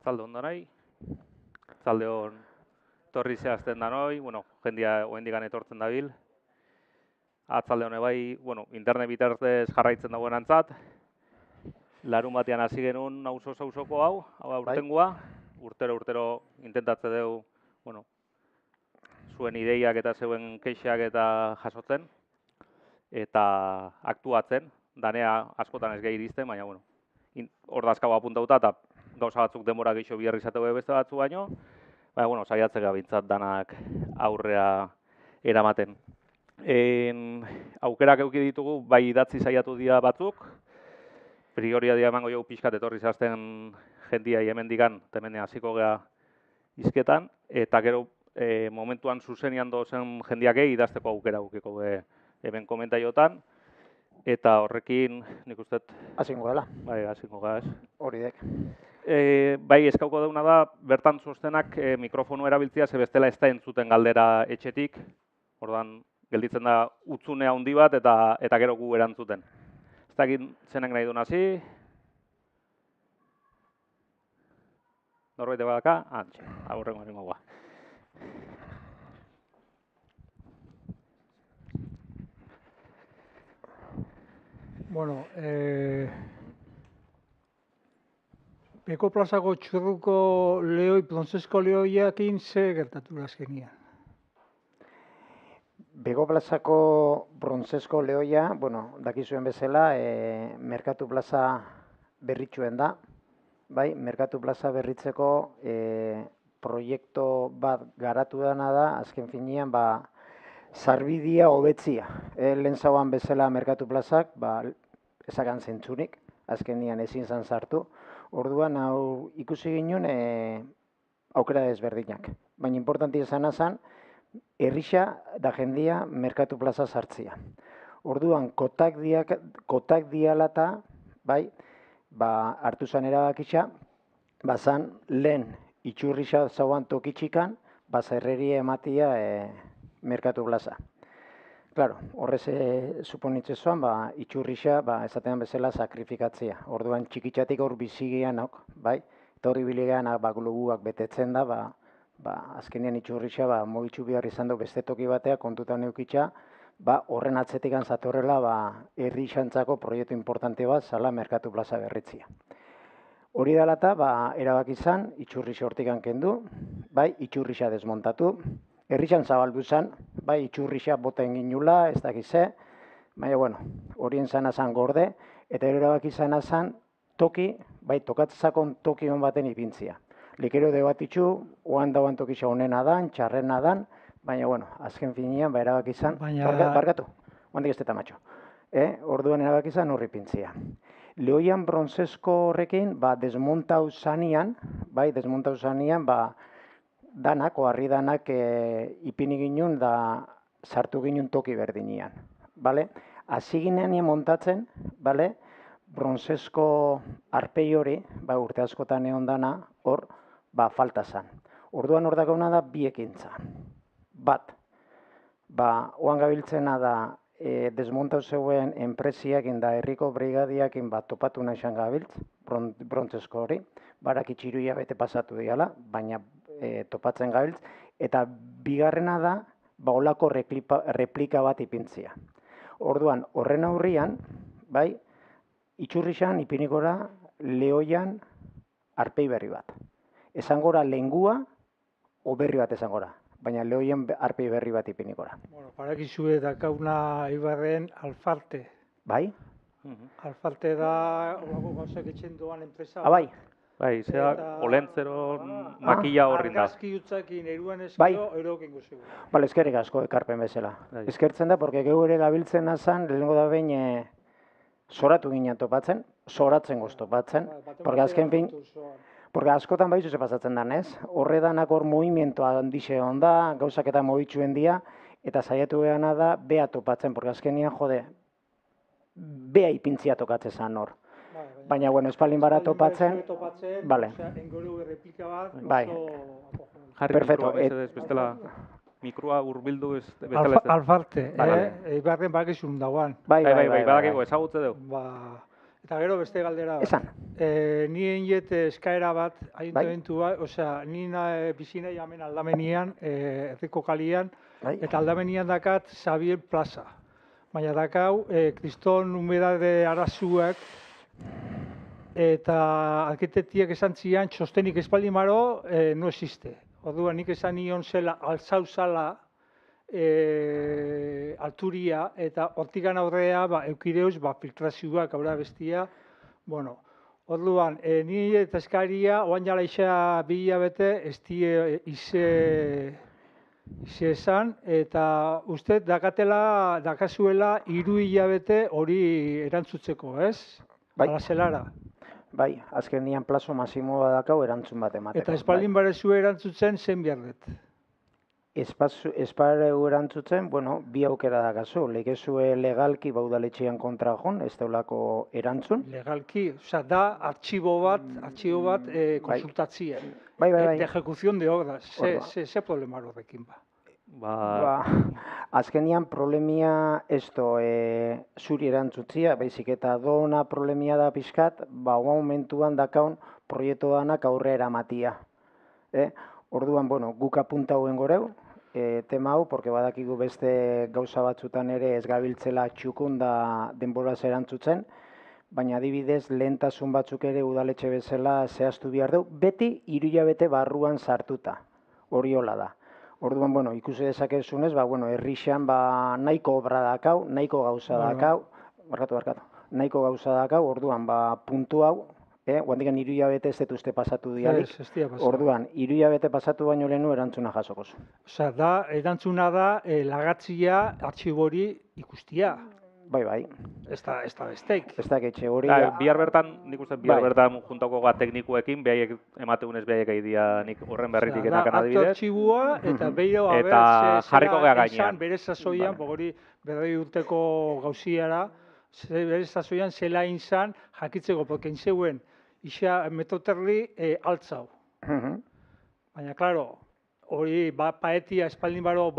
Atzalde hon danai, atzalde hon torri zehazten danoi, jendia oendigan etortzen dabil. Atzalde hone bai, internet bitartez jarraitzen dagoen antzat. Larun batean hasi genuen auzo-sauzoko hau aurtengoa. Urtero intentatze dugu, zuen ideiak eta zeuen kexak eta jasotzen. Eta aktuatzen, danea askotan ez gehi irizten, baina, hor dazkau apuntauta eta gauza batzuk denbora gehiago biharri izateko beste batzu baino, baina, saiatzek gabintzat danak aurrea eramaten. Aukerak euki ditugu, bai idatzi saiatu dira batzuk, prioria dira emango jau pixkat etorri zazten jendiai hemendikan, temene hasiko gea izketan, eta gero momentuan zuzenian dozen jendiak idazteko aukera aukiko hemen komentaiotan, eta horrekin, nik uste... Azingo dela. Bai, azingo gaz. Hori dek. Bai, eskauko dauna da, bertan txostenak mikrofonu erabiltzia, ze bestela ez da entzuten galdera etxetik, ordan gelditzen da utzunea handi bat eta gero gu erantzuten. Ez dakit zenek nahi duen hasi. Norbait badaka? Antxe, aurrengo haringoa. Bueno, Beko plazako txurruko lehoi, Plonzesko lehoiakin ze gertatu azkenian? Beko plazako Brontzesko lehoia, dakizuen bezala, Merkatu plaza berritxuen da. Bai, Merkatu plaza berritzeko proiektu bat garatu dana da, azken finean, sarbidia hobetzia. Lehen zauan bezala Merkatu plazak, ezagan zentzunik, azkenian ezin zan sartu. Orduan, hau ikusi ginen aukera desberdinak. Baina importantia zana zan, herrisa da jendia Merkatu plaza sartzia. Orduan, kotak dialata, bai, hartu zan erabakitza, zan lehen itxurrisa zauan tokitxikan, zerreria ematia Merkatu plaza. Claro, horrez suponitze zoan, itxurrisa, esatean bezala sakrifikatzia. Orduan, txikitzatik hor bizigianok, bai, eta hori biligeanak globuak betetzen da, azkenean itxurrisa, mogitxu behar izan du beste toki batea, kontutan eukitza, horren atzetik antzatorrela, herri xantzako proiektu importante bat, zala Merkatu plaza berritzia. Hori dalata, erabaki izan, itxurrisa hortik kendu, bai, itxurrisa desmontatu, herrixan zabaldu zen, bai, itxurrisa bota egin nula, ez dakize, baina, horien zana zan gorde, eta erabaki zana zan toki, bai, tokatzakon toki hon baten ipintzia. Likero debatitxu, oan dauan tokitza honena dan, txarrena dan, baina, azken finean, erabaki zan, barkatu, oandik ez deta matxo. Orduan erabaki zan horri pintzia. Lehoian Brontzesko horrekin, desmontau zanian, danak, oarri danak ipini ginen da sartu ginen toki berdinian. Hasi ginean montatzen, Brontzesko arpei hori, urte askotan egon dana, hor, falta zan. Orduan hor dagoena da bi ekintza. Bat, oan gabiltzena da desmontau zeuen enpresiakin da herriko brigadiakin topatu nahi zan gabiltz, Brontzesko hori, barak itxiruia bete pasatu diala, baina topatzen gabiltz, eta bigarrena da, olako replika bat ipintzia. Orduan, horren aurrian, itxurrixan ipinikora lehoian arpei berri bat. Esangora lengua, o berri bat esangora, baina lehoian arpei berri bat ipinikora. Parakizue dakauna Ibarren Alfarte. Bai? Alfarte da, olako gauzak etxen doan enpresa. Bai. Bai, zera, olentzero makilla horrin da. Argazki utzakin eruan eskio, erokin guzegu. Eskerrik asko ekarpen bezala. Eskertzen da, porque geu ere gabiltzen azan, lehenko da behin zoratu ginen topatzen, zoratzen goz topatzen, porque azken fin, porque askotan baizu ze pasatzen dan, ez? Horre danak hor movimientoa handixe onda, gauzak eta mobitzuen dia, eta saiatu behana da, bea topatzen, porque azkenian, bea ipintzia tokatzen zan hor. Baina, espaldin bara topatzen, bale. Bai. Perfecto. Bestela, mikrua urbildu bestela ez. Alfarte, Ibarren bakizun dagoan. Bai, badakiko ezagutze dugu. Eta gero beste galdera bat. Esan. Ni egin eskaera bat, ayuntamentu bat, osea, ni bizi nahi hemen Aldamenian, herriko kalian, Bai. eta Aldamenian dakat Xavier Plaza. Baina dakau, kriston humedade arazuak, eta arkitektiek esan zian, txostenik espaldin maro, no existe. Orduan, nik esan nion zela, alzauzala, alturia, eta hortikan aurrea, eukideuz, filtrazioak, aurra bestia, bueno, orduan, ni eta eskaria, oan jala isa 2 hilabete, ez die ize esan, eta uste dakazuela 3 hilabete hori erantzutzeko, ez? Bai. Ala zelara. Bai, azkenian plazo masimoa dakau erantzun bat emateko. Eta espaldin barezu erantzutzen zen behar dut. Espareu erantzutzen, bueno, 2 aukera dakazu. Lekezue legalki baudaletxean kontra joan, ez daulako erantzun. Legalki, osea, da artxibo bat konsultatzien. Bai. De ejecución de obras. Ze problema horrekin ba. Azkenian problemia esto zuri erantzutzia, baizik eta dona problemia da pixkat, momentuan dakaun proiektu danak aurre eramatia. Orduan, bueno, guk apuntauen goreu, tema hau, porque badakigu beste gauza batzutan ere ez gabiltzela txukun da denboraz erantzutzen, baina adibidez lehentasun batzuk ere udaletxe bezala zehaztu behar du, beti 3 hilabete barruan sartuta, hori hola da. Orduan, bueno, ikusi dezakezunez, herrixan nahiko obra dakau, nahiko gauza dakau, nahiko gauza dakau, orduan, puntu hau, guandikan 3 hilabete ez dut uste pasatu dialik, orduan, 3 hilabete pasatu baino lehenu erantzuna jasokoz. Osea, erantzuna da, lagatzia, artxibori ikustia. Bai. Ez da besteik. Ez da getxe hori... Bihar bertan, nik uste bihar bertan juntako bat teknikuekin, behaiek emategunez behaiek aidia nik horren berritik enakan adibidez. Aktu artxibua, eta behiro, eta jarriko geha gainean. Bere sasoian, hori berroi urteko gauziara, bere sasoian zela inzan jakitzeko, porque inzeuen, isa metoterri altzau. Baina, klaro, hori paetia espaldin baro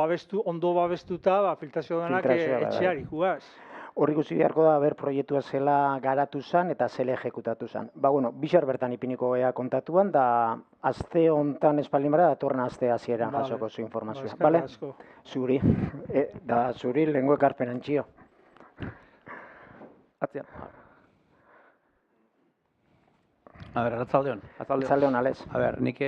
ondo babestuta, filtrazio denak etxeari jugaz. Hor ikusi beharko da, proiektua zela garatu zen eta zela ejekutatu zen. Bixar bertan ipiniko gea kontatuan, da azte hontan espaldin bara, datorren azte hasieran jasoko zu informazioa. Bale? Zuri. Da, zuri lehengo ekarpen antxio. Atzian. Arratzaldeon. Arratzaldeon, Ales. Nik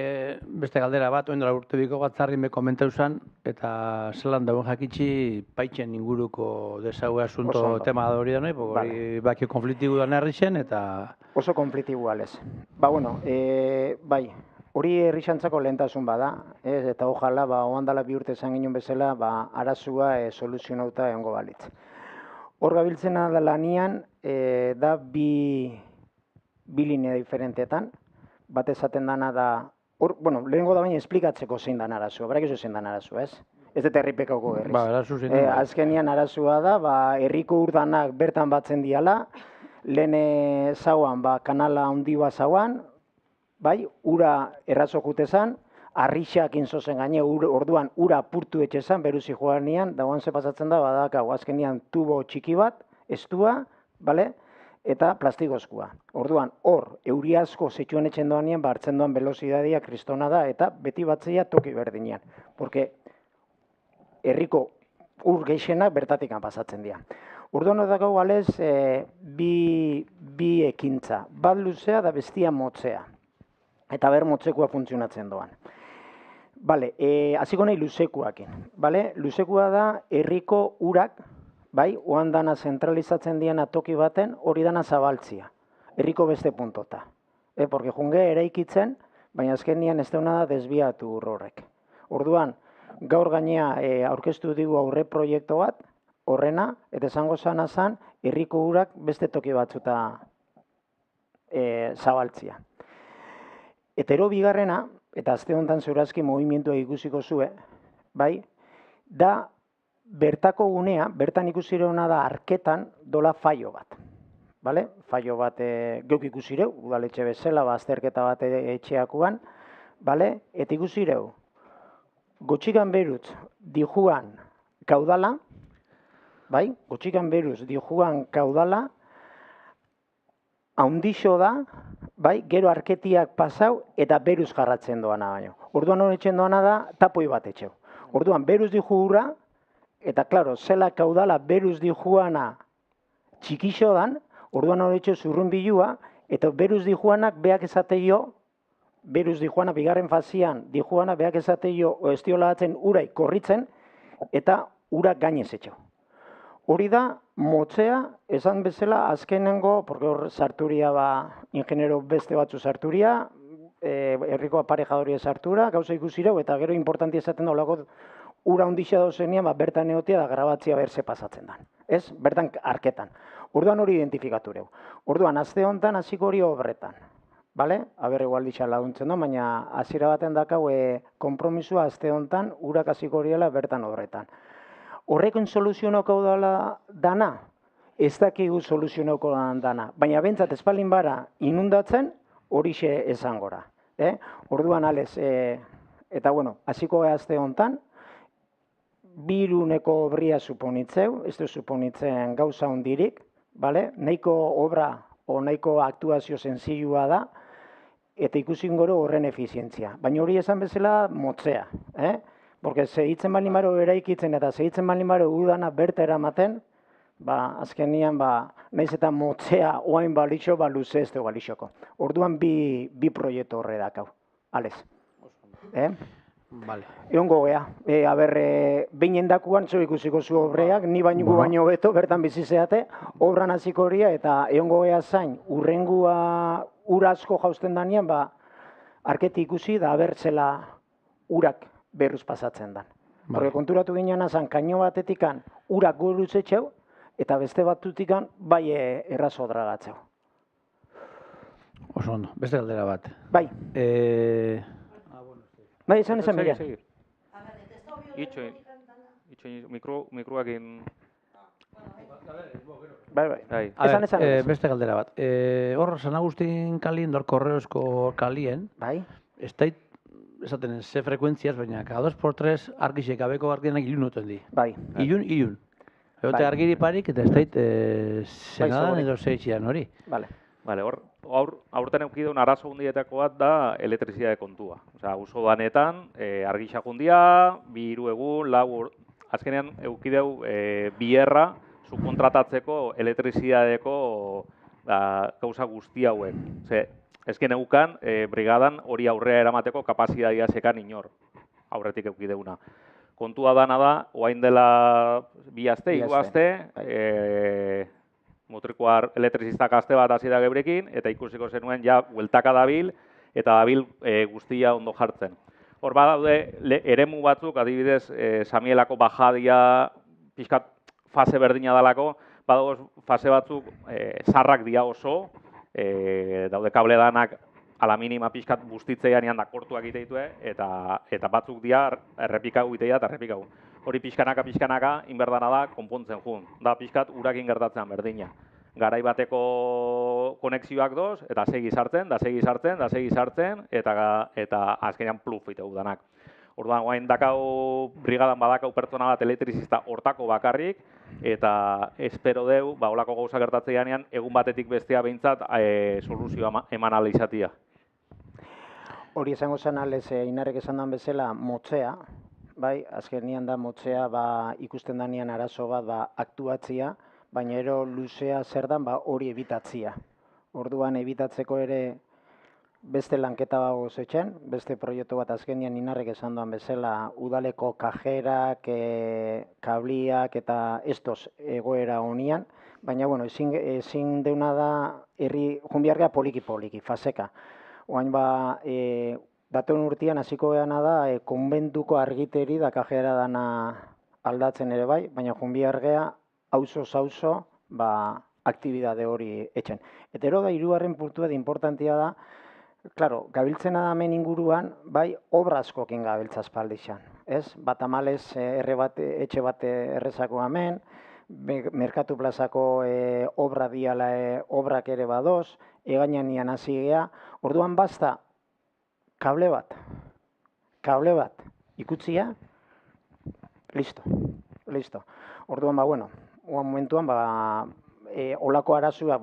beste galdera bat, oindela urte biko batzarrin beko menteusan, eta zelan dauen jakitxi paitzen inguruko desauge asunto tema da hori da noi, hori bakio konfliktibu da nerri zen, eta... Oso konfliktibu, Ales. Bai, hori herrixantzako lehentasun bada, eta ojala, oandala 2 urte esan ginen bezala, arazua soluzionauta egongo balitz. Hor gabiltzena da lanian, da bi linea diferentetan, bat esaten dana da, lehenko da baina esplikatzeko zein dan arazua, berakizu zein dan arazua, ez? Ez dut herripekoko gerriz. Arazu zein dan. Azkenian arazua da, herriko urdanak bertan batzen diala, lehen zauan, kanala handiua zauan, ura errazokutezan, arrixak inzozen gaine, orduan ura purtu etxezan, beruzi joan nian, dagoan ze pasatzen da, badakau, azkenian tubo txiki bat, estua, bale? Eta plastikozkoa. Orduan, hor, euri asko zetxuan etxen doanean, hartzen doan velozidadia kristona da, eta beti batzea toki berdinean. Porque herriko ur geixenak bertatikan pasatzen dira. Orduan, odakau galez, bi ekintza. Bat luzea da bestia motzea. Eta ber motzekoa funtzionatzen doan. Bale, hasiko nahi luzekuakin. Bale, luzekua da herriko urak, oan dana zentralizatzen diana toki baten, hori dana zabaltzia. Herriko beste puntota. Porque junge eraikitzen, baina azkenian ez deuna da desbiatu horrek. Orduan, gaur gainea aurkeztu digu aurre proiektu bat, horrena, eta esango zana zan, herriko urak beste toki batzuta zabaltzia. Eta ero bigarrena, eta azte honetan zeurazki movimentua ikusiko zue, da bertako gunea, bertan ikusireuna da arketan dola faio bat. Faio bat geuk ikusireu, udaletxe bezala, azterketa bat etxeakuan, eta ikusireu, gotxikan beruz dijuan kaudala, gotxikan beruz dijuan kaudala, haundixo da, bai, gero arketiak pasau eta beruz jarratzen doana baino. Orduan horretzen doana da, tapoi bat etxeu. Orduan, beruz di jura, eta, klaro, zela kaudala beruz di juana txikixo dan, orduan horretxo zurrun bilua, eta beruz di juanak beak esateio, beruz di juana, bigarren fazian, di juana beak esateio, estiola batzen urai korritzen, eta urak gainez etxeu. Hori da, motzea, esan bezala, azkenengo, porque hor sarturia ingeniero beste batzu sarturia, herriko aparejadoria sartura, gauza ikusireu, eta gero importanti esaten da, olako ura ondixea dozenean, bertan egotia da grabatzia berze pasatzen da. Ez? Bertan arketan. Orduan hori identifikatureu. Orduan, azte honetan hasiko hori obretan. Bale? Aber, igual ditxa laguntzen da, baina hasiera baten dakau konpromisua azte honetan urak hasiko horiela bertan obretan. Horrekin soluzionoko dana, ez dakigu soluzionoko dana, baina bentsat espalin bara inundatzen horixe esangora. Orduan alez, eta bueno, hasiko azte honetan, biruneko obria suponitzeu, ez du suponitzen gauza hondirik, nahiko obra o nahiko aktuazio senzilua da, eta ikusin goro horren efizientzia. Baina hori esan bezala motzea. Porque segitzen baldin baro eraikitzen eta segitzen baldin baro udana berta eramaten, azkenian, nahiz eta motzea oain balixo, luze ez du balixoko. Orduan bi proiektu horre dakau. Alez. Vale. Egongo gea. Behin endakuan zo ikusiko zu obreak, ni baino beto, bertan bizizeate, obran hasiko horia, eta egongo gea zain, urrengua ura asko jausten danean, arketi ikusi da abertzela urak berruz pasatzen dan. Porque konturatu ginen azan, kaino batetikan urak guruz etxeu, eta beste batutikan bai errazo dragatzeu. Oso ondo, beste galdera bat. Bai. Bai, esan Miguel. Itxo, mikroakin... Bai. Esan. Beste galdera bat. Hor, San Agustin kalien, dor korreosko kalien, ez dait, esaten ze frekuentziaz, baina cada 2x3 argixek gabeko argienak ilun noten di. Bai. Ilun. Egote argiri parik eta ez dait zenadan edo zeitxian hori. Bale, aurten eukideun arazo hundietako bat da elektrizidade kontua. Osea, uso danetan, argixak hundia, 2 egun, 4, azkenean eukideu bierra subkontratatzeko elektrizidadeko gauza guzti hauek. Ezken eukan, brigadan hori aurrea eramateko kapazitatea zekan inor, aurretik eukideuna. Kontua dana da, oain dela 2 aste, 3 aste, mutrikoar elektrizistak aste bat hasi da gebrekin, eta ikusiko zenuen ja bueltaka dabil, eta dabil guztia ondo jartzen. Hor badaude eremu batzuk, adibidez, Samielako bajadia, pixkat fase berdina dalako, badagoz fase batzuk zarrak dia oso, daude kable danak ala minima pixkat bustitzean ean da kortuak iteitue, eta batzuk dia errepikagu iteia eta errepikagu. Hori pixkanaka, inberdana da, konpontzen jun. Da pixkat urakin gertatzen berdina. Garai bateko konexioak doz, eta segi sartzen, eta azkenean pluf itegu danak. Orduan, guain dakau, brigadan badakau pertsona bat elektrizista hortako bakarrik, eta espero deu, olako gauza gertatzean egun batetik bestea behintzat soluzioa eman ala izatia. Hori esango zen alez, Inarrek esan dan bezala, motzea, bai, azkenean da motzea ikusten danean arazo bat aktuatzia, baina ero luzea zer dan hori ebitatzia. Orduan ebitatzeko ere beste lanketa bago zetxen, beste proiektu bat azkenean Inarrek esan duan bezala udaleko kajerak, kabliak eta estos egoera honian, baina bueno, ezin deuna da herri junbiargea poliki, faseka. Oain daten urtean hasiko geana da konbentuko argiteri da kajera dana aldatzen ere bai, baina junbiargea auzo aktibidade hori etxen. Eta ero da, 3. puntua da importantia da, claro, gabiltzena da hemen inguruan, bai, obra askokin gabiltza espaldixan. Ez? Batamales etxe bat errezako hemen, Merkatu plazako obra diala obrak ere badoz, egainan nian hasi gea, orduan basta, kable bat, ikutzia, listo. Orduan, bueno, momentuan, olako arazuak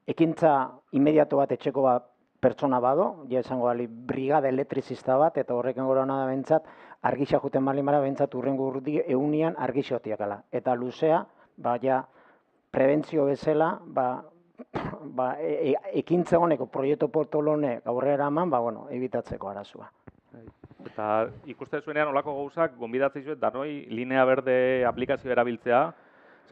ekintza inmediato bat etxeko bat pertsona bado, ja esango bali brigada elektrizista bat, eta horrekin gora hona da bentsat, argixa juten bali mara, bentsat urrengo urdi eunian argixotiak ala. Eta luzea, ja, prebentzio bezala, ekintza honeko proiektu portolone aurrera eman, ebitatzeko arazua. Eta ikusten zuenean olako gauzak, gonbidatzen zuet, danoi linea berde aplikazio erabiltzea,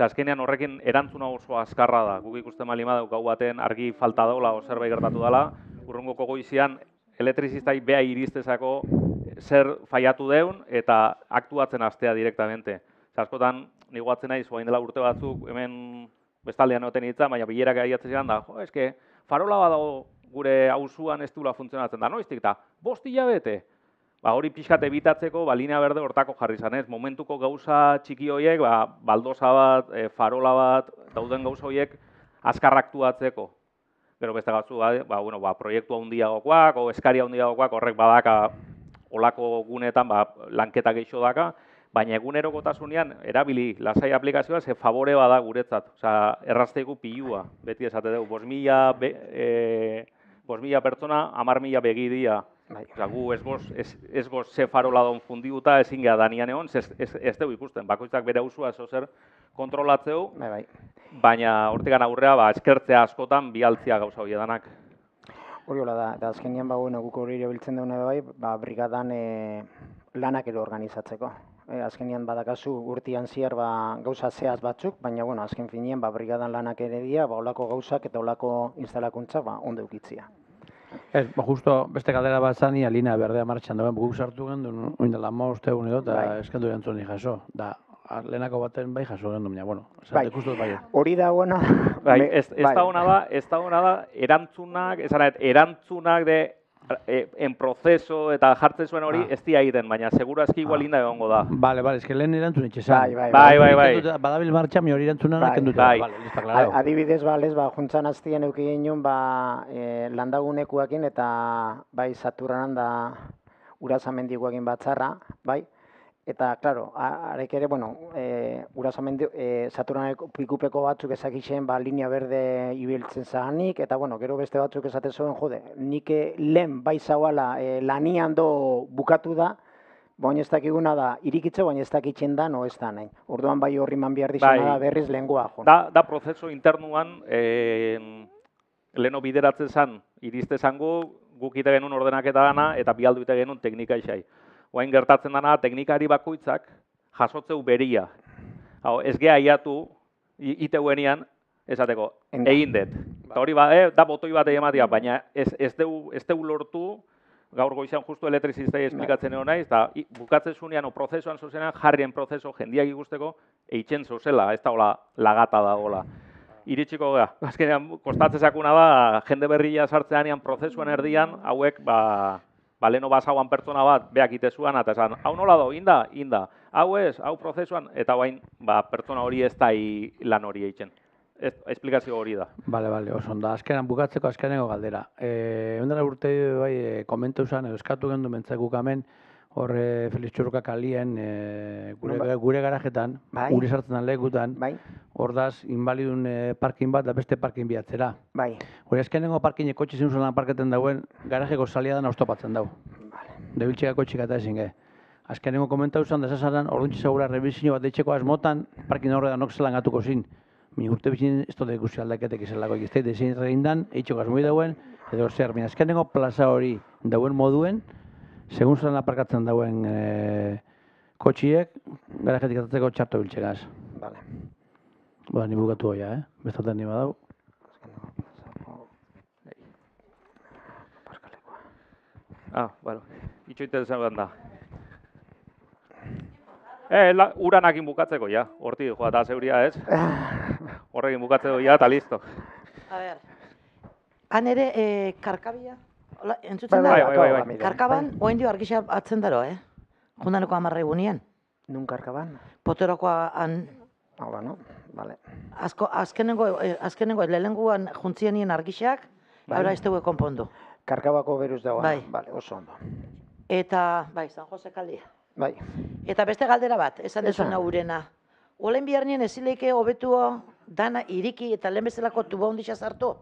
azkenean horrekin erantzuna oso azkarra da. Guk ikusten bali madau gau baten argi falta daula o zerbait gertatu dela, urrungoko goizian elektrizistai beha iristezako zer faiatu deun eta aktuatzen hastea direktamente. Askotan, nigo batzen naiz, oain dela urte batzuk, hemen bestaldean egoten hitzan, baina bilerak aiatzen zidan da, eske, farola badago gure auzuan ez duela funtzionatzen da, noiztik da, 5 hilabete. Hori pixkat ebitatzeko, linea berde hortako jarri zanez, momentuko gauza txiki horiek, baldosa bat, farola bat, dauden gauza horiek azkar aktuatzeko. Gero beste gatzu, proiektu handiagokoak, o eskaria handiagokoak, horrek badaka olako gunetan lanketa gehiago daka, baina egunerokotasunean erabili lasai aplikazioa ze favore bada guretzat. Osea, errazteiku pilua, beti esate dugu, 5.000 pertsona, 10.000 begidia. Gu ez goz ze farola don fundiuta ezin geha danian egon, ez dugu ikusten. Bakoitzak bere usua zer kontrolatzeu, baina hortikan aurrea eskertzea askotan bialtzia gauza hori edanak. Hori hola da, eta azkenean guk hori erabiltzen dugu brigadan lanak ero organizatzeko. Azkenean badakazu urtean ziar gauza zehaz batzuk, baina azken finean brigadan lanak ere dira, olako gauzak eta olako instalakuntza ondo eukitzia. Justo beste galdera bat zani, linea berdea martxan dauen, guk sartu gendu, oindela 15 egun edo, eta eskendu erantzun ni jaso. Da, lehenako baten jaso gendu, baina, ikustu bai. Hori da ona. Ez da ona da, erantzunak de en proceso eta jartzen zuen hori ez dia egiten, baina segura eski igual linda egongo da. Bale, eske lehen erantzun etxezan. Bai. Badabil martxan, hori erantzunan akenduta. Bai. Adibidez, juntzan aztien euki ginen, landagunekuakin eta bai Saturanan da urazamendiguakin batzarra, bai. Eta, klaro, arek ere, Saturaneko pikupeko batzuk ezakixen, linea berde ibiltzen zahanik, eta, gero beste batzuk esaten zuen, nik lehen bai zauala lanian do bukatu da, baina ez dakiguna da, irikitze, baina ez dakitzen da, no ez da nahi. Orduan bai horri man behar dizuna da berriz lehengoa. Da prozeso internuan, leheno bideratzen zan, iriste zango, guk ite genuen ordenaketa gana, eta bialdu ite genuen teknika isai. Oain gertatzen dana, teknikari bakoitzak jasotzeu beria. Ez geha iatu, iteuenian, esateko, egin dut. Hori da botoi bat egin baina ez dugu lortu, gaur goizean justu elektrizistei esplikatzen egon naiz, eta bukatzen zunean, prozesuan zuzenean, jarrien prozeso jendiak ikusteko, eitzen zuzela, ez da hola lagata da hola. Iritsiko gara, azkenean, kostatzezakuna da, jende berria sartzean prozesuan erdian, hauek, leheno basauan pertsona bat beak itezuan, eta esan, hau nola do, inda, hau ez, hau prozesuan, eta bain, pertsona hori ez da lan hori eitzen. Esplikazio hori da. Bale, oso onda, azkenan bukatzeko azkeneko galdera. Ondela urte bai, komentu zan, edo eskatu gendu mentzakuk hemen, horre Felix Txurruka kalien, gure garajetan, gure sartzen dan lekutan, hordaz, inbalidun parkin bat da beste parkin bihatzera. Hori azkenengo parkinek kotxe zinuzan parketen dauen, garajeko saliadan oztopatzen dau. Debiltxeka kotxika eta ezin ge. Azkenengo komentau zan, desazaran, orduntxe segura rebizio bat deitxeko asmotan, parkin horre da nok zelan gatuko zin. Mi urte bizin, ez dut ikusi aldaketek izalako ikizteit, ezin regindan, eitxeko asmoi dauen, edo zer, azkenengo plaza hori dauen moduen, segun zelan aparkatzen dauen kotxiek, garajetik atatzeko txarto biltxegaz. Ni bukatu hoia, bestaten nima dau. Itxoiten zen da. Uranakin bukatzeko, ja. Horti, eta zeuria ez. Horrekin bukatzeko, ja, eta listo. A ber, han ere karkabia, entzutzen da? Bai. Karkaban, oen dio argixa atzen daro, Jundaneko 10 egunien. Nun karkaban? Potorokoa han... Bale. Azkenengo, lehenguan juntzienien argixak, haura ez dugu konpondu. Karkabako beruz dagoa. Bale, oso ondo. Eta, San Jose kaldia. Bai. Eta beste galdera bat, esan dezuna urena. Olen biharnien ezileike hobetua dana iriki eta lehen bezalako tubo handixa sartu.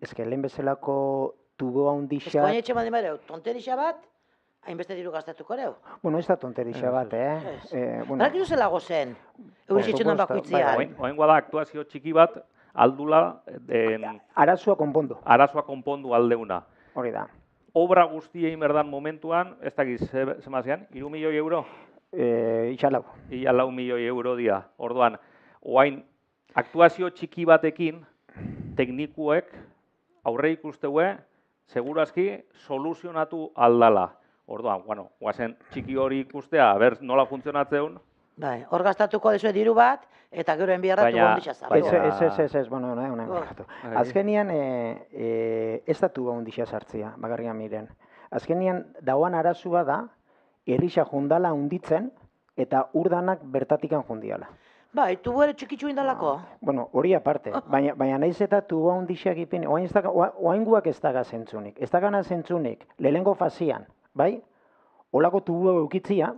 Ez que lehen bezalako tubo handixa... Ez koin etxe baldin badeu, tonterixa bat, hainbeste diru gastatuko ereu. Bueno, ez da tonterixa bat, Barakizu zela gozen, euriz etxenan bakoitzian. Oaingoa da aktuazio txiki bat, aldula... Arazoa konpondu. Arazoa konpondu aldeuna. Hori da. Obra guztiei merdan momentuan, ez dakiz, zemazean, 3 milioi euro? Itxalau. Ia 4 milioi euro dia. Orduan, oain, aktuazio txiki batekin, teknikuek aurre ikusteue, segurazki soluzionatu aldala. Orduan, bueno, guazen txiki hori ikustea, ber nola funtzionatzeun. Bai, hor gastatuko dezu diru bat, eta gero enbiarra tubo handixa sartu. Ez, bueno, azkenian ez da tubo handixa sartzia, bakarrian miren. Azkenian, dauan arazua da, errixa jundala hunditzen, eta urdanak bertatikan jundiala. Bai, tubo ere txikitsu indalako. Bueno, hori aparte, baina naiz eta tubo handixak ipin, oainguak ez daga zentzunik. Ez dagana zentzunik, lehengo fazian, bai, olako tubo eukitzia,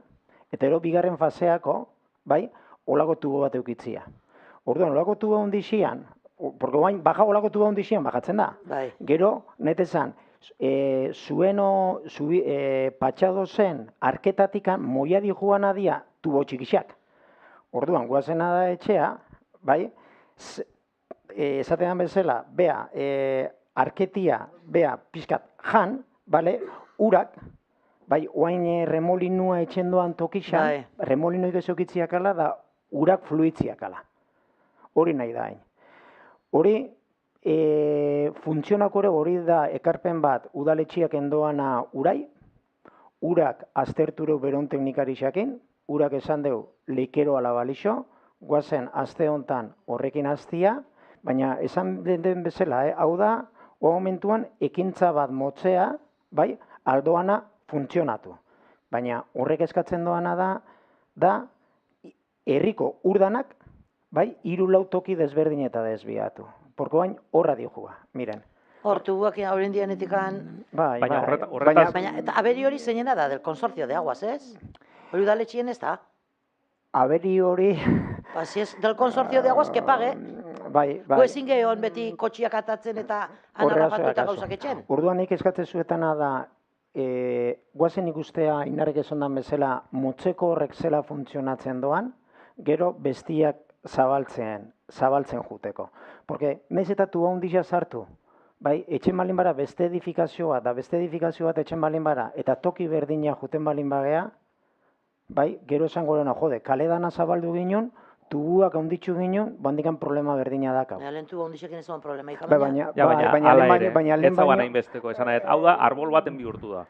eta ero bigarren faseako, bai, olako tubo bat eukitzia. Orduan, olako tubo handixian, porque oain, baja olako tubo handixian bajatzen da. Bai. Gero, netezan, patxado zen, arketatikan moiadi joan adia tubo txikixak. Orduan, guazena da etxea, bai, esatean bezala, bea, arketia, bea, pixkat, jan, bale, urak, bai, oain remolinua etxendoan tokixan, remolinoik ezokitziakala da, urak fluitziakala. Hori nahi da hain. Hori, funtzionako hori da ekarpen bat udaletxiak endoana urai, urak aztertureu beron teknikarixakin, urak esan deu leikero alabalixo, guazen aste hontan horrekin hastia, baina esan den bezala, hau da, momentuan ekintza bat motzea, bai, aldoana funtzionatu. Baina horrek eskatzen doana da herriko urdanak, bai, 3-4 toki desberdin eta desbiatu. Porkoain horra dijua, miren. Hor, tubuak hauren dianetikan... Baina horretaz... Eta aberi hori zeinena da, del consorcio de aguas, ez? Hori udaletxien ez da? Aberi hori... Si es del consorcio de aguas, que pague. Bai. Ezin gehion beti kotxiak atatzen eta anarrapatu eta gauzak etxen. Orduan nik eskatzen zuetana da, guazen ikustea inarrek esondan bezala, motzeko horrek zela funtzionatzen doan, gero bestiak zabaltzen juteko. Porque nahiz eta tuba hundixia sartu, bai, etxen balin bara beste edifikazioa da beste edifikazio bat etxen balin bara eta toki berdina juten balin bagea, bai, gero esango lehena, jode, kale dana zabaldu ginen, tubuak handitxu ginen, bandikan problema berdina dakau. Lehen tuba hundixekin ez zuen problema ikan. Baina ez zauan hain besteko, esan hau da, arbol baten bihurtu da.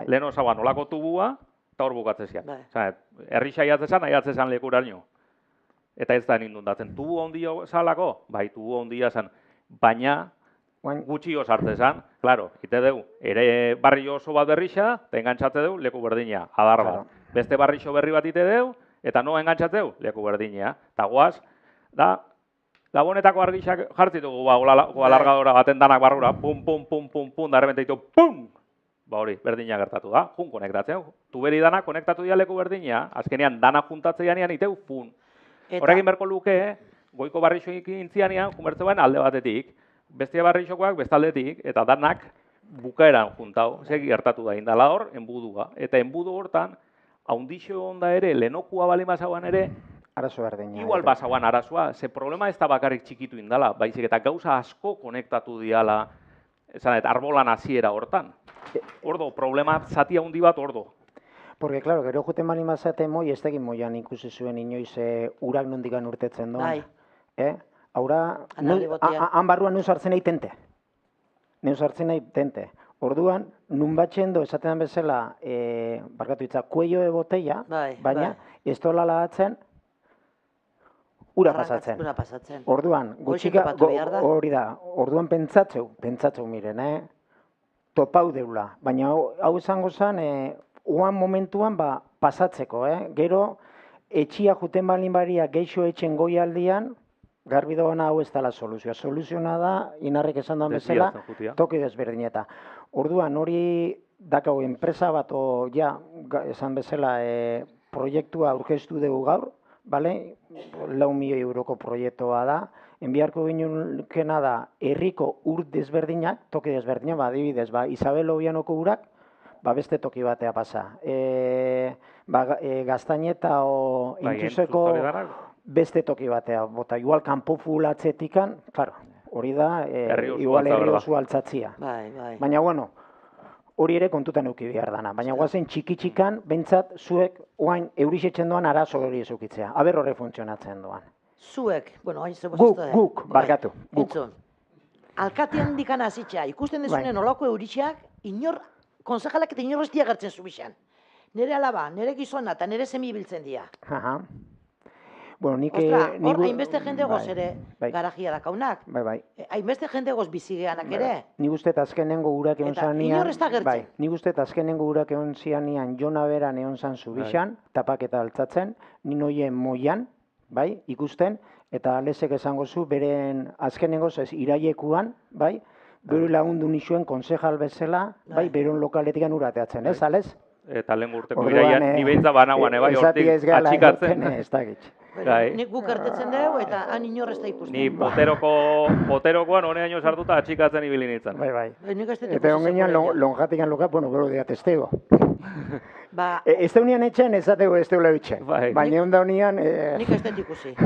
Lehen osagoan olako tubua, eta hor bukatzezian. Herri saiatzezan, aiatzezan lekuraino. Eta ez da nindundatzen. Tubu handia zalako? Bai, tubu handia zen. Baina, gutxi osartzezan, klaro, ite dugu, ere barri oso bat berrixa, eta engantzatze dugu, leku berdina, adar bat. Beste barrixo berri bat ite dugu, eta no engantzatze dugu, leku berdina. Eta guaz, da, gabonetako argixak jartzitugu, alargadora baten danak barrura, pum, pum, pum, pum, pum, da repente ditu, pum! Ba hori, berdina gertatu da, jun konektatzen. Tuberi dana konektatu dira leku berdina, azkenean dana juntatzeianean iteu, pum. Horrekin berko luke, goiko barrixoik intzianean, jumertzeuen alde batetik, bestia barrixokoak bestaldetik, eta danak bukaeran juntau, segi gertatu da indala hor, enbudua. Eta enbudu hortan, haundixo onda ere, lenokua bali mazauan ere, arazo berdina. Igual bazauan arazoa, ze problema ez da bakarrik txikitu indala, baizik eta gauza asko konektatu diala, esan arbolan hasiera hortan. Ordo, problema zati handi bat ordo. Porque, claro, gero juten bali mazate moi, ez tegin moian ikusi zuen inoiz urak nondikan urtetzen doan. Haura, han barruan nun sartzen nahi tente. Nun sartzen nahi tente. Orduan, nun batxen do, esaten bezala, barkatu itza, kuello de botella, baina, ez tola lagatzen, ura pasatzen. Orduan, gutxika, hori da, orduan pentsatzeu miren, topau deula. Baina hau esango zen, oan momentuan pasatzeko, gero etxia juten balin baria geixo etxen goialdian, garbi doana hau ez dela soluzioa. Soluzioa da, inarrek esan duan bezala, toki desberdineta. Orduan hori dakau enpresa bat, esan bezala, proiektua aurkeztu dugu gaur, 4 milioi euroko proiektua da, enbiarko ginukena da, herriko ur desberdinak, toki desberdinak, adibidez, Isabel Obianoko urak, beste toki batea pasa. Gaztaineta o Intxuseko beste toki batea, bota, igual kanpo fulatzetikan, claro, hori da, igual herri oso altzatzia. Baina, bueno, hori ere kontutan euki behar dana. Baina guazen txiki-txikan, bentsat, zuek oain eurisetzen doan arazo hori ezukitzea. Aber horre funtzionatzen doan. Zuek, bueno, hain zebo Guk, barkatu. Entzun, alkatean dikana azitxea, ikusten dezunen olako eurixeak, inor, konsejalak eta inor estia gertzen zubixan. Nere alaba, nere gizona eta nere semi biltzen dira. Bueno, nik... Ostra, hor, hainbeste jende goz ere garajia dakaunak. Bai. Hainbeste jende goz bizigeanak ere. Nik uste azkenengo urak egon zanean... Eta inor ez da gertzen. Nik uste azkenengo urak egon zianean jona beran egon zan zubixan, tapaketa altzatzen, ninoien moian, ikusten, eta lesek esango zu, beren azkenengoz ez iraiekuan, bere lagundu nixuen konsejal bezala, beron lokaletikan urateatzen, ez, alez? Eta lehen urteko iraian, ni behintza banagoan, hortik atxikatzen. Ez da gitz. Nik guk ertetzen dugu eta han inor ez da ikusten. Ni poterokoan honeaino sartuta atxikatzen ibili nintzen. Bai. Nik ez dut ikusi. Eta hongenean lonjatikan loka, bueno, gero dira testego. Ez da unian etxen, ez datego ez deula bitxen. Baina onda unian... Nik ez dut ikusi.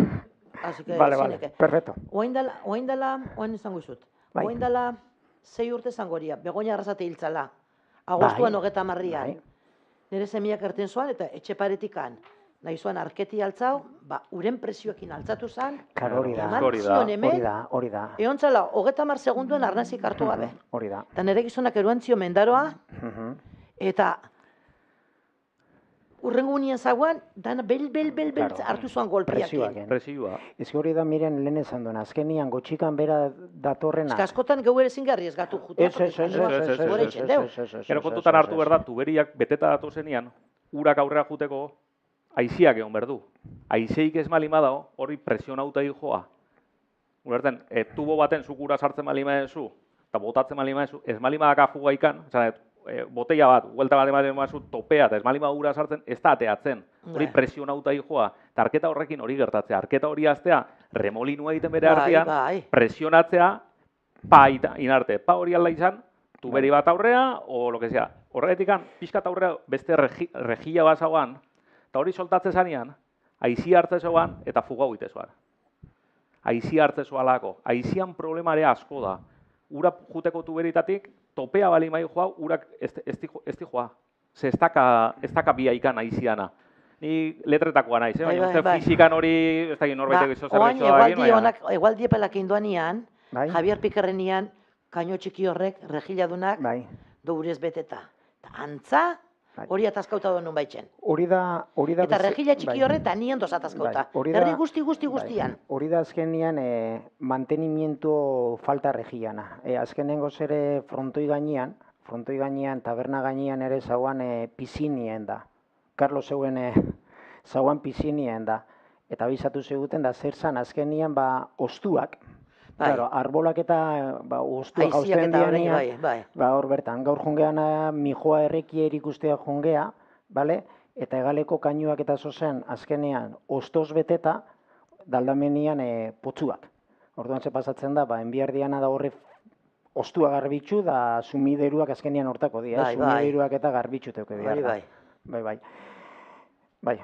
Vale, perfecto. Oain izango izut. Oain dela 6 urte zangoria, Begoña Arrasate hiltzala. Agostuan 30an. Nire semiak erten zuan eta etxe paretikan. Nahi zuan arketi altzau, uren presioekin altzatu zan. Hori da. Egon txala, 30 segunduan arnazik hartu gabe. Hori da. Eta nire gizonak eruan zio mendaroa, eta urrengo unien zaguan, dana bel hartu zuan golpiakin. Presioa. Ez hori da miren lehen esan duen, azkenian gotxikan bera datorrena. Ez askotan gau ere zingarri ez gatu jutea. Gero kontutan hartu behar da, tuberiak beteta datu zenian, urak aurrera juteko, aiziak egon berdu. Aizeik ez malima dago, hori presionauta joa. Ulerten, tubo baten zukura sartzen malima ezu, eta botatzen malima ezu, ez malima daka fugaikan, botella bat, huelta bat ematen mazu, topea, eta ez malima ura sartzen, ez da ateatzen. Hori presionauta joa. Eta arketa horrekin hori gertatzea. Arketa hori aztea, remolinua egiten bere artean, presionatzea, inarte. Hori alda izan, tuberi bat aurrea, o lo que sea. Horretikan, pixkat aurrea, beste rejilla bat zauan, eta hori soltatze zanean, aizi hartze zauan, eta fuga hoite zuan. Aizi hartze zualako. Aizian problemare asko da. Ura juteko tuberitatik, topea bali mai joa, urak ez di joa. Ze ez daka biaikan aiziana. Ni letretakoa naiz, baina uste fizikan hori, ez da norbaitek izo zerbitzoa egin. Egual diepelak indoanian, Javier Pikerrenian, kaino txiki horrek, regiladunak, dourez beteta. Antza, hori atazkauta doa nun baitzen. Eta regila txiki horre eta nien doz atazkauta. Herri guztian. Hori da azkenian mantenimiento falta regilana. Azkenengo zere frontoi gainean, taberna gainean ere zauan pizinien da. Carlos zeuen zauan pizinien da. Eta bizatu zeguten da zer zan azkenian ostuak. Claro, arbolak eta ostuak hausten dianean, hor bertan, gaur jongean mijoa errekia erikustea jongea, eta egaleko kainuak eta zozen azkenean ostoz beteta, daldamenian potzuak. Orduan ze pasatzen da, enbiar diana da horre ostua garbitzu, da sumideruak azkenean hortako dira, sumideruak eta garbitzu teuke dira. Bai.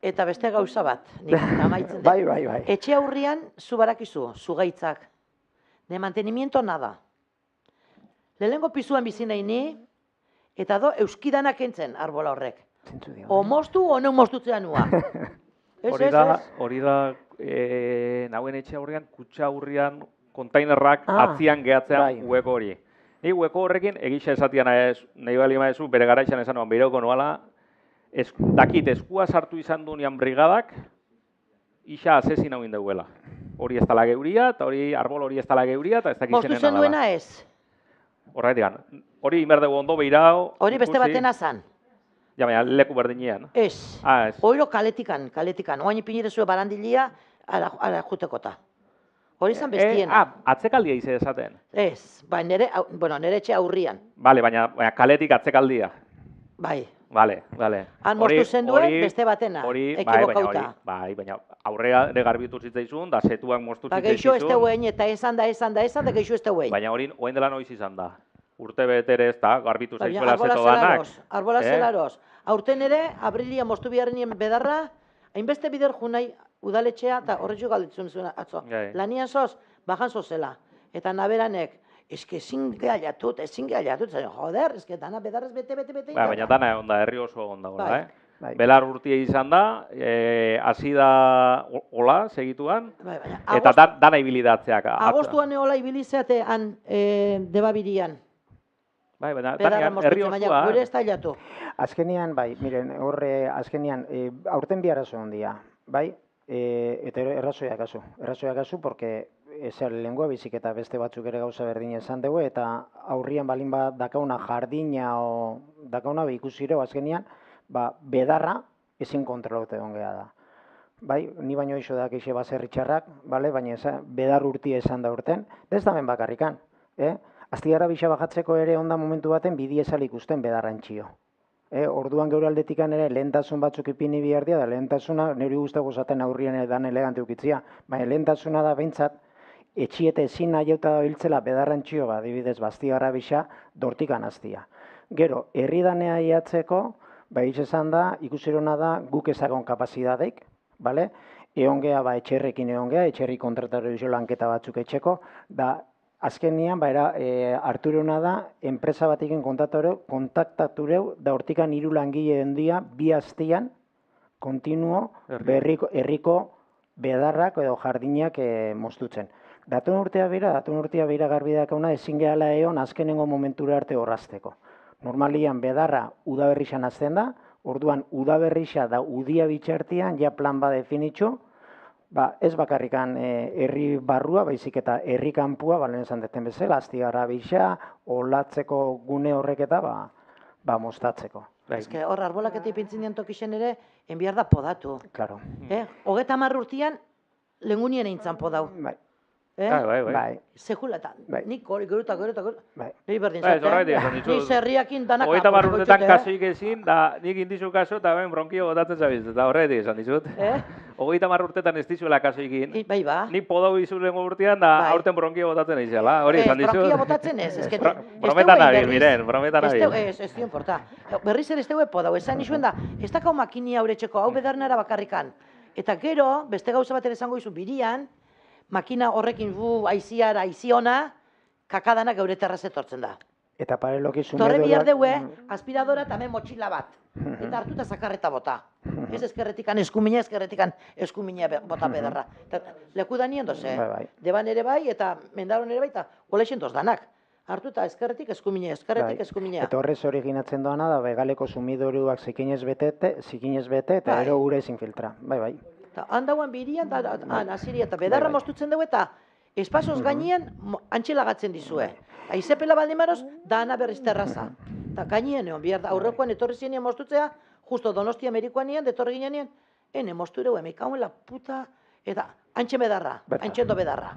Eta beste gauza bat, nik amaitzen dut. Bai. Etxe aurrian, zu barakizu, zu gaitzak. De mantenimiento nada. Lehenengo pizuan bizi nahi ni, eta do euskidanak entzen arbola horrek. O moztu, o neu moztutzea nua. Hori da, nahuen etxe aurrian, kutsa aurrian, kontainerrak atzian gehatzean hueko hori. Ni hueko horrekin, egisa esatian nahi bali maezu, bere garaixan esan oan beirauko nuala, dakit eskua sartu izan duenean brigadak, isa asesin hau indauela. Hori ez tala geuria, eta arbol hori ez tala geuria, eta ez dakit zenen nada. Moztu zen duena ez? Horretik, hori inberdegu ondo beirao. Hori beste batena zan? Ja, baina leku berdinean. Ez. Oiro kaletikan. Oain ipinire zuen barandilia, ara jutekota. Hori izan bestiena. Atzekaldia ize esaten. Ez, nire etxe aurrian. Bale, baina kaletik atzekaldia. Bai. Bale. Han moztu zenduen beste batena, ekibokauta. Bai, baina aurrea ere garbitu zitzaizun, da setuak moztu zitzaizun. Geixo ez teuen, eta esan da, geixo ez teuen. Baina hori, oain dela noiz izan da. Urte betere ez da, garbitu zaizuela zeto danak. Arbola zelaroz. Aurten ere, abrilia moztu biharrenien bedarra, hainbeste bider junai udaletxea, eta horretxo galditzen zuen atzo. Lanian zoz, bajan zozela. Eta naberanek, eske ezin gehiatut, joder, eske dana bedarrez bete. Baina dana egon da, herri oso egon da, Belar urtia izan da, hasi da hola, segituan, eta dana ibilidatzeak. Agostuan hola ibilizatean debabirian. Bai, baina herri osoa. Gure ez tailatu. Azkenian, bai, miren, horre, azkenian, aurten bi arazo handia, bai, eta errazoiak azu, porque lengua bizik eta beste batzuk ere gauza berdina esan dugu, eta aurrian balin bat dakauna jardina o dakauna ikusiro azkenian, bedarra ezin kontrolaute egon geha da. Bai, ni baino iso da keixe baserri txarrak, baina bedar urtia esan da urten, ez da ben bakarrikan. Aztigarra bisa bajatzeko ere onda momentu baten bidi esal ikusten bedarran txio. Orduan geure aldetikan ere lehentasun batzuk ipini bihardia da, lehentasuna, niri guztago zaten aurrian edan elegante ukitzia, baina lehentasuna da behintzat, etxiete ezin nahiauta da biltzela bedarran txio, adibidez, Aztigarra bisa, dortikan aztia. Gero, herri danea iatzeko, hitz esan da, ikusirona da, guk ezagon kapazidadeik, egon geha, etxerrekin egon geha, etxerri kontrataro iso lanketa batzuk etxeko, da, azkenian, harturona da, enpresa batekin kontaktatureu, da hortikan 3 langile hendia, 2 astian, kontinuo, herriko bedarrak edo jardinak moztutzen. Datun urtea bera garbi dakauna, ezin gehala egon azkenengo momentura arte horrazteko. Normalian bedarra udaberrixan azten da, orduan udaberrixa da udia bitxartian, ja plan ba definitxo, ez bakarrikan herri barrua, baizik eta herri kanpua, balen esan deten bezala, Aztigarra bisa, olatzeko gune horrek eta mostatzeko. Ez que hor arbolak eta ipintzen dian tokixen ere, enbiar da podatu. Claro. 30 urtean, lengunien eintzan podau. Bai. Sekuletan. Nik hori geruta. Ni berdin Ni zerriakin danak. 30 urtetan kasuik ezin, da nik indizu kaso, eta ben bronkio botatzen zabiz, eta horretik esan dizut. 30 urtetan ez dizuela kasuikin. Bai ba. Nik podau izulengo urtean, da aurten bronkio botatzen izela. Hori esan dizut. Bronkio botatzen ez. Brometan nabil, miren, brometan nabil. Ez dio importa. Berriz ere ez dugu podau, esan izuen da, ez dakau makinia auretxeko, hau bedarnara bakarrikan. Eta gero, beste gauza bat ere esango izu birian, makina horrekin aiziona, kakadanak geure terraz etortzen da. Eta pareloki Torre bihar deue, aspiradora eta hemen motxila bat. Eta hartuta zakarreta bota. Ez eskerretikan eskumina bota bedarra. Leku da nien doze. Deban ere bai, eta mendaron ere bai, eta oleixentoz danak. Hartuta eskerretik eskumina. Eta horrez hori ginatzen doana da, galeko sumidoruak zikinez bete, eta ero ure ezin filtra. Bai. Handauan birian, aziria, eta bedarra moztutzen dugu, eta espazoz gainean antxelagatzen dizue. Aizepela baldimaroz, dana berriz terraza. Eta gainean egon, bihar da, aurrekoan etorri zinean moztutzea, justo Donosti Amerikoan nian, detorri ginean, moztureu, emekauela puta, eta antxe bedarra, antxendo bedarra.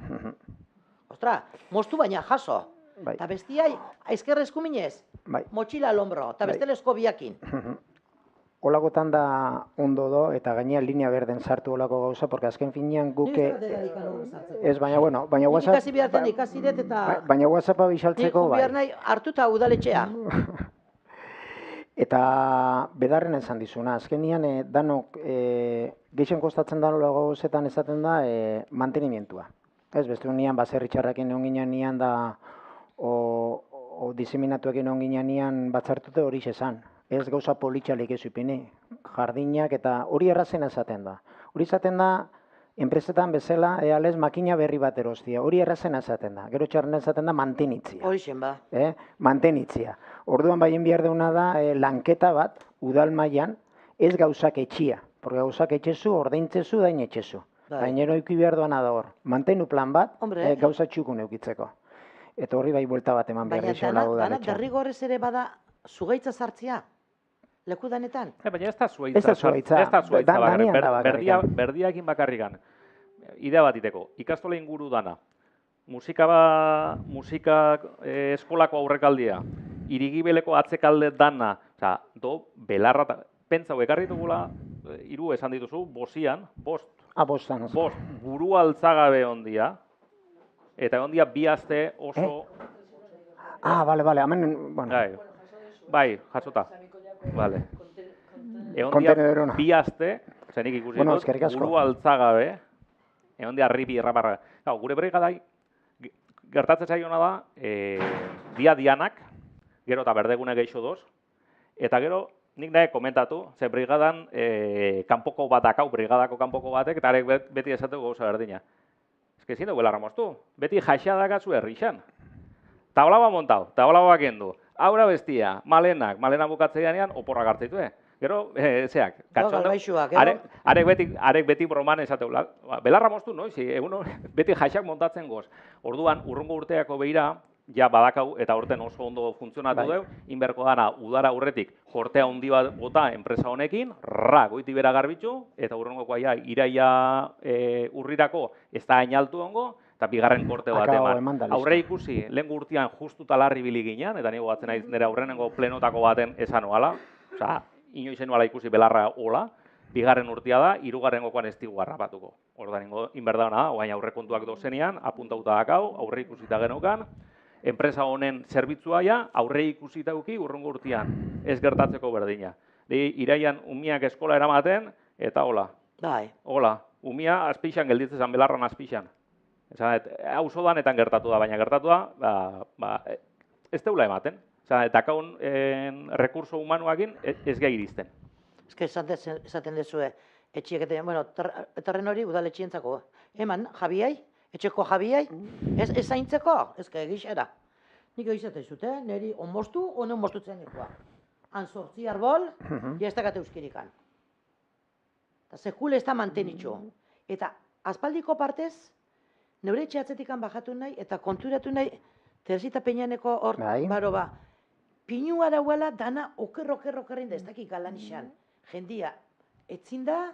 Ostra, moztu baina jaso. Eta bestia, aizkerra eskuminez, motxila lombro, eta bestelesko biakin. Olagotan da ondo do, eta gainean linea berden sartu olako gauza, porque azken finean guke... Ez, baina WhatsApp... Ikasi biharten ikasi dut eta... Baina WhatsAppa bisaltzeko, bai. Nik behar nahi hartuta udaletxea. Eta bedarren esan dizuna, azkenian danok geixen kostatzen da olago gauzetan esaten da mantenimientua. Ez, beste unian baserri txarrakin egon ginean nian da, o diseminatuekin egon ginean nian batzartute hori esan. Ez gauza politxalik ez ipini, jardinak eta hori errazen esaten da. Hori esaten da, enpresetan bezala, ealez makina berri bat erostia. Hori errazen esaten da. Gero txarren esaten da mantenitzia. Hori zen ba. Mantenitzia. Orduan baien behar deuna da lanketa bat, udal mailan, ez gauzak etxia. Porque gauzak etxezu, ordeintzezu, dain etxezu. Gainero eki behar duana da hor. Mantenu plan bat, gauza txukun eukitzeko. Eta horri bai buelta bat eman behar dixela udaletxea. Baina dana derrigorrez ere bada zugaitza sartzia. Leku danetan? Baina ez da zuaitza bakarrikan. Berdiakin bakarrikan. Idea bat iteko. Ikastola inguru dana. Musika eskolako aurrekaldia. Irigibeleko atzekalde dana. Osa, belarra, pentsau ekarri dugula, 3 esan dituzu, bosian, 5. Bostan. 5, buru altzagabe ondia, eta ondia 2 aste oso... Bale, hemen, bueno. Bai, jasota. Bale. Egondia 2 aste, zenik ikusi dut, buru altzagabe, egondia ripi erraparra. Gure brigadai, gertatzen zaiona da, dianak, gero eta berdegune geixo doz, eta gero, nik nahi komentatu, ze brigadan kanpoko bat dakau, brigadako kanpoko batek, eta arek beti esateko gauza berdina. Ez que ezin dugu belarra moztu, beti jaixadakazu herrixan. Tablaba montau, tablaba kendu, aura bestia, malena bukatzeianean, oporrak hartzitue. Gero, zeak, katxondo, arek beti broman esateula, belarra moztu, noiz, beti jaixak montatzen goz. Orduan, urrungo urteako behira, ja badakau eta urten oso ondo funtzionatu deu, inberko dana udara aurretik kortea handi bat bota enpresa honekin, goiti bera garbitzu, eta urrungokoa iraia urrirako ez da ainaltu ongo, eta bigarren korte bat eman. Aurre ikusi, lehen urtean justu talarri bili ginean, eta nigo batzen naiz nire aurrenengo plenotako baten esan oala, oza, inoizen oala ikusi belarra ola, bigarren urtea da, 3. ez digu garrapatuko. Orda ningo, inberdana da, oain aurrekontuak dozenean, apuntauta dakau, aurre ikusita genokan, enpresa honen zerbitzua ja, aurre ikusita uki urrungo urtean, ez gertatzeko berdina. Iraian umiak eskola eramaten, eta hola. Hola, umia azpixan gelditzen belarran azpixan. Hau danetan gertatu da, baina gertatu da, ez deula ematen. Eta kaun rekurso humanoakin ez gai irizten. Ez que esaten dezue, etxiek eta, bueno, terren hori udaletxientzako. Eman, jabiai, etxeko jabiai, ez zaintzeko, ez que egixera. Nik egizaten zute, niri onmostu, honen onmostutzen nikoa. Han 8 arbol, jastakate euskirikan. Eta sekule ez da mantenitxo. Eta aspaldiko partez, neure etxe atzetikan bajatu nahi, eta konturatu nahi, Teresita Peñaneko hor, baro ba, pinu arauela dana okerro-okerrin da, ez dakik galan izan. Jendia, etzin da?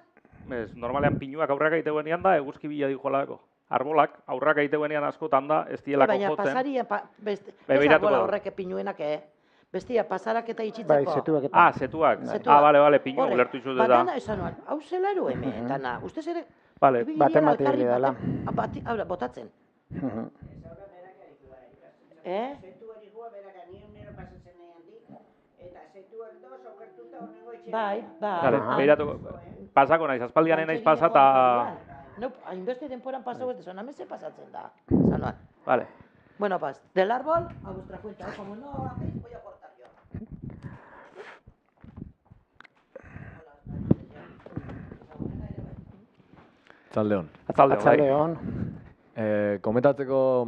Normalean pinuak aurrak egiteguenean da, eguzki bila dijoalako. Arbolak aurrak egiteguenean askotan da, ez dielako jotzen. Baina pasaria, ez arbola horrek pinuenak, bestia, pasarak eta itxitzeko. Zetuak. Bale, pinu ulertu izut da. Batana esan nuan, hau zelaro hemen, dana, ustez ere, baten bateri dela. Botatzen. Bai. Pasako naiz, aspaldianen naiz pasa eta... Hainbeste denporan pasau ez desan, amese pasatzen da. Zanuan. Vale. Bueno, del árbol a vuestra cuenta. Como no hacéis, voy a cortar yo. Atzaldeon. Komentatzeko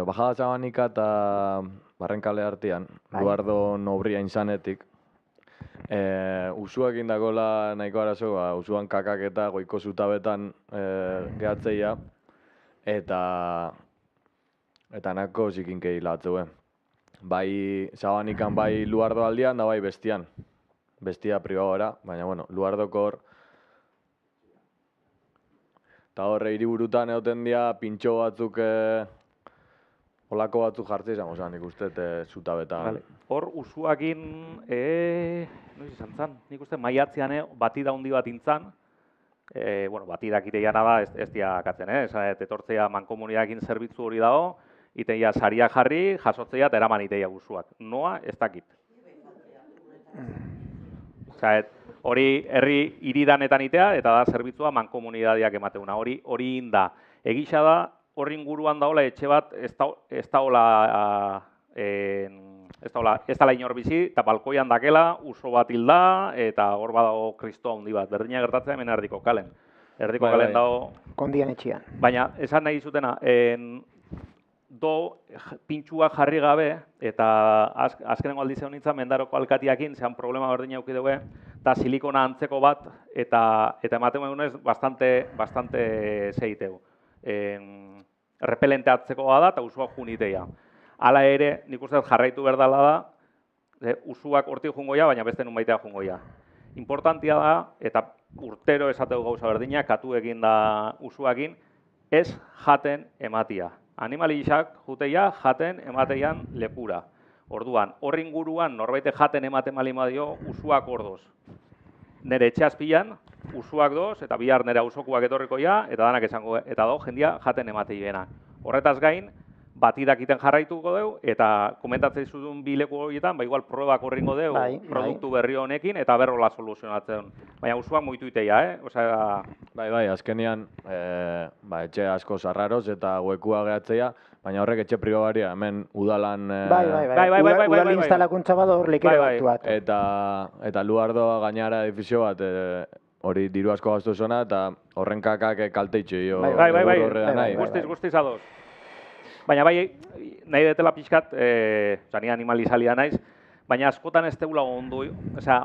Bajada Txabanika eta Barrenkale artean, Eduardo Nobria inzanetik, usuak indakola nahiko arazo, usuan kakak eta goiko zutabetan gehatzeia, eta nahiko zikinkei latzue. Bai Txabanikan, bai Luardo aldian, da bai bestian. Bestia pribagora, baina, bueno, Luardoko hor, eta horre hiriburutan egoten dira pintxo batzuk, olako batzuk jartzea izango zen, nik uste, zutabetan. Hor, usuakin, noiz izan zen, nik uste, maiatzean batida handi bat intzan, batida kiteiana da, ez dira katzen, etortzea mankomunidakin zerbitzu hori dago, iteia saria jarri, jasotzea eta eraman iteia usuak. Noa, ez dakit. Hori herri iridanetan itea, eta da zerbitzua mankomunidadiak emateuna. Hori inda. Egisa da, horri inguruan daola etxe bat ez dala inor bizi, eta balkoian dakela, uso bat hilda, eta hor badago kristo handi bat. Berdina gertatzen hemen erdiko kalen. Erdiko kalen dago... Kondian etxean. Baina, esan nahi zutena, pintxua jarri gabe, eta azkenengo aldize honintzen Mendaroko alkatiakin, zean problema berdina auki dugu, eta silikona antzeko bat, eta ematen egunez, bastante zeiteu. Repelente atzeko da, eta usua juniteia. Hala ere, nik uste jarraitu berdala da, usuak hortik jungoia, baina beste nun baitea jungoia. Importantia da, eta urtero esateu gauza berdina, katu egin da usuakin, ez jaten ematia. Animalixak juteia jaten emateian lekura. Orduan, horri inguruan norbaite jaten ematen bali badio, usuak ordoz. Nere etxe azpian, usuak doz, eta bihar nere auzokuak etorriko ja, eta danak esango, eta do, jendia jaten emate hiena. Horretaz gain, batidakiten jarraituko deu, eta komentatzen zuten bi leku horietan, igual probak horringo deu, produktu berri honekin, eta berrola soluzionatzen. Baina usuak muitu iteia, Osea... Bai, azkenean, etxe asko zarraroz eta huekua gehatzea, baina horrek etxe pribaria, hemen udalan... Udal instalakuntza bada hor lekere batuat. Eta luardoa gainara edifizio bat, hori diru asko gaztu zona, eta horren kakak kalteitxo jo. Bai, guztiz adoz. Baina nahi detela pixkat, ni animalizalia naiz, baina askotan ez teula ondo,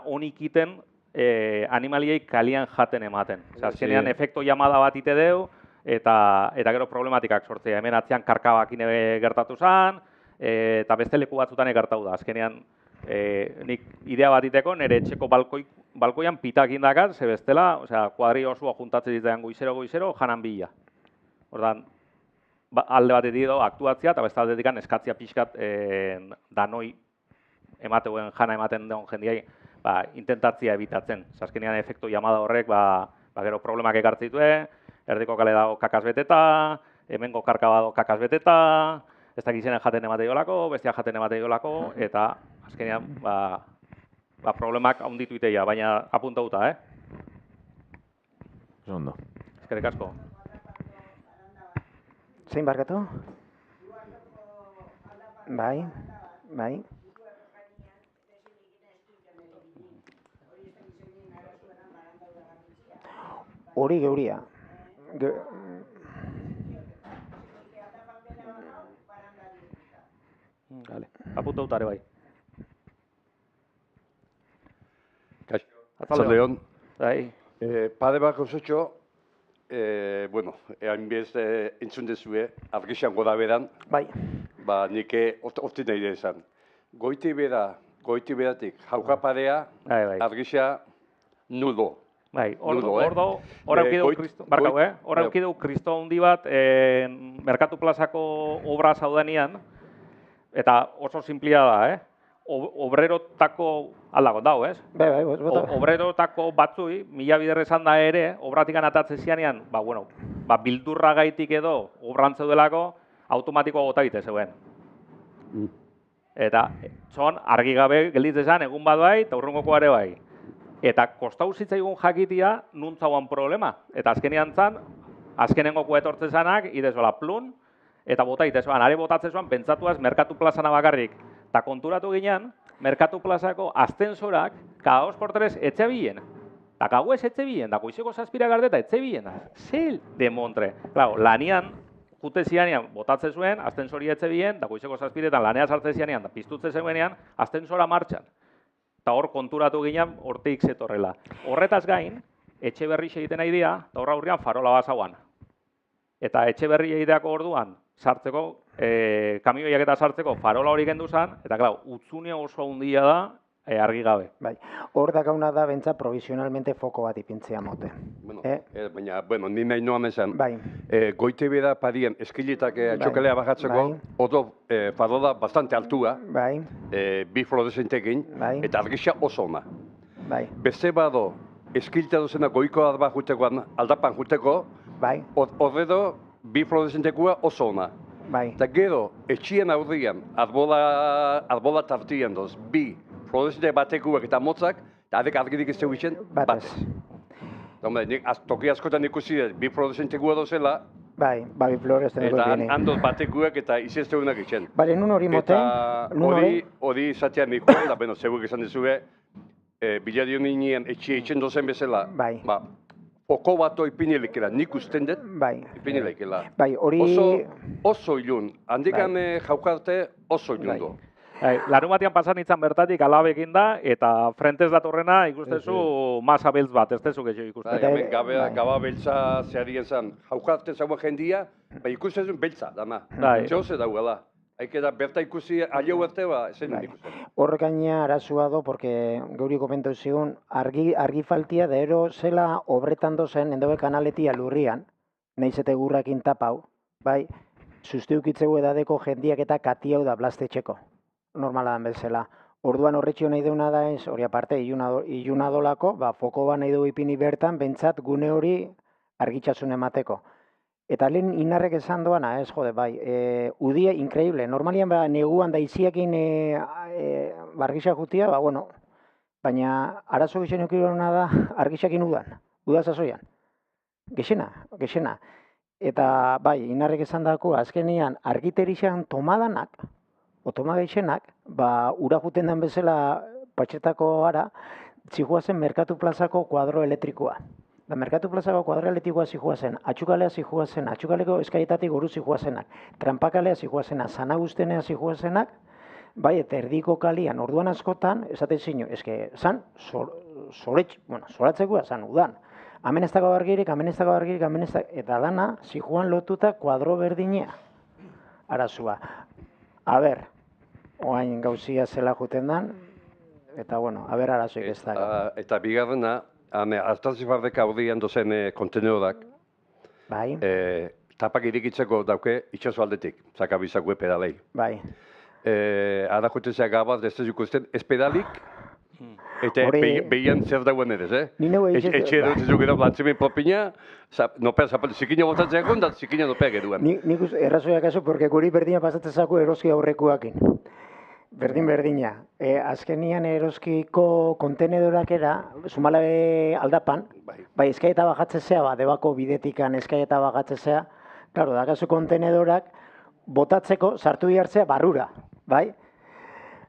honik iten animaliei kalian jaten ematen. Azkenean efekto llamada bat ite deu, eta gero problematikak sortzea. Hemen atzean karkabakin gertatu zen, eta beste leku batzutan egertau da. Azkenean, nik idea bat iteko, nire etxeko balkoian pitakin dakar, ze bestela, kuadri osoa juntatzen ditzean goizero, janan bila. Hortan, alde bat edo aktuatzea, eta beste aldetik eskatzia pixkat danoi emateuen jana ematen deon jendiai, intentatzia ebitatzen. Azkenean efektu llamada horrek, gero problemak ekartzitue, erdiko kale dago kakaz beteta, hemengo karka bado kakaz beteta, ez dakizenen jaten emate jolako, bestia jaten emate jolako, eta azkenean problemak haunditu iteia, baina apuntauta, Ondo. Eskerrik asko. Zein barkatu? Bai. Hori geuria. Apuntautare bai. Kaixo. Atzaldeon. Bai. Pade bako zotxo, hainbez entzun dezue, argixan goda beran. Bai. Nik horti nahi da esan. Goiti beratik jaukaparea, argixa nudo. Bai, hor eukideu kristo handi bat Merkatu Plazako obra zaudenean, eta oso simplia da, obrerotako aldago dago, ez? Bai, obrerotako batzui, mila bider esan da ere, obratik anatatze zianean, bildurra gaitik edo, obrantze delako, automatikoa gota bite zeuen. Eta, zon, argi gabe gelditzen egun bat bai, eta urrungoko are bai. Eta kostau zitzaigun jakitia nuntzauan problema. Eta azkenean zan, azkenengoko etortzen zanak, idezola plun, eta bota itezoan. Are botatzen zuan, pentsatuaz Merkatu Plazana bakarrik. Eta konturatu ginean, Merkatu Plazako astensorak, cada 2x3 etxe bilen. Eta gauez etxe bilen, da goizeko zazpira gardeta etxe bilen. Zel de montre. Claro, lanian, jute zianean, botatzen zuen, astensori etxe bilen, da goizeko zazpiretan lanea sartzen zianean, da piztutzen zegoenean, astensora martxan. Eta hor konturatu ginean, horteik zetorrela. Horretaz gain, etxe berri egiten nahi dira, eta horra hurrian farola bazauan. Eta etxe berri egiteako orduan, sartzeko, kamioiak eta sartzeko farola hori gendu zen, eta klar, utzune oso handia da, argi gabe. Bai, hor dakauna da bentsa provisionalmente foko bat ipintzea mote. Baina, ni nahi noan esan, bai. Goite beda parien eskilitak atxokalea bajatzeko, odo farola bastante altua, bi fluorescentekin, eta argixa oso ona. Beste bado, eskilita duzena goiko arba jutekoan, aldapan juteko, horredo bi fluorescentekua oso ona. Eta gero, etxien aurrian, arbola tartien doz, bi fluorescente batekuak eta motzak, eta adek argirik ez zegoitzen, batez. Toki askotan ikusi dut, bi fluorescentekua dozela, bi fluorescentekua eta handoz batekuak eta izezteunak itzen. Bale, nun hori mote? Eta hori izatean nikoen, da, zegoek esan dezue, biladio ninen etxia itzen dozen bezala, oko bato ipinilekela, nik usten dut, ipinilekela. Oso ilun, handikan jaukarte oso ilun do. Larun batian pasan nintzen bertatik alabekin da, eta frentez datorrena ikustezu masa beltz bat, ez tezu getxo ikusten. Gaba beltza zeharien zan, jaukarte zagoa jendia, ikustezu beltza, dama. Txose dauela. Haikeda berta ikusi alio erte zen ikusten. Horrek gaina arazua do, porque gauri komentau zigun, argi faltia da ero zela obretan dozen, endobe kanaletia lurrian, nahiz eta gurrakin tapau, bai, sustiukitzeu edadeko jendiak eta katiau da blastetxeko. normala den bezala. Orduan horretxio nahi deuna da ez, hori aparte, iluna dolako, foko nahi du ipini bertan, bentsat gune hori argitxasun emateko. Eta lehen inarrek esan doana, ez jode, bai, udia, increíble, normalian neguan da iziakin argitxa jutia, bueno, baina arazo gixen eukirona da argitxakin uda sasoian. Gexena. Eta bai, inarrek esan dako, azkenian argiterixan tomadanak, otoma geixenak, ura juten den bezala patxetako ara, zijoazen Merkatu Plazako kuadro elektrikoa. Merkatu Plazako kuadro elektrikoa zijoazen, atxukalea zijoazen, atxukaleko eskaitatik guru zijoazenak, trampakalea zijoazenak, Sanaguztenea zijoazenak, bai, eta erdiko kalian, orduan askotan, esaten zinu, eske, zan, zoratzekoa, zan, udan. Hemen ez dago argirik, eta dana, zijoan lotuta kuadro berdinea. Arazua. A ber, oain gauzia zela juten dan, eta bueno, a ber arazoik ez dago. Eta bigarrena, Artazifardeka hordian dozen konteneorak, bai. Tapak irikitzeko dauke itxaso aldetik, zakabizakue pedalei. Bai. Ara jutezea gabaz, ez ez ikusten, ez pedalik, eta behian zer dauen edez, Etxe edo ez dukera plantzimen popina, nopea zikina botatzea gondat, zikina nopea geduan. Nik errazoiak aso, porque guri berdina pasatzen zako eroski aurrekoakin. Berdina. Azkenian eroskiko kontenedorak era, Zumalabe aldapan, bai, eskaeta bajatzezea, debako bidetikan eskaeta bajatzezea, klaro, dakazu kontenedorak, botatzeko sartu bihartzea barrura, bai?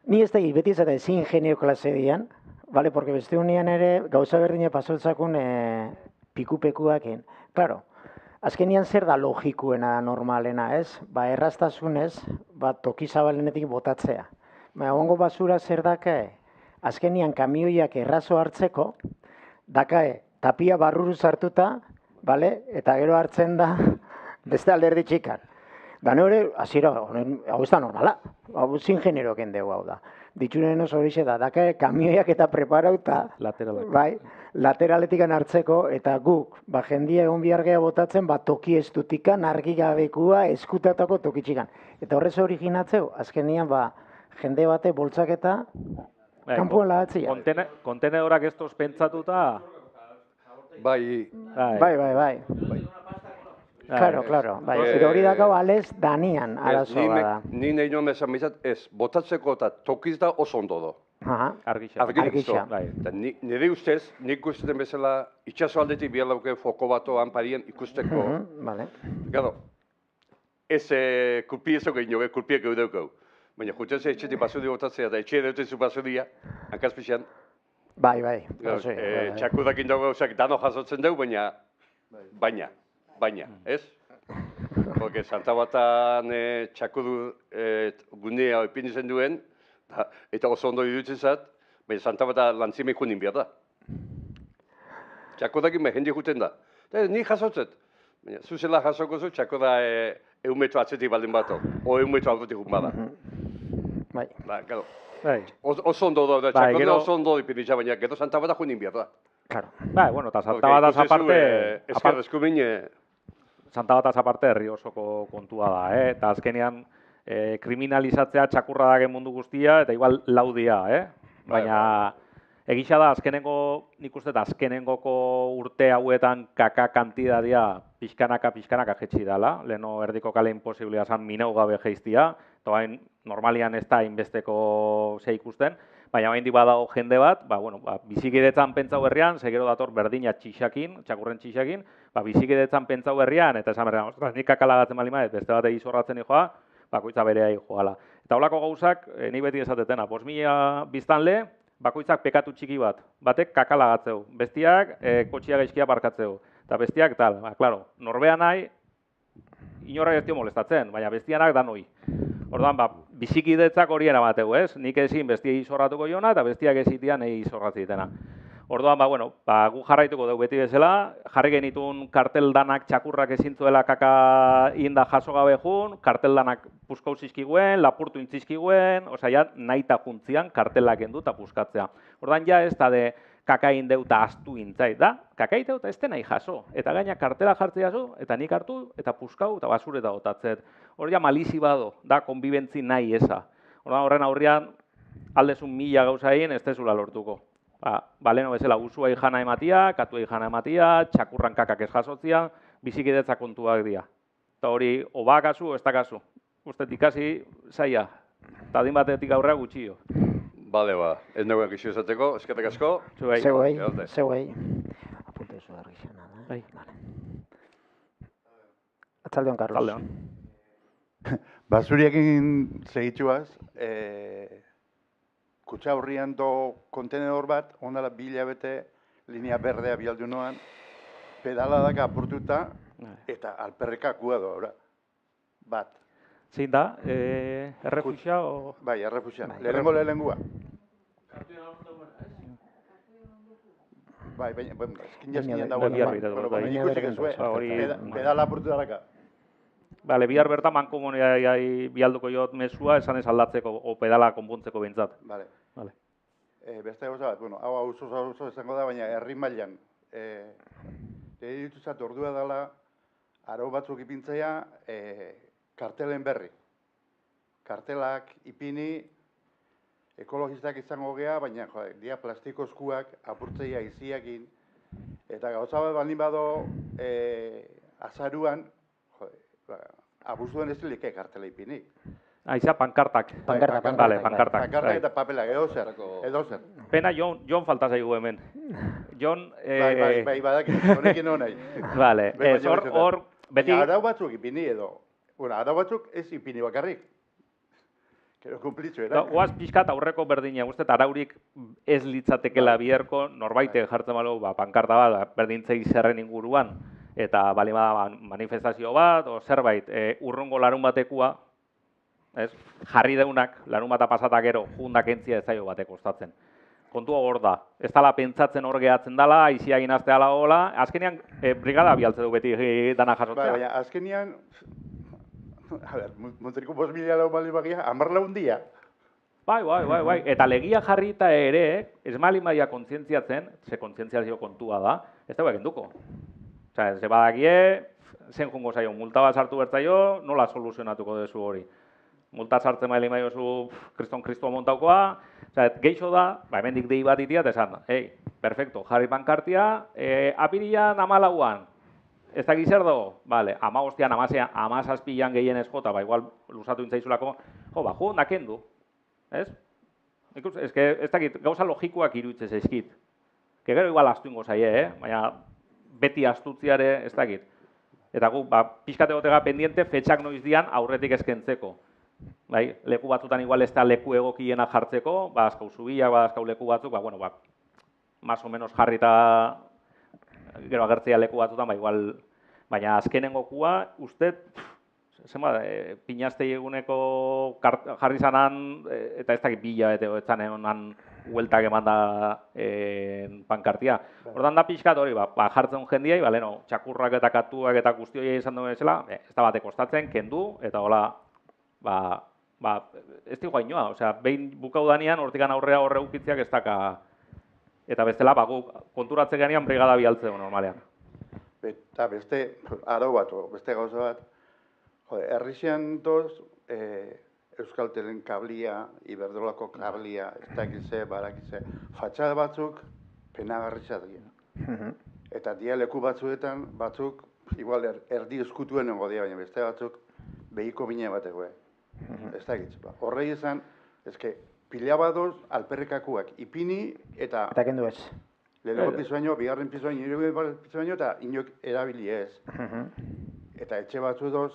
Ni ez da beti ez da ezin ingenio klase dian, bale, porque beste unian ere gauza berdina pasotzakun pikupekuakin. Klaro, azkenian zer da logikuena normalena, ez? Erraztasunez, toki zabalenetik botatzea. Ongo basura zer dakae, azkenian kamioiak errazo hartzeko, dakae tapia barruru sartuta, bale, eta gero hartzen da beste alderdi txikan. Dane hori, hasiera, hau ez da normala, hau zin generoken dugu hau da. Ditxunen oso horixe da, dakae kamioiak eta preparauta, bai, lateraletikan hartzeko, eta guk, jendia egon bihargea botatzen, toki estutikan, argigabekua, eskutatako tokitxikan. Eta horrez originatzeu, azkenian, jende bate boltzaketa kanpoan lahatzia. Kontenedorak ez toz pentsatuta? Bai. Claro. Eta hori dakau alez danian arazoa da. Ni nahi nuen esan bizat, ez, botatzeko eta tokiz da oso ondo do. Argixa. Nire ustez, nik usteten bezala, itxaso aldetik bihar dauke foko batoan parien ikusteko. Gero, ez kulpi ezok egin joge, kulpiek eudeuko. Baina jutzen ze etxetik basudi botatzea, da etxe edo zu basudia, hankazpixan. Bai. Txakudakin dago gauzak dano jasotzen dugu, baina, ez? Porque Santa Batan txakudu gunea ipin izan duen, eta oso ondo idutzen zat, baina Santa Batan lantzime ikunin behar da. Txakudakin jende juten da. Ni jasotzet, baina zuzela jasoko zu, txakuda 1 metro atzetik baldin bato, o 1 metro aldotik jun bada. Bai. Oso ondo da, txakuda oso ondo ipinitza, baina gero Santa Batan junin behar da. Claro. Bueno, eta Santa Bataz aparte... Eskerrezkumin... Santa Bataz aparte herri osoko kontua da, eta azkenean kriminalizatzea txakurra dagen mundu guztia, eta igual laudia, Baina egisa da, nik uste da, azkenengoko urte hauetan kaka kantidadia pixkanaka jetxi dela, leheno erdiko kale imposiblia zan minau gabe geiztia, eta bain normalian ez da inbesteko ze ikusten, baina bain badago jende bat, bizikidetzan pentsau berrian, segero dator berdina txakurren txixakin, bizikidetzan pentsau berrian, eta esan berrian, ostras, nik kakalagatzen bali maet, beste bat egizorratzen joa, bakoitza berea joala. Eta holako gauzak, ni beti esatetena, 5.000 biztanle, bakoitzak pekatu txiki bat, batek kakalagatzeu, bestiak kotxia gaizkia barkatzeu, eta bestiak tal, klaro, norbea nahi, inorra ez dio molestatzen, baina bestianak da noi. Orduan, bizikidetzak horien abateu, ez? Nik ezin bestia izorratuko jona, eta bestiak ezitian izorratzen ditena. Orduan, gu jarraituko dugu beti bezala, jarri genitun kartel danak txakurrak ezintzuela kaka inda jaso gabe jun, kartel danak puskau zizkiguen, lapurtu intzizkiguen, osea, nahi eta juntzian kartelak endu eta puskatzea. Orduan, ez da de kaka indeu eta astu intzait, da? Kaka indeu eta ez nahi jaso. Eta gaina kartela jartzea zu, eta nik hartu, eta puskau, eta basure da otatzet. Hor malizi bado, da, konbibentzi nahi eza. Horren aurrian, aldezun 1000 gauza egin, ez dezula lortuko. Baleno bezala, usua jana ematia, katua jana ematia, txakurran kakak ez jasotzia, bizikidetza kontuak dira. Eta hori, oba kasu, ez da kasu. Ustet ikasi, zaila. Eta adin batetik aurrera gutxio. Bale, ez nagoen gizio esateko, eskerrik asko. Zeuei. Apunte zu argi xena, Bai. Atzaldeon, Carlos. Atzaldeon. Basuriekin segitxuaz, kutsa horrian do kontenedor bat, ondala 2 hilabete linea berdea bialdu noan, pedala daka apurtuta, eta alperrekak gua doa, bat. Zein da, errefuxia o... Bai, errefuxia. Lehengua. Bai, eskin dago. Ikusik ezue, pedala apurtuta daka. Bale, bihar bertan mankomuniai bialduko jot mesua, esan ez aldatzeko, o pedala konpontzeko behintzat. Bale. Beste gauza bat, hau oso esango da, baina herri mailan. Dituzat ordua dela, aro batzuk ipintzea, kartelen berri. Kartelak ipini, ekologistak izango gea, baina dia plastikozkuak, apurtzeia iziakin. Eta gauza bat baldin bado azaruan, abuzuen ez dilike kartela ipinik. Aiza, pankartak. Pankartak. Pankartak eta papelak, edo zer. Pena, Jon falta zaigu hemen. Jon... Bai, badakit, honekin honai. Bale, hor, beti... Arau batzuk ipini edo. Arau batzuk ez ipini bakarrik. Kero kumplitzu, era? Oaz pixkat aurreko berdina, guztet, araurik ez litzatekela biherko, norbaite jartzen malo, pankarta bat, berdintzei zerren inguruan, eta bali manifestazio bat, o zerbait, urrungo larun batekua, jarri deunak, larun bata pasatak gero, jundak entzia ez zaio batek ostatzen. Kontua hor da, ez dala pentsatzen hor gehatzen dala, izia ginazte ala hola, azkenean brigada bialtze du beti dana jasotzea. Baina, azkenean, Monteriko 5.000 lau bali bagia, 10 lagun dia. Bai, eta legia jarri eta ere, ez mali maia kontzientziatzen, ze kontzientziazio kontua da, ez da enduko. Osea, ze badakie, zen jungo zaio, multa bat sartu bertzaio, nola soluzionatuko dezu hori. Multa sartzen maili maiozu kriston montaukoa, osea, geixo da, hemendik dei bat itia, eta esan, perfecto, jarri pankartia, apirian 14an, ez da gizer dago, bale, 15an, 17an gehien eskota, igual lusatu intzaizulako, nakendu, ez? Ez dakit, gauza logikoak iruditzez eskit. Gero igual astu ingo zaie, baina beti astutziare ez dakit. Eta gu, pixkate gotega pendiente, fetxak noiz dian aurretik eskentzeko. Leku batzutan igual ez da leku egokiena jartzeko, azkau zubiak, azkau leku batzuk, más o menos jarrita gero agertzea leku batzutan, baina azkenengo kua, uste, pinaztei eguneko jarri zanan, eta ez dakit bila, eta ez zanen honan hueltak eman da pankartia. Hortan da pixkat hori, jartzen jendiai, txakurrak eta katuak eta guztioia izan duen ezela, ez da batek kostatzen, kendu, eta hola, ez digu hainoa, behin bukaudanean, hortikan aurrea horre ukitziak ez daka, eta bestela, konturatzen ganean brigada bialtzeko normalean. Eta beste, arau bat, beste gauza bat, herrixian doz, Euskaltelen kablia, Iberdrolako kablia, ez dakize, barakize, fatxada batzuk penagarritza dira. Eta dia leku batzuetan, batzuk, igual erdi eskutuen nengo dira, baina beste batzuk, behiko bine bateko, ez dakize. Horrei izan, ezke, pila badoz, alperrekakuak ipini eta... Eta kendu ez. Lehenengo pizuaino, bigarren pizuaino, hirugarren pizuaino, eta inok erabili ez. Eta etxe batzu doz...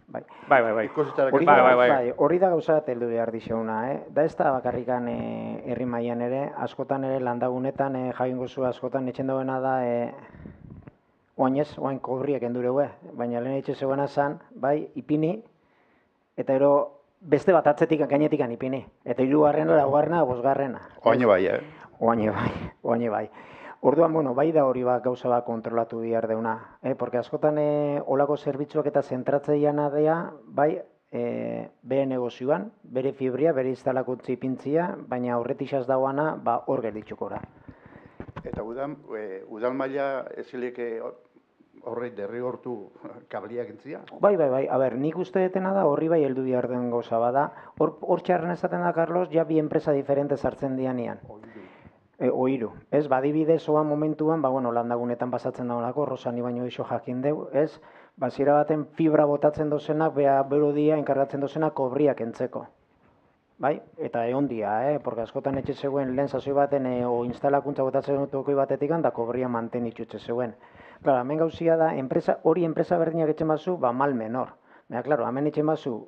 Bai. Hori da gauza bat heldu behar dixeuna, Da ez da bakarrikan herri mailan ere, askotan ere landagunetan, jagingo zu askotan etxen dagoena da, oain kobriek enduregue, baina lehen etxe zegoena zan, ipini, eta ero beste bat atzetik gainetikan ipini. Eta 3., 4., 5. Oaine bai, Oaine bai. Orduan, bai da hori gauza bat kontrolatu behar deuna. Porque askotan olako zerbitzuak eta zentratzeian adea, bere negozioan, bere fibria, bere instalakuntzi ipintzia, baina horretik az dagoana, hor gerditzukora. Eta udal maila ezileke horrei derrigortu kabliak entzia? Bai, nik uste detena da horri bai heldu behar den gauza bada. Hor txarren esaten da, Carlos, ja bi enpresa diferente sartzen dianean. Oiru. Ez, badibidez oan momentuan, landagunetan pasatzen dagoelako, Rosani baino iso jakin deu, ez? Zira baten fibra botatzen dozenak, bero dia enkargatzen dozenak kobriak entzeko. Bai? Eta egon dia, porque askotan etxe zegoen lehen sasoi baten o instalakuntza botatzen dutokoi batetik da kobria mantenitutxe zegoen. Claro, hemen gauzia da, hori enpresa berdinak etxen bazu, mal menor. Baina, claro, hemen etxen bazu,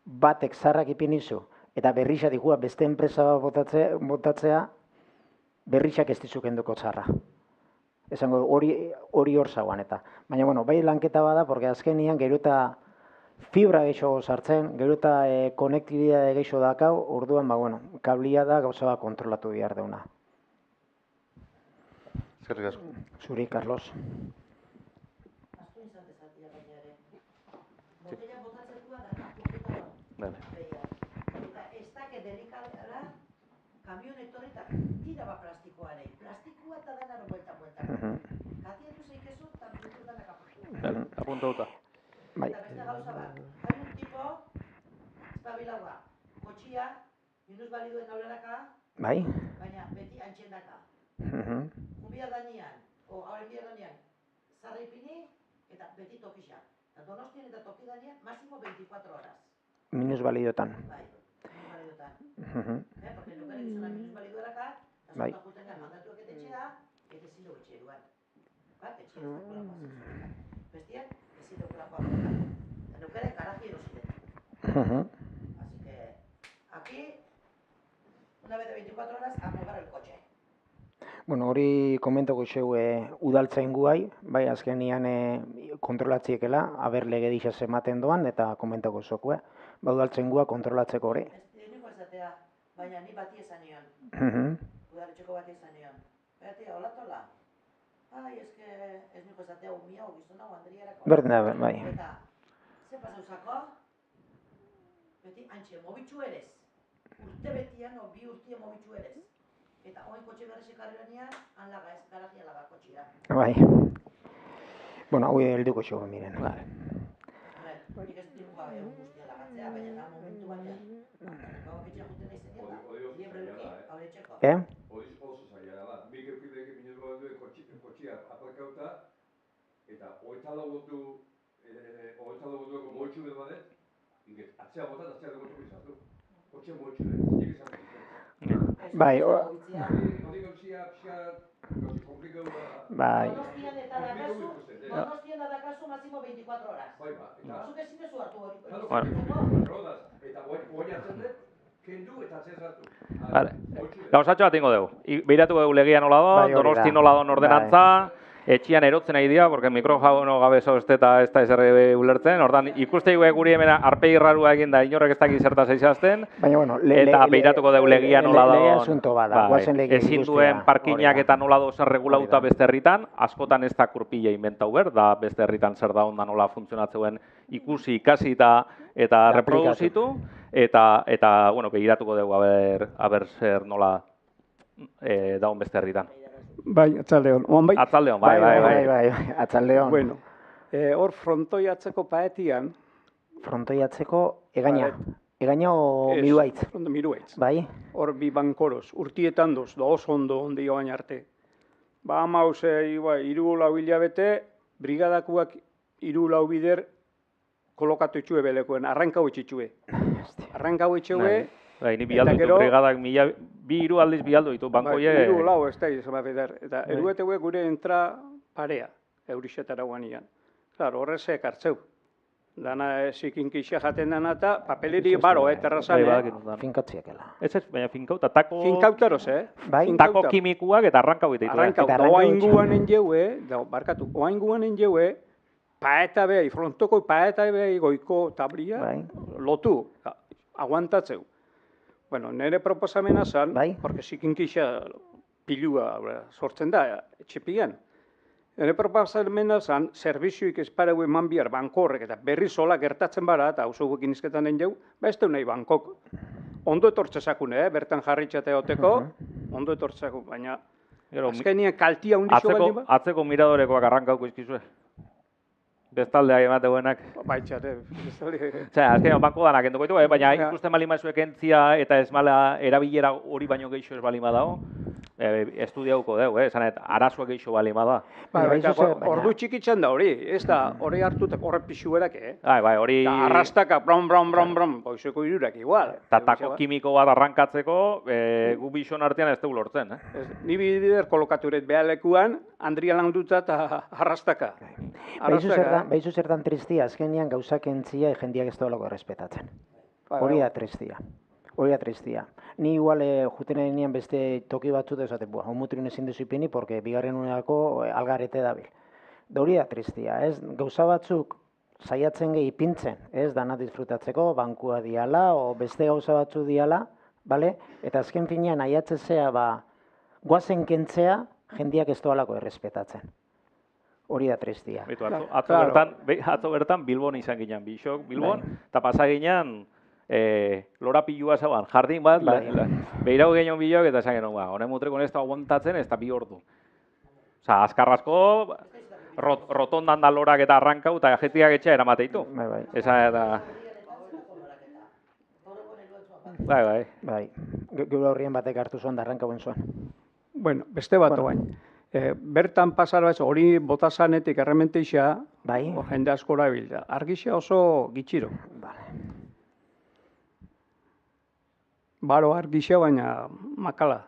batek zarrak ipinizu, eta berrixa digua beste enpresa botatzea, berrixak ez dizukenduko txarra. Esango, hori hor zagoan eta. Baina, bai lanketa bada, porque azkenian gero eta fibra gehiago sartzen, gero eta konektibidade gehiago dakau, orduan, kablia da gauza bat kontrolatu behar deuna. Eskerrik asko. Zuri, Carlos. Botella botatzetua dana, eta ez dake delikadera, kamion etorri eta tira bat plastikoare. Plastikoa eta dana buelta. Katiatu zeikezu, eta buelta dana kaputu. Apuntauta. Eta beste gauza bat, hai un tipo, espabilagoa, kotxia, minus baliduen auleraka, baina beti antxendaka. Unbia danian, hauren bia danian, zarripini eta beti tokixak. Donostian eta toki danian, máximo 24 horas. Minus balidotan. Bai, minus balidotan. Porque nukare gizuna minus balidoeraka, eta zuta juten gara mandatuak etxea, eta ezin dugu etxe duan. Bat, etxe ez dagoela pasizuna. Bestiak, ezin dugu lakoa. Eta nukare garaji erosiren. Así que, aquí, una vez de 24 horas, a mover el coche. Hori komentako zeu udaltzain guai, bai azkenian kontrolatziekela, aber legedisa ematen doan, eta komentako zokue. Udaltzain gua kontrolatzeko hori. Ez niko esatea, baina ni bati esan nion. Udaletxeko bati esan nion. Beatia, hola tola? Ai, ez niko esatea, umia, gizona, Andriarako. Berdin da, bai. Eta, ze pasauzako? Beti, antxe, mobitxu erez. Urte betian, bi urtie mobitxu erez. Eta hori kotxe berrezek arreanean, hanlaga ez, garaji alaga kotxea. Bai. Hau helduko xogu, miren. Nik ez dugu gabe guztia lagatzea, baina da momentu batean. Gau betxea juten nahi zenieta, liebre duki, haure txeko. Hori oso zaila da. Bik eukidek minuz bat kotxea apakauta, eta oetalagotu moitxu behar badet, atzea botat, atzea dugu bizatu. Kotxea moitxu behar, nik esan behar. Bai, Donostian da dakazu máximo 24 horas. Zuk ezin dezu hartu hori. Eta hori hartzen dut, kendu eta atzea zartu. Gauzatxo bat ingo dugu. Beiratuko dugu legia nola don, Donosti nola don ordenantza, etxian erotzen nahi dira, porque mikrofono gabe eta ez da eserre ulertzen. Ordan ikuste guri hemen arpegi rarua egin da, inorrek ez dakit zertaz eizazten. Eta beiratuko dugu legia nola don. Ezin duen parkinak eta nola do zer regulauta beste herritan, askotan ez da kurpila inventau ber, da beste herritan zer da onda nola funtzionatzen ikusi, ikasi eta reproduzitu. Eta begiratuko dugu aber zer nola daun beste herritan. Bai, atzaldeon. Atzaldeon, bai. Atzaldeon. Bueno, hor frontoi atzeko paetian. Frontoi atzeko egaina o miruaitz? Miruaitz. Bai. Hor bi bankoros, urtietan doz, oso ondo ondi joan arte. Amauz, iru lau hilabete, brigadakuak iru lau bider kolokatu itxue belekoen, arrankau itxitxue. Arrankau itxue. Ni bialdu ditu brigadak, bi hiru aldiz bialdu ditu, bankoie... Hiru lau ez da izan beder, eta eruetegue gure entra parea, eurixetara guanian. Claro, horrezek hartzeu. Dana zikinkixa jaten dena eta papeleri baro, terrazane. Finkatziakela. Ez, baina finkauta, tako... Finkautaroz, Tako kimikuak eta arrankau ditu. Arrankau, oainguanen jeue, barkatu, oainguanen jeue, paeta behai, frontoko paeta behai goiko tablia, lotu, aguantatzeu. Bueno, nire proposamena zan, porque zikinkixa pilua sortzen da, etxepian. Nire proposamena zan, zerbizioik ezparegu eman bihar bankorrek eta berri sola gertatzen bara, eta hausugukin izketan den jau, ez du nahi bankok. Ondo etortzezakune, bertan jarritxate hoteko, ondo etortzezakun, baina azkenien kaltia hundixo baldin ba? Atzeko miradorekoak arrankauko izkizue. Bestaldea emate buenak. Baitxate, bestalde. Azkenean banko danak enduko ditu, baina ikusten bali mazuek entzia eta ez mala erabilera hori baino gehiago ez bali madao, estudiauko dugu, esanet, arazoak gehiago bali mada. Ordu txikitzen da hori, ez da, hori hartutak horre pixuerak, Bai, hori... Arrastaka, brom, boizeko irurak igual. Tako kimiko bat arrankatzeko, gu bixon artean ez dugu lortzen, Ni bider kolokaturet behalekuan, Andria landuta eta arrastaka. Baizu zertan tristia, azkenean gauzak entzia jendiak ez dolako errespetatzen. Hori da tristia. Ni igual juten egin beste toki batzu da esate, homutrin ezin duzu ipini, porque bigarren uneako algarete dabil. Hori da tristia, ez? Gauza batzuk saiatzen gehi ipintzen, ez? Dana disfrutatzeko, bankua diala, o beste gauza batzu diala, bale? Eta azken finean aiatzezea, guazen kentzea, jendiak ez dolako errespetatzen. Hori da tristia. Atzo bertan Bilbon izan ginen, Bixok, Bilbon, eta pasa ginen lora pilua zauan, jardin bat, behirago ginen Bilok, eta esan genuen, honen mutreko ez da aguantatzen, ez da 2 ordu. Osa, azkarrazko, rotondan da lorak eta arrankau, eta jetiak etxea eramateitu. Esa eta... Bai, gure horrien batek hartu zuen da arrankauen zuen. Bueno, beste bat oain. Bertan pasara ez, hori botazanetik errementeixa, jende askora bilda. Argixa oso gitxiro. Baro argixa, baina makala.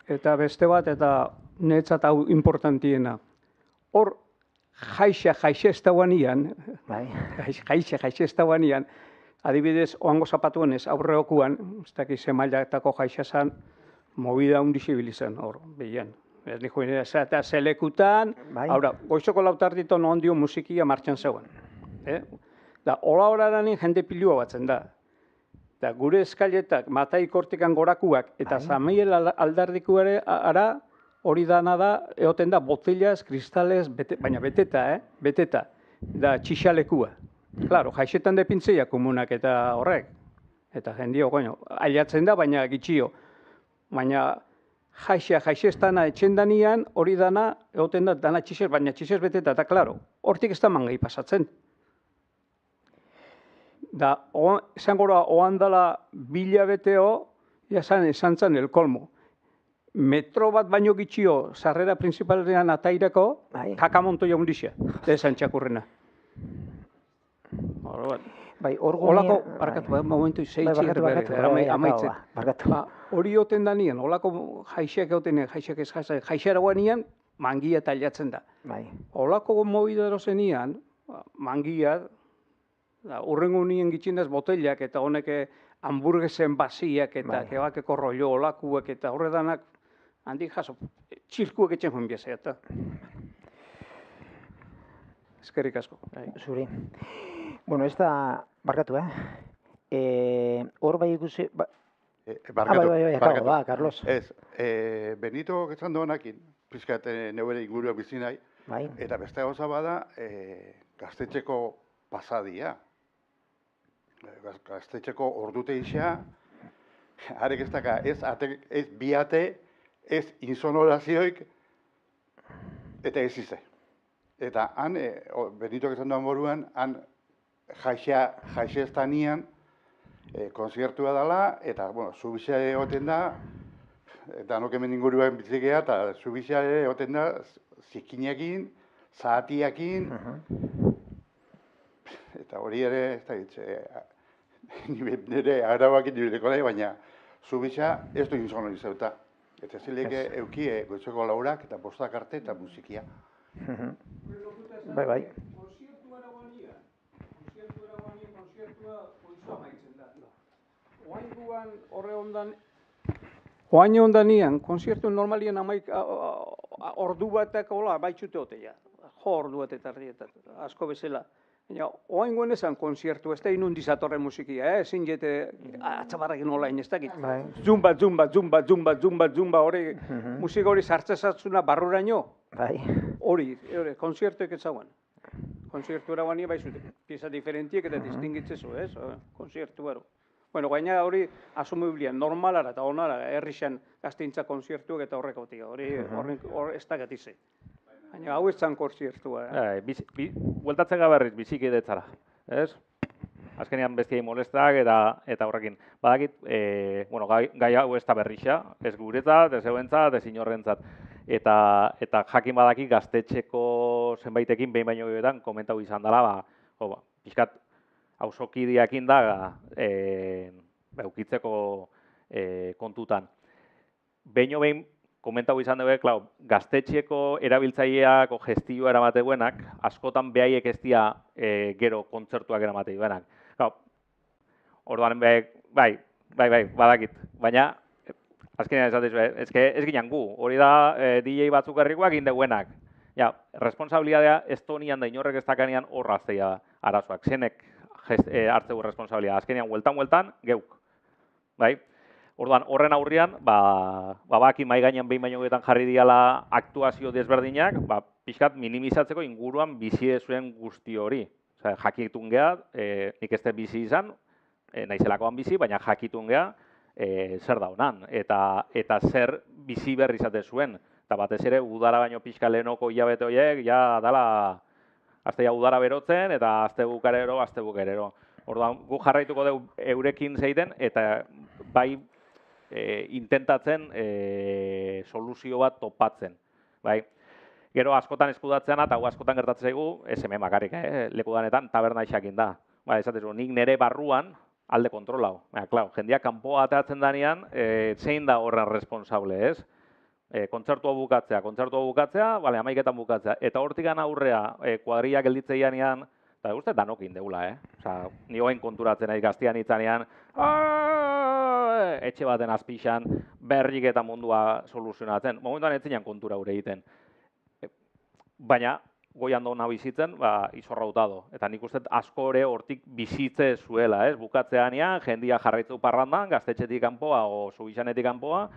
Eta beste bat, eta netzat hau importantiena. Hor, jaixa ez dauanian, adibidez, oango zapatuen ez aurreokuan, ez dakiz emailatako jaixa zan, movida hundizibilizan hor, behian. Ez niko eta zelekutan, goizoko lautardito non dio musikia martxan zeuen. Da, hola horaranin jende pilua batzen da. Da, gure eskailetak, matai kortikan gorakuak, eta Zamiel aldardikuare ara, hori dana da, egoten da, botillas, kristales, baina beteta, da txixalekua. Claro, jaixetan depintzeia komunak eta horrek. Eta jendio, ailatzen da, baina gitxio. Baina jaixestana etxendanian, hori dana, egoten da, dana txixez, baina txixez beteta, eta klaro, hortik ez da mangai pasatzen. Da, esan gora, oan dala bilabeteo, esan zan el kolmo. Metro bat baino gitxio, sarrera principalean atairako, kakamontoia hundixia, da esan txakurrena. Olako, barkatu, momentu, amaitzen. Hori oten da nien, olako jaixeak egoten, jaixera guanian, mangia taliatzen da. Olako movida erozen nian, mangia, urrengo nien gitxinaz botellak, eta honek hamburguesen basiak, eta kebakeko rollo, olakuak, eta horredanak, handik jaso, txilkuek etxen joan biazea, eta... Eskerrik asko. Zuri. Bueno, ez da, barkatu, hor bai ikusi... Barkatu, Carlos. Ez, Benito esan duenakin, pizkat neure inguruak bizi nahi, eta beste gauza bada, gaztetxeko pasadia. Gaztetxeko ordute isa, harek ez daka, ez biate, ez insonorazioik, eta ez ize. Eta han, Benito esan duan moruan, han jaixestanian konzertua dela, eta, bueno, zubizia egoten da, eta nok hemen inguruan bitzikea, eta zubizia egoten da, zikinekin, zahatiakin, eta hori ere, ez da ditze, nire arabakin direko nahi, baina zubizia ez du insonorizauta. Eta zileke eukie goitzeko laurak eta bostak arte eta musikia. Bai. Konziertua eragoania, konziertua goizua maitzen da. Oainguan horre ondan, oain ondanian, konziertu normalien ordu batak hola baitxute oteia. Jo ordu bat eta asko bezala. Oaingoen esan konziertu, ez da inundizatorre musikia, ezin jete atzabarrekin olain ez dakit. Zumba, hori musika hori sartzezatzuna barruraino. Hori, konziertuek ez zauan. Konziertu eragoania baizute, pieza diferentiek eta distingitzezu, ez? Konziertu baro. Bueno, gaina hori asumiblian, normalara eta onara, herrixan gazteintza konzertuak eta horrek otia, hori ez da gatize. Baina hau ez zan konzertua. Bueltatzen gaberriz, bizikidetzara, ez? Azkenean bestiai molestak eta horrekin. Badakit, gai hau ez da berrixa, ez guretzat, ez euentzat, ez inorrentzat. Eta jakin badaki gaztetxeko zenbaitekin behin baino gehiagoetan komentau izan dela, pixkat auzokideekin da eukitzeko kontutan. Behin komentau izan dugu, gaztetxeko erabiltzaileak o gestioa eramate duenak, askotan behaiek ez dira gero kontzertuak eramate duenak. Orduan, bai, badakit. Baina, azkenean ez ginen gu, hori da DJ batzuk herrikoak indeguenak. Responsabilidadea Estonian da inorrek ez dakanean horrazteia arazoak. Zenek hartzegu responsabilidad. Azkenean, hueltan, geuk. Orduan, horren aurrian, baki mai gainean behin baino getan jarri diala aktuazio desberdinak, pixkat minimizatzeko inguruan bizi zuen guzti hori. Jakitun geha, nik ez bizi izan, naizelakoan bizi, baina jakitun geha, zer da honan, eta zer bizi berri izate zuen. Eta batez ere, udara baino pixka lehenoko hilabete horiek, ja dala, azte udara berotzen, eta azte bukerero. Orduan, gu jarraituko dugu eurekin zeiten, eta bai intentatzen soluzio bat topatzen. Gero askotan eskudatzean, eta askotan gertatzen zaigu, ez hemen bakarrik, lekudanetan, taberna isakin da. Esatezu, nik nire barruan, alde kontrolau. Jendeak kanpoa ateratzen danean, zein da horren responsable, ez? Kontzertua bukatzea, 11etan bukatzea. Eta hortikan aurrea, kuadriak gelditzeianean, eta guzti, danokin deula, ni hoen konturatzen nahi gaztian itzanean, etxe baten azpixan, berrik eta mundua soluzionatzen. Momentuan ez zinean kontura gure egiten. Baina, goian dona bizitzen, izorra utado. Eta nik uste asko ere hortik bizitze zuela, ez? Bukatzeanean, jendia jarraitzeu parrandan, gaztetxetik kanpoa, o subixanetik kanpoa,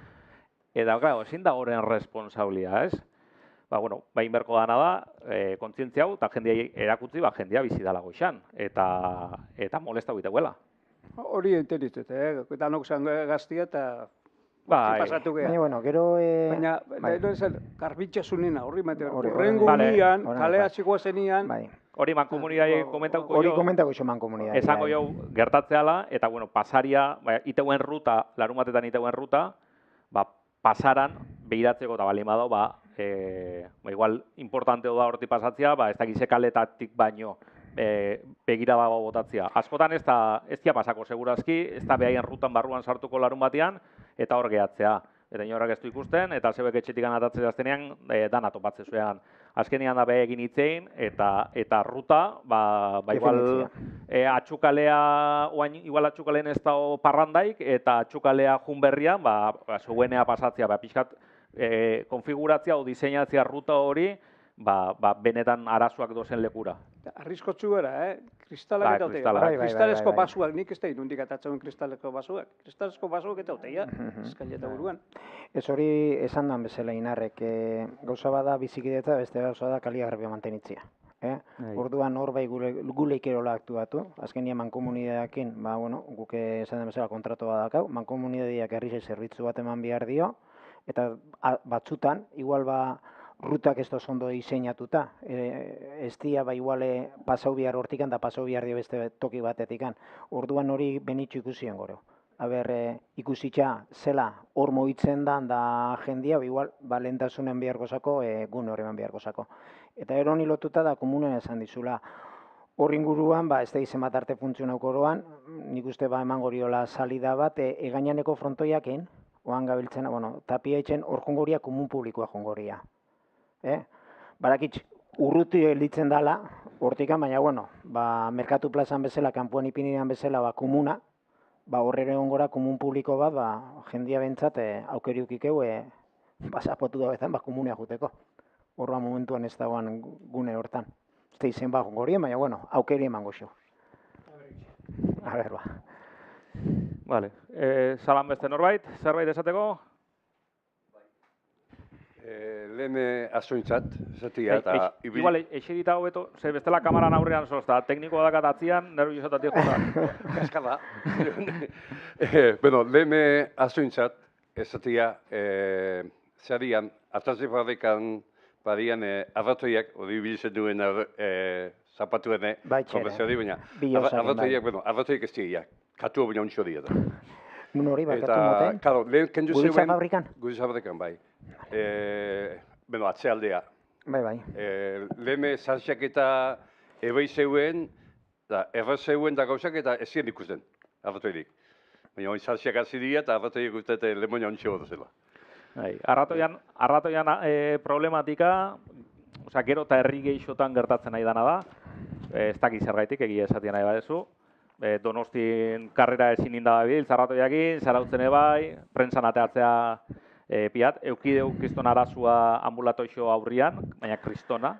eta, ezin da horren responsabilia, ez? Bain berko dana da, kontzientzia hau, eta jendia erakutzi, jendia bizi dala goixan, eta molesta guiteguela. Hori enterizet, eta nok zan gaztia eta pasatu geha. Baina, gero... Baina, garbitxasunena, horri mate, horrengo unian, kalea txikoa zenian... Hori mankomunidai komentauko jo. Hori komentauko jo mankomunidai. Esango jo gertatzeala, eta pasaria, iteuen ruta, larun batetan iteuen ruta, pasaran, behiratzeko eta bali madao, igual importanteo da horti pasatzea, ez dakize kaletatik baino begira dago botatzea. Askotan ez da pasako segurazki, ez da behaien rutan barruan sartuko larun batean, eta hor gehatzea. Eta inorrak ez du ikusten, eta zebek etxetik anatatzea aztenean, dana topatze zuean. Azkenean da behegin itzein, eta ruta, igual atxukalea, igual atxukaleen ez da parrandaik, eta atxukalea junberrian, zuenea pasatzea, pixkat konfiguratzea o diseinatzea ruta hori, benetan arazoak dozen lekura. Arriskotzu gara, kristalak eta otea. Kristalezko basuak, nik ez da inundik atatzen kristalezko basuak. Kristalezko basuak eta otea, eskaileta buruan. Ez hori esan dan bezala inarrek, gauza bada bizikidetza, beste gauza da kaliagarbia mantenitzia. Orduan hor bai gule ikerola aktuatu, azkenia mankomunidadeakin, guk esan den bezala kontratu badakau, mankomunidadeak herri zerbitzu bat eman behar dio, eta batzutan, igual rutak ez doz ondo diseinatuta. Ez dia, iguale pasau bihar hortikan, da pasau bihar dio beste toki batetikan. Orduan hori benitxu ikusien gero. Ikusitxa zela hor moitzen da jendia, igual, lehentasunen beharko zako, gune hori eman beharko zako. Eta ero honi lotuta da komunen esan dizula. Hor inguruan, ez da izen bat arte funtzionauko oroan, nik uste eman goriola salida bat, egainaneko frontoiakin, oan gabiltzen, tapia etxen hor jongoria komun publikoa jongoria. Barakitz, urruti elitzen dala, hortikan, baina, merkatu plazan bezala, kanpoan ipinidean bezala, komuna, horrere ongora komun publiko bat, jendia bentsat, aukeriukikeu, zapotu da bezan, komunea juteko. Horra momentuan ez dagoan gune hortan. Ez da izen jongorien, baina, aukeri eman goxo. A ber, Vale. Salan beste norbait, zerbait esateko? Lehen azointzat, zatia, eta... Igual, eserita hobeto, ze bestela kamaran aurrean zozta, teknikoa dakat atzian, nervio izotatik jota. Kaskada. Bueno, lehen azointzat, zatia, zarian, atazde fabrikan badian arratoiak, hori biltzen duen zapatuene, konbertziori, baina arratoiak ez dira, katu baina ontsi hori da. Nun hori bakatu moten? Eta, lehen kendu zeuen... Gudiza fabrikan? Gudiza fabrikan, bai. Beno, atzealdea. Bai. Lehen zartxak eta ebei zeuen, erraz zeuen da gauzak eta ez ziren ikusten, arratoirik. Baina hori zartxak hasi dira eta arratoiak uste lemoina ontsi hori zela. Arratoian problematika, gero eta herri gehixotan gertatzen nahi dana da, ez dakiz zergaitik, egia esatia nahi badezu. Donostin karrera ezin indabil, zarratoiakin, zarautzen ebai, prentsan ateatzea piat. Eukideu kriston arazua ambulatoixo aurrian, baina kristona,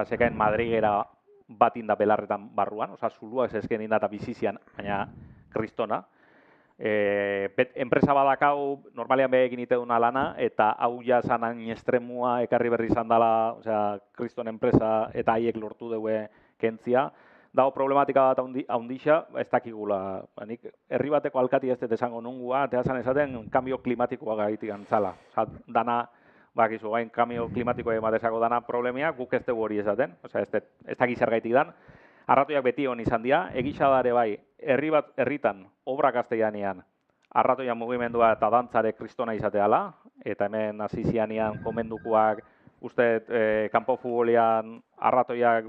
zekaen madrigera bat inda belarretan barruan, zulua ez ezken inda eta bizizian, baina kristona. Enpresa badakau, normalean behekin iteduna lana, eta hau ja zanan estremua ekarri berri izan dela, kriston enpresa eta haiek lortu dugu kentzia. Dago problematika bat haundixa, ez dakigula. Herri bateko alkati ez dut esango nungua, eta zan esaten, kambio klimatikoa gaitik antzala. Dana, bakizu, gain kambio klimatikoa ematezako dana problemia, guk ez dugu hori esaten, ez dakiz zergaitik dan. Arratoiak beti hon izan dira, egisadare bai, herritan, obrak gazteianean, arratoian mugimendua eta dantzare kristona izateala, eta hemen hasi zianean komendukoak, uste, kanpo futbolian arratoiak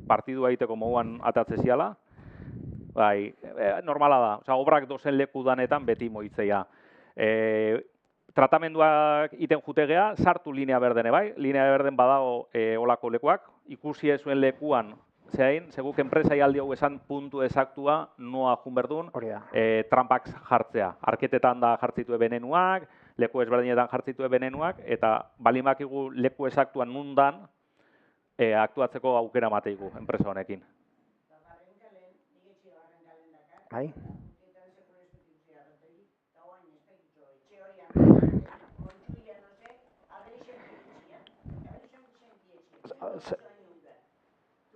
partidua egiteko moduan atatze ziala, bai, normala da, obrak dozen leku danetan beti moitzeia. Tratamenduak iten jutegea, sartu linea berdene bai, linea berden badago olako lekuak, ikusi zuen lekuan, zehain, seguk enpresai aldi hau esan puntu ezaktua noa junberdun, trampak jartzea. Arketetan da jartzitu benenuak, leku ezberdinetan jartzitu benenuak, eta balimakigu leku ezaktuan nundan, aktuatzeko aukera mateigu enpresa honekin. Bai.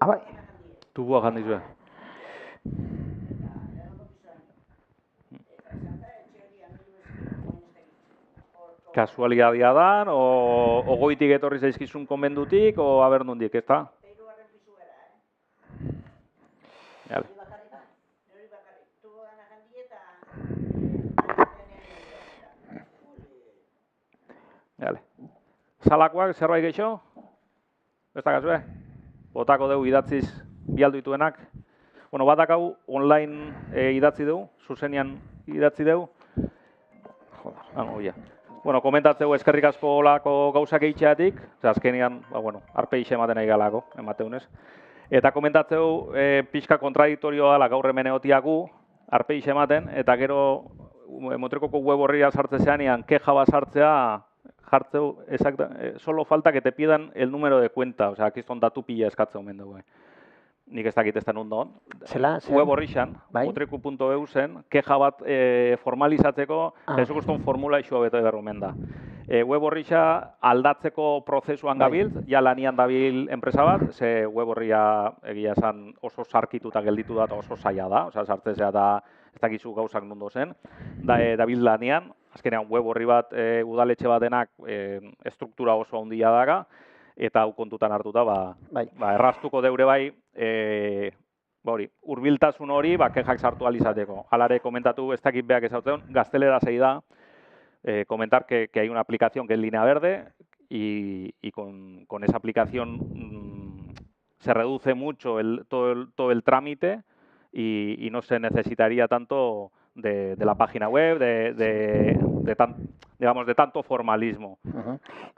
Bai. Tubua jandizue. Kasualitatea dan, o goitik etorri zaizkizun konbendutik, o abernundik, ez da? Zalakoak zerbait geixo? Ez da kasue? Botako dugu idatziz bialdu dituenak. Bueno, batak hau online idatzi dugu, zuzenian idatzi dugu. Joder, bueno, komentatzeu eskerrik asko olako gauzak eitxeatik, azkenean, arpeixe ematen nahi galako, emateunez. Eta komentatzeu pixka kontradiktorioa dela gaur hemen egotiaku, arpeixe ematen, eta gero Motrikoko web horria sartzean, keja bat sartzea, jartzeu, solo falta que te pidan el número de cuenta, akizton datu pila eskatzen omen dugu. Nik ez dakit ez da nunda hon. Web horrixan, motriku.eu zen, keja bat formalizatzeko, ez guztun formula isua beto eberrumen da. Web horrixa aldatzeko prozesuan gabil, ja lanian dabil enpresa bat, ze web horria egia esan oso sarkituta gelditu da eta oso zaila da, sartzezea da ez dakizu gauzak nundu zen, dabil lanian, azkenean web horri bat udaletxe batenak estruktura oso handia daga, eta hau kontutan hartuta, erraztuko deure bai, hurbiltasun hori, kejak sartu alizateko. Alare komentatu, ez dakit beak ezautzen, gaztelera zei da, comentar que hay una aplicación que es Línea Verde y con esa aplicación se reduce mucho todo el trámite y no se necesitaría tanto de la página web, de tanto formalismo.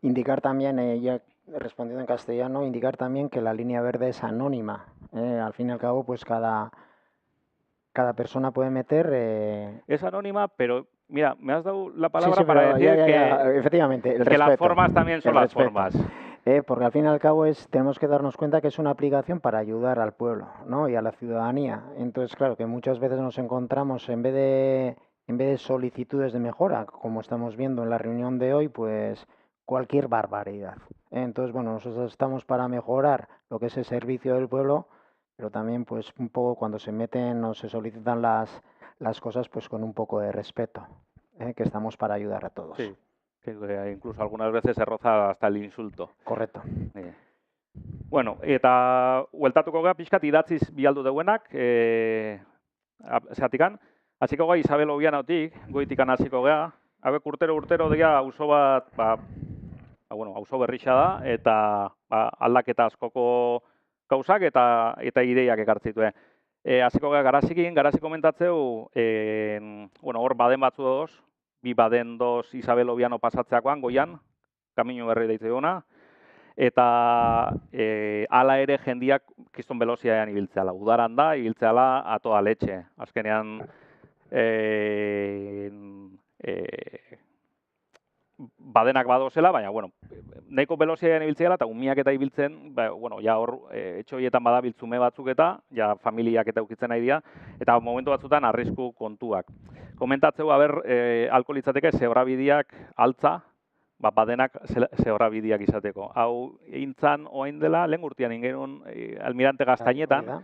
Indicar también, ya respondiendo en castellano, indicar también que la línea verde es anónima. Al fin y al cabo, pues cada persona puede meter... Es anónima, pero mira, me has dado la palabra para decir que, efectivamente, que las formas también son las formas. Porque al fin y al cabo tenemos que darnos cuenta que es una aplicación para ayudar al pueblo, ¿no? Y a la ciudadanía. Entonces, claro, que muchas veces nos encontramos, en vez de solicitudes de mejora, como estamos viendo en la reunión de hoy, pues cualquier barbaridad. Entonces, bueno, nosotros estamos para mejorar lo que es el servicio del pueblo, pero también pues un poco cuando se meten o se solicitan las cosas pues con un poco de respeto, que estamos para ayudar a todos. Sí, que incluso algunas veces se roza hasta el insulto. Correcto. Bueno, eta hueltatuko gara pixkat idatziz bialdu deuenak, zehatikan. Hasiko gara Isabel Obianotik, goitikan hasiko gara. Hauek urtero dira auzo bat, auzo berrixa da, eta aldaketa askoko gauzak eta ideiak ekartzitue. Hasiko gara Garazikin, Garazi komentatzeu, hor baden batzu doz, bi baden doz Isabel Obiano pasatzeakoan, goian, kamino berri deitze duguna, eta hala ere jendiak kiston beloziaean ibiltzeala. Udaran da, ibiltzeala atoa letxe. Azkenean, badenak badozela, baina, nahiko beloziaean ibiltzeala, eta umiak eta ibiltzen, ja hor, etxoietan badabiltzume batzuk eta, ja familiak eta ukitzen nahi dira, eta momentu batzutan arrisku kontuak. Komentatzeu, alko litzateke, zebrabideak altza, badenak zebrabideak izateko. Hau, intzan oain dela, lehen urtean ingenun Almirante Gaztainetan,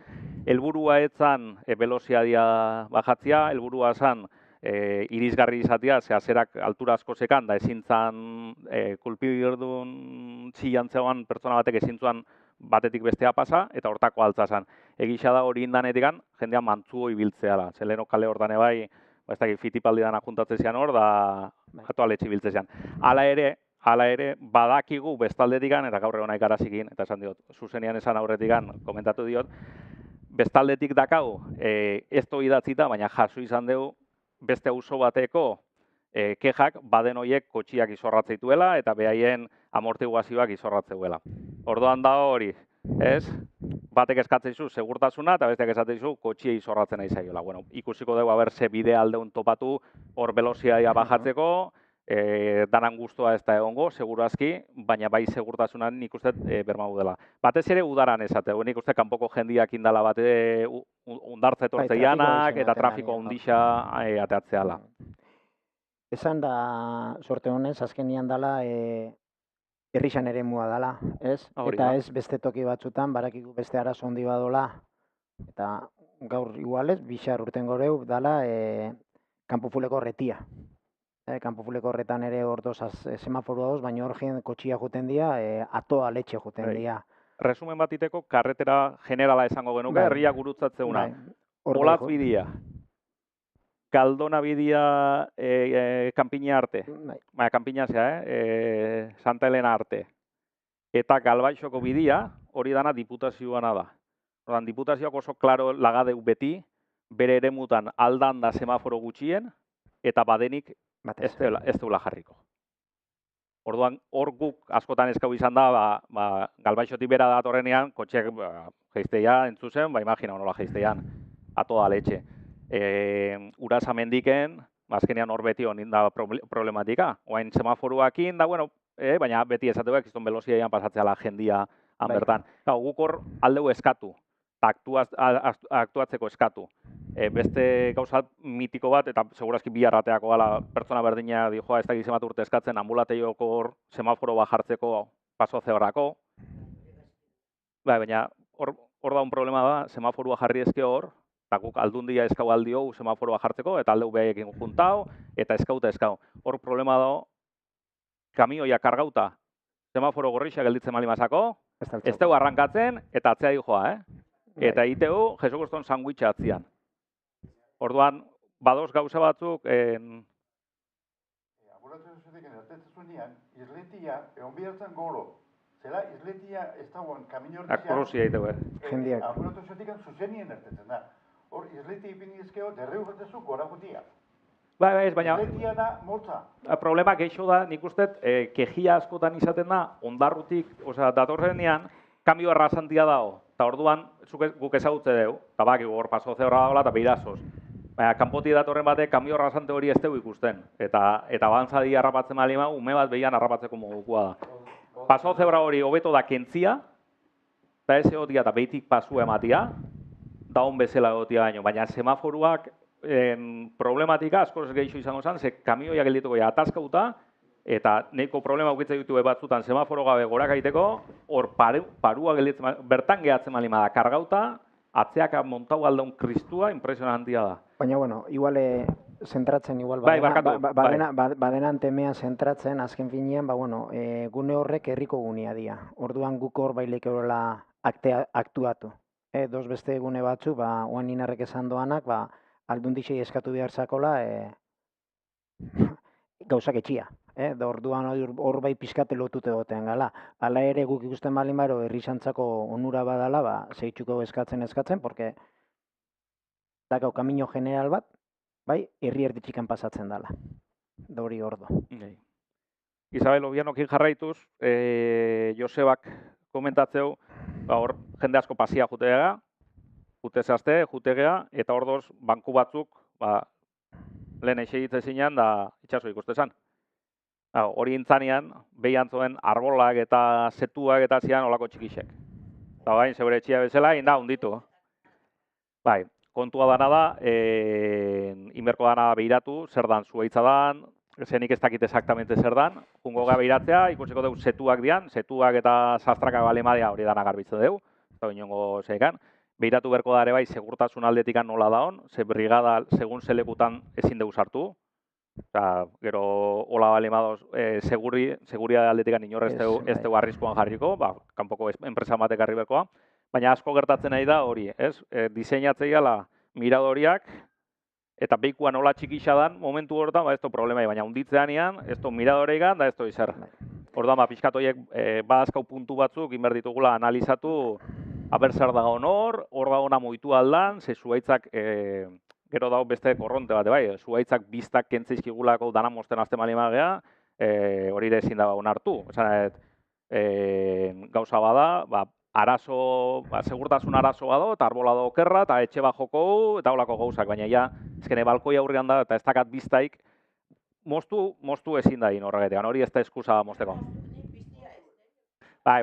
helburua etzan veloziadia bajatzia, helburua zan irisgarri izatea, zerak altura asko zekan, da ezin zan kulpirdun txillantzean pertsona batek ezin zuan batetik bestea pasa, eta hortako altza zan. Egisa da hori indanetikan, jendea mantzuo ibiltzeala. Zeleno kale hortan ebai, ez dakit fitipaldi dana juntatzen zian hor, da atoaletxe ibiltzen zian. Hala ere, badakigu bestaldetikan, eta gaur egon Garazikin, eta esan diot, zuzenian esan aurretikan, komentatu diot, bestaldetik dakau, ez to idatzita, baina jaso izan dugu, beste auzo bateko kejak baden horiek kotxiak izorratzeituela eta behaien amortiguazioak izorratzeuela. Orduan da hori, ez? Batek eskatzeizu segurtasuna eta besteak eskatzeizu kotxia izorratzen nahi zaiola. Ikusiko dugu ze bide aldeun topatu hor veloziaia bajatzeko, danan guztua ez da egongo, segurazki, baina bai segurtasunan nik uste bermau dela. Batez ere udaran esateu, nik uste kanpoko jendiak indala bate undartze etortzeianak eta trafiko handixa ateatzeala. Esan da, sorte honez, azkenian dala, herrixan ere mua dala, ez? Eta ez beste toki batzutan, barakiku beste arazo handi badola, eta gaur igualez, bixar urten goreu, dala kanpofuleko retia. Kanpofuleko horretan ere hor dozaz semaforo dauz, baina hor kotxia juten dira, atoa letxe juten dira. Resumen bat iteko, karretera generala esango genuke, herria gurutzatzeuna. Olatz bidea, Kaldona bidea Kanpina arte, baina Kanpina zea, Santa Elena arte, eta Galbaixoko bidea, hori dana diputazioana da. Ordan diputazioak oso klaro lagadeu beti, bere eremutan aldan da semaforo gutxien, eta badenik ez duela jarriko. Orduan, hor guk askotan eskau izan da, Galbaixotik bera datorrenean, kotxeak geizteia entzuzen, imagina honola geizteian, atoa letxe. Urasa mendiken, azkenean hor beti honin da problematika. Oain semaforoakin da, baina beti esateak, izton veloziaian pasatzeala jendia hanbertan. Guk hor aldeu eskatu, aktuatzeko eskatu. Beste gauza mitiko bat, eta segurazki bi arrateako gala pertsona berdina dijoa ez da gizemat urte eskatzen ambulateioko hor semaforo bajartzeko paso zebrako. Baina hor da un problema da, semaforua jarri ezke hor, eta guk aldundia eskau aldio semaforoa jartzeko, eta aldeu behaiekin juntau, eta eskau. Hor problema da, kamioia kargauta, semaforo gorrixa gelditzen malimazako, ez dugu arrankatzen, eta atzea dijoa, Eta itegu, Jesukoston sandwitcha atzian. Orduan, badoz gauza batzuk... Apuratzen zuzetik, eratetzen zuenean, izletia, egon bihartzen goro. Zela, izletia ez dagoen kamino hortzean... Akrosia itegu, Jendiak. Apuratzen zuzetik, zuzenien ertetzen da. Hor, izletia ipinizkeo, derreu bertezu gora gutia. Baina... Izletia da, motza. Problema geixo da, nik uste, kejia askotan izaten da, ondarrutik, datorrenean, kambio errazantia dago. Eta orduan, guk ezagutze dugu, eta baki hor paso zehorra dagoela eta behirazos. Baina, kanpoti datorren batek, kambio rasante hori ez dugu ikusten. Eta bantzadi harrapatzen malima, ume bat behian harrapatzeko modukua da. Paso zebra hori hobeto da kentzia, eta ez egotia eta behitik pasu ematia, da hon bezala egotia baino. Baina semaforuak problematika askoz gehiago izango zen, ze kamioia geldituko ja ataskauta, Eta neko problema ukitzen ditu batzutan semaforo gabe gorak egiteko, hor parua bertan gehatzen malima da, kargauta, atzeak montau aldaun kristua, impresionantia da. Baina, bueno, igual zentratzen, igual badenan temean zentratzen, azken finean, bueno, gune horrek herriko gunea dira. Orduan guk hor baileik horrela aktuatu. Dos beste gune batzu, oan inarrek esan doanak, aldundixei eskatu behar zakola, gauzak etxia. Orduan hor bai pizkate lotute gotean gala. Hala ere guk ikusten balin baro herrisantzako onura badala, zeitzuko eskatzen, porque dakau kamino general bat, bai, herri erditxikan pasatzen dela. Da hori ordo. Isabel Obianokin jarraituz, Josebak komentatzeu, hor jende asko pasia jutegea, jutezazte, jutegea, eta ordoz banku batzuk, lehen eixe zinean da itxaso ikustezan. Hori intzanean, behian zuen arbolak eta zetuak eta zian olako txikixek. Eta bain, zeure etxia bezala, inda hunditu. Bai, kontua dana da, inberko dana behiratu, zer dan zuaitza dan, zenik ez dakit exactamente zer dan, jungo gara behiratzea, ikusiko dugu zetuak dian, zetuak eta sastrakak balemadea hori dana garbitzen dugu, eta inongo zeikan. Behiratu berko da ere bai, segurtasun aldetikan nola da hon, ze brigada segun zelekutan ezin dugu sartu. Gero, hola balemadoz, seguridade aldetikan inorre ez dugu arriskuan jarriko, kanpoko enpresa batek harri berkoa. Baina asko gertatzen nahi da hori, ez? Diseinatzei gala miradoriak, eta behikoa nola txikixa dan, momentu horretan, ez du problemai, baina unditzeanean, ez du miradoreigan, da ez du izer. Orduan, pixkatoiek badazkau puntu batzuk, inberditugula analizatu, aber zer dago hor da ona moitu aldan, ze zuaitzak, gero dago beste korronte bat, bai, zuaitzak biztak kentzeizkigulako dana mosten azte malimagea, hori ere ezin da onartu. Gauza bada, arazo, segurtasun arazo bado, eta arbola do okerra, eta etxe bajoko, eta holako gauzak, baina ja, ezkene balkoi aurrean da, eta ez dakat biztaik, moztu ezin da horregetean, hori ez da eskusa mozteko. Bai.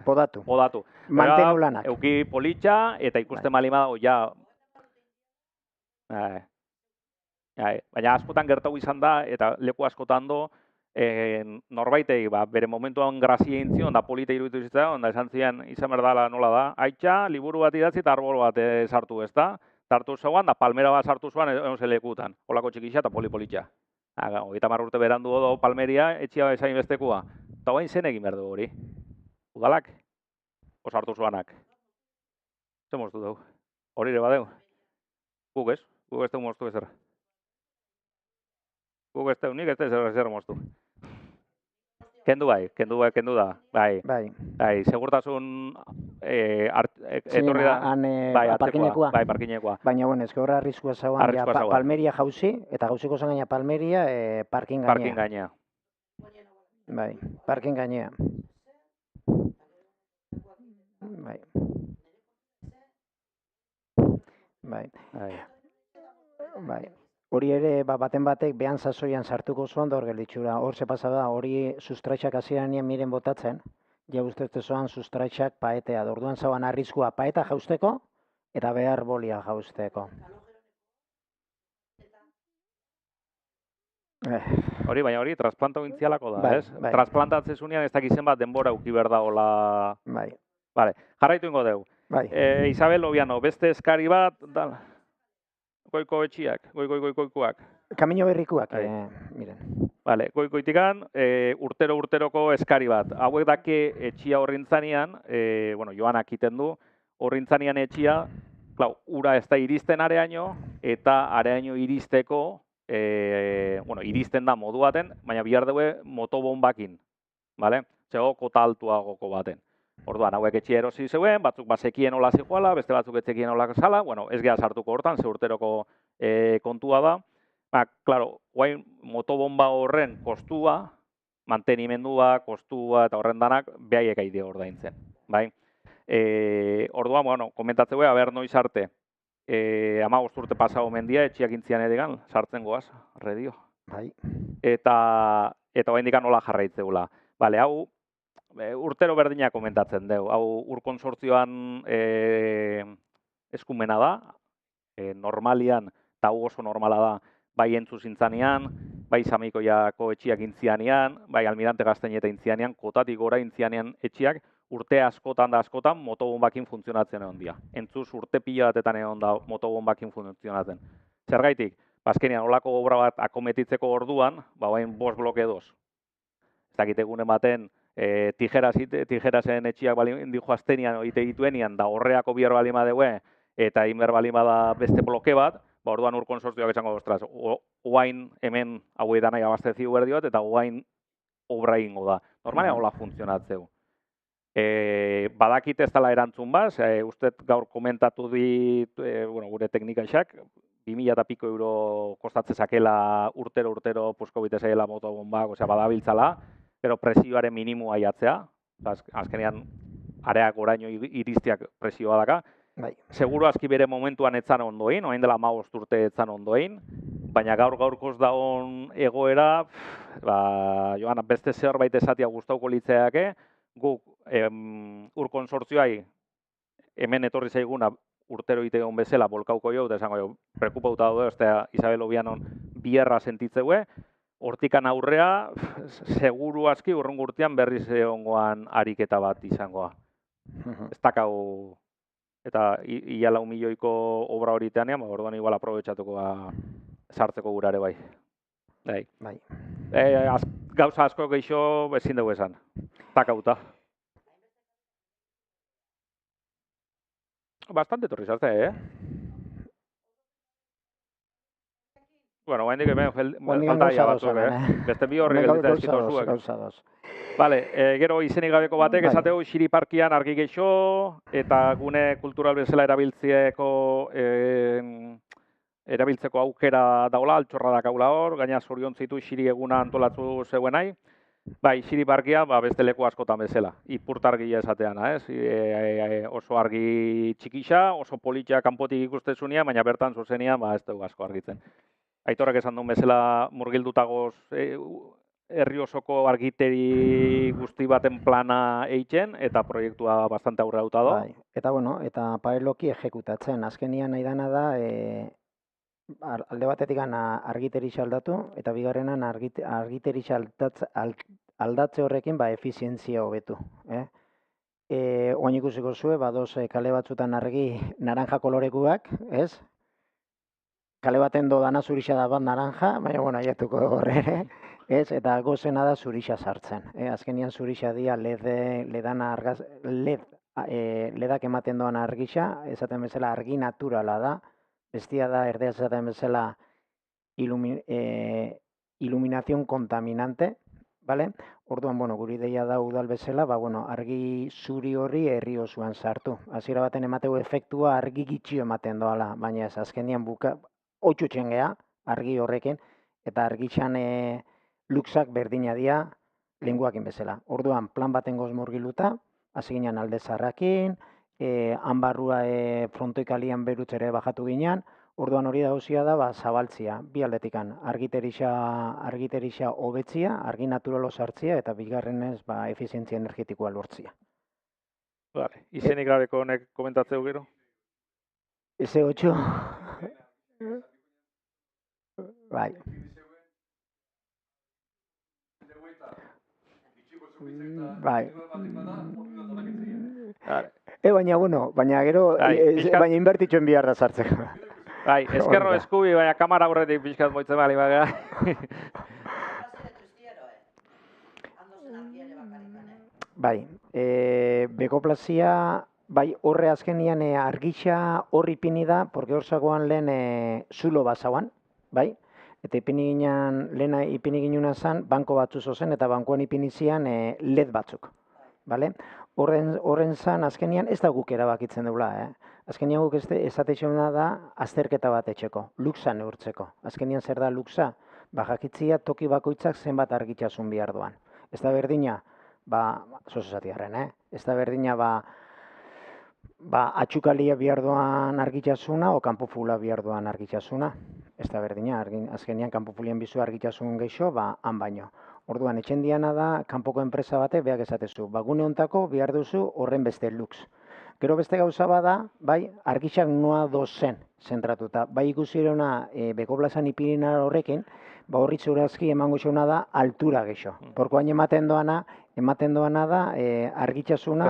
Podatu. Mantenu lanak. Euki politxa, eta ikusten malima dago, ja. Baina askotan gertau izan da, eta leku askotan do, norbaitei, bere momentuan grazia intzion, da polita iruditu zitzen, da esan ziren, izan berdala nola da, aitxa, liburu bat idatzi eta arbol bat sartu ez da, sartu zeuan, da palmera bat sartu zuan, egon ze lekutan, holako txikixa eta politxa. 30 urte berandu do palmeria, etxia esain bestekua. Eta guain zen egin behar dugu hori. Udalak, osartu zuanak. Zer moztu dugu? Hori ere badeu? Guk ez dugu moztu ezer. Guk ez dugu, nik ez dugu zer moztu. Kendu da. Bai, segurtasun etorri da. Parkinekoa. Bai, parkinekoa. Baina, bueno, ez horra arriskua zauan, palmeria jauzi, eta gauziko zen gaina palmeria, parkin gainea. Parkin gainea. Bai, parkin gainea. Bai. Hori ere, baten batek behan sasoian sartuko zuen da hor gelitxura. Hor ze pasada, hori sustraitxak hasieran miren botatzen, ja ustezte zoan sustraitxak paetea. Orduan zauan arriskua paeta jausteko eta behar bolia jausteko. Baina hori trasplanta ointzialako da, ez? Trasplantatzezunean ez dakizen bat denbora uki berda hola... Bai. Jarraitu ingo deu. Isabel Obiano, beste eskari bat, goiko etxiak, goikoak. Kamino berrikuak, miren. Goikoitikan, urteroko eskari bat. Hauek dake etxia horrintzanean, joanak iten du, horrintzanean etxia, ura ez da iristen areaino, eta areaino iristeko, iristen da modu baten, baina bihar dugu motobombakin, txego kota altuagoko baten. Orduan, hauek etxia erosi zeuen, batzuk bazekien hola zijoala, beste batzuk etzekien hola zala, ez geha sartuko hortan, ze urteroko kontua da. Klaro, guain motobomba horren kostua, mantenimendua, kostua eta horren danak, behaiek aide ordaintzen. Orduan, komentatzeu, aber noiz arte, 15 urte pasau mendia, etxiak intzian edegan, sartzen goaz, redio. Eta bain dikan nola jarraitzeula. Hau, urtero berdina komentatzen dugu. Hau, urkonsortzioan eskumena da, normalian, eta oso normala da, bai entzu zintzanean, bai Samikoiako etxiak intzianean, bai Almirante Gaztaineta intzianean, kotatik gora intzianean etxiak, urte askotan da askotan motobombakin funtzionatzen egon dira. Entzuz urte pila batetan egon da motobombakin funtzionatzen. Zergaitik, azkenean olako obra bat akometitzeko orduan, bain 5 bloke doz. Ez dakit egunen baten, tijerasen etxiak balin dijoaztenian oite dituenian, da horreako bihar balima deue, eta inber balima da beste bloke bat, orduan ur konsortzioak esango, ostras, oain hemen hau edan nahi abastezio berdiot, eta oain obra ingo da. Normalean hola funtzionatzeu. Badakit ez dela erantzun baz, uste gaur komentatu dit, gure teknikaxak, 2000 eta piko euro kostatzen zakela urtero pusko bite zaila motobombak, badabiltzala, pero presioaren minimua jatzea, azkenean areak oraino iristiak presioa daka. Seguro aski bere momentuan etzan ondoin, oain dela 15 urte etzan ondoin, baina gaur-gaurkoz dagoen egoera, joan, beste zerbait esatia gustauko litzeake, guk ur konsortzioai hemen etorri zaiguna urtero itegon bezala bolkauko jo, eta esango jo, prekupauta daude, ez da Isabel Obianon bierra sentitzeue, hortikan aurrea, seguru aski urrungo urtean berriz egongoan ariketa bat izangoa. Ez dakau, eta ia 4 milioiko obra horitean, orduan igual aprobetxatuko sartzeko gurare bai. Gauza asko geixo ezin dugu esan. Takauta. Bastante torri zazte, Bueno, guain dik hemen falta ia batzuk, Beste bi horri gelditzen ezkitu zuek. Vale, gero izenik gabeko batek, esateu Xiri Parkian argi geixo, eta gune kultural bezala erabiltzeko aukera daula, altxorra dakaula hor, gaina zoriontzitu Xiri eguna antolatzu zeuen nahi. Bai, Xiri Parkia beste leku askotan bezala, ipurtargia esatean, oso argi txikixa, oso politxa kanpotik ikustezunia, baina bertan zuzenian ez dugu asko argitzen. Aitorrak esan duen bezala murgildutagoz herri osoko argiteri guzti baten plana eitzen, eta proiektua bastante aurre hauta do. Eta eta paraloki ejekutatzen, azkenian nahi dana da, alde batetik argiterix aldatu, eta bigarrenan argiterix aldatze horrekin efizientzia hobetu. Oain ikusiko zue, badoz kale batzutan argi naranja kolorekuak, ez? Kale baten do dana zurixa da bat naranja, baina, aiatuko horre ere, ez? Eta gozena da zurixa sartzen. Azkenian zurixa dia ledak ematen doan argixa, esaten bezala argi naturala da, bestia da, erdea esaten bezala iluminazion kontaminante, bale? Orduan, guri deia da udal bezala, argi zuri horri herri osoan sartu. Hasiera baten emateu efektua argi gitxio ematen doala, baina ez azkenian otxutzen geha, argi horrekin, eta argitxan luxak berdina dia lenguakin bezala. Orduan, plan baten goz murgiluta, hasi ginen alde zarrakin, hanbarrua frontoikalian berutz ere bajatu ginean, orduan hori dauzia da zabaltzia, bi aldetikan, argiterisa hobetzia, argi naturalo sartzia, eta bigarrenez efizientzia energetikoa lortzia. Izenik gabeko honek komentatzeu gero? SE8. Bai. Baina gero, baina inbertitxoen bihar da sartzeko. Bai, eskerro eskubi, baina kamara aurretik pixkat moitzen bali baga. Bai, bekoplazia, bai, horre azkenian argixa horri ipini da, porque hor zagoan lehen zulo bazauan, bai? Eta lehena ipini ginuna zen, banko batzu zozen, eta bankoan ipini zian LED batzuk, bale? Horren zan, azkenian ez da guk erabakitzen deula, Azkenian guk esateixona da azterketa bat etxeko, luxa neurtzeko. Azkenian zer da luxa? Jakitzia toki bakoitzak zenbat argitxasun bihar duan. Ez da berdina, zozesatiarren, ez da berdina, atxukalia bihar duan argitxasuna o kanpofula bihar duan argitxasuna. Ez da berdina, azkenian kanpofulien bizu argitxasun geixo, han baino. Orduan, etxen diana da, kanpoko enpresa bate, behak esatezu, gune hontako bihar duzu horren beste lux. Gero beste gauza bada, bai, argixak noa dozen zentratuta. Bai ikusi erona beko plazan ipirina horrekin, ba horri zurazki emango xeuna da altura gexo. Porkoain ematen doana da argitxasuna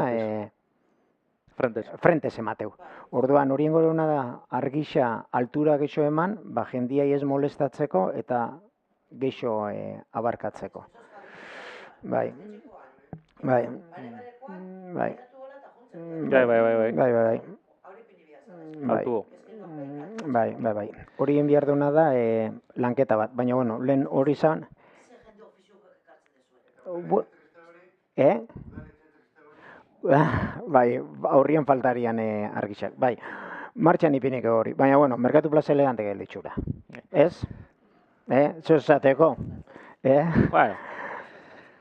frentes emateu. Orduan, horien gorena da argixa altura gexo eman, ba jendiai ez molestatzeko eta gexo abarkatzeko. Bai. Bai. Bai. Bai. Horien behar duena da lanketa bat, baina bueno, lehen hori zan... Bai, horrien faltarian argixak, bai. Martxan ipiniko hori, baina bueno, Merkatu Plaza elegante gelditxura. Ez? Zozateko? Bai.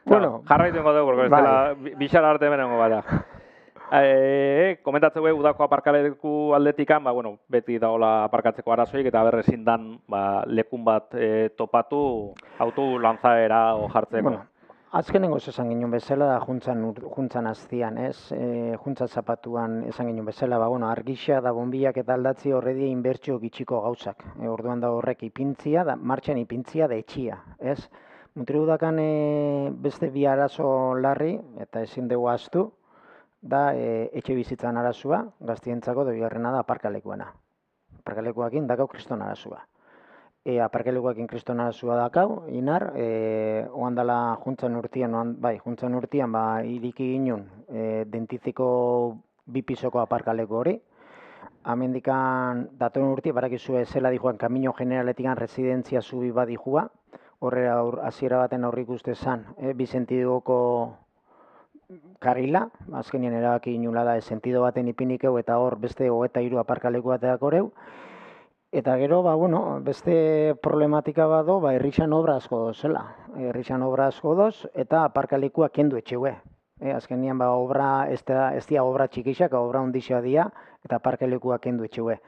Bueno, jarraitu ingo dugu, ez dela bixara arte benengo bada. Komentatzeko udako aparkaleku aldetikan, beti daola aparkatzeko arazoik eta berrezin dan lekun bat topatu auto lantzaera o jartzeko. Azkenengo esan ginen bezala da juntzan aztian, ez? Juntza zapatuan esan ginen bezala, argixa da bombiak eta aldatzi horredia inbertsio gitxiko gauzak. Orduan da horrek ipintzia, da martxan ipintzia da etxia, ez? Mutrigu dakan beste bi arazo larri, eta ezin dugu ahaztu, da etxe bizitzan arazua, gaztientzako da bigarrena da aparkalekuena. Aparkalekuakin dakau kriston arazua. Aparkalekuakin kriston arazua dakau, inar, oandala juntzan urtian, iriki ginen dentiziko bipisoko aparkaleku hori. Amendikan datorren urti, barakizu zela dijuan Kamino Generaletikan residentzia zubi bat dijua, horrela hasiera baten aurrik uste zan, bi sentidoko karila, azkenien erabaki inula da, sentido baten ipinikeu eta hor beste 23 aparkaleku bateak horeu. Eta gero, beste problematika bado, herrixan obra asko dozela. Herrixan obra asko doz eta aparkalekua kendu etxeue. Azkenien obra, ez dia obra txikixak, obra ondixea dia, eta aparkalekua kendu etxeue.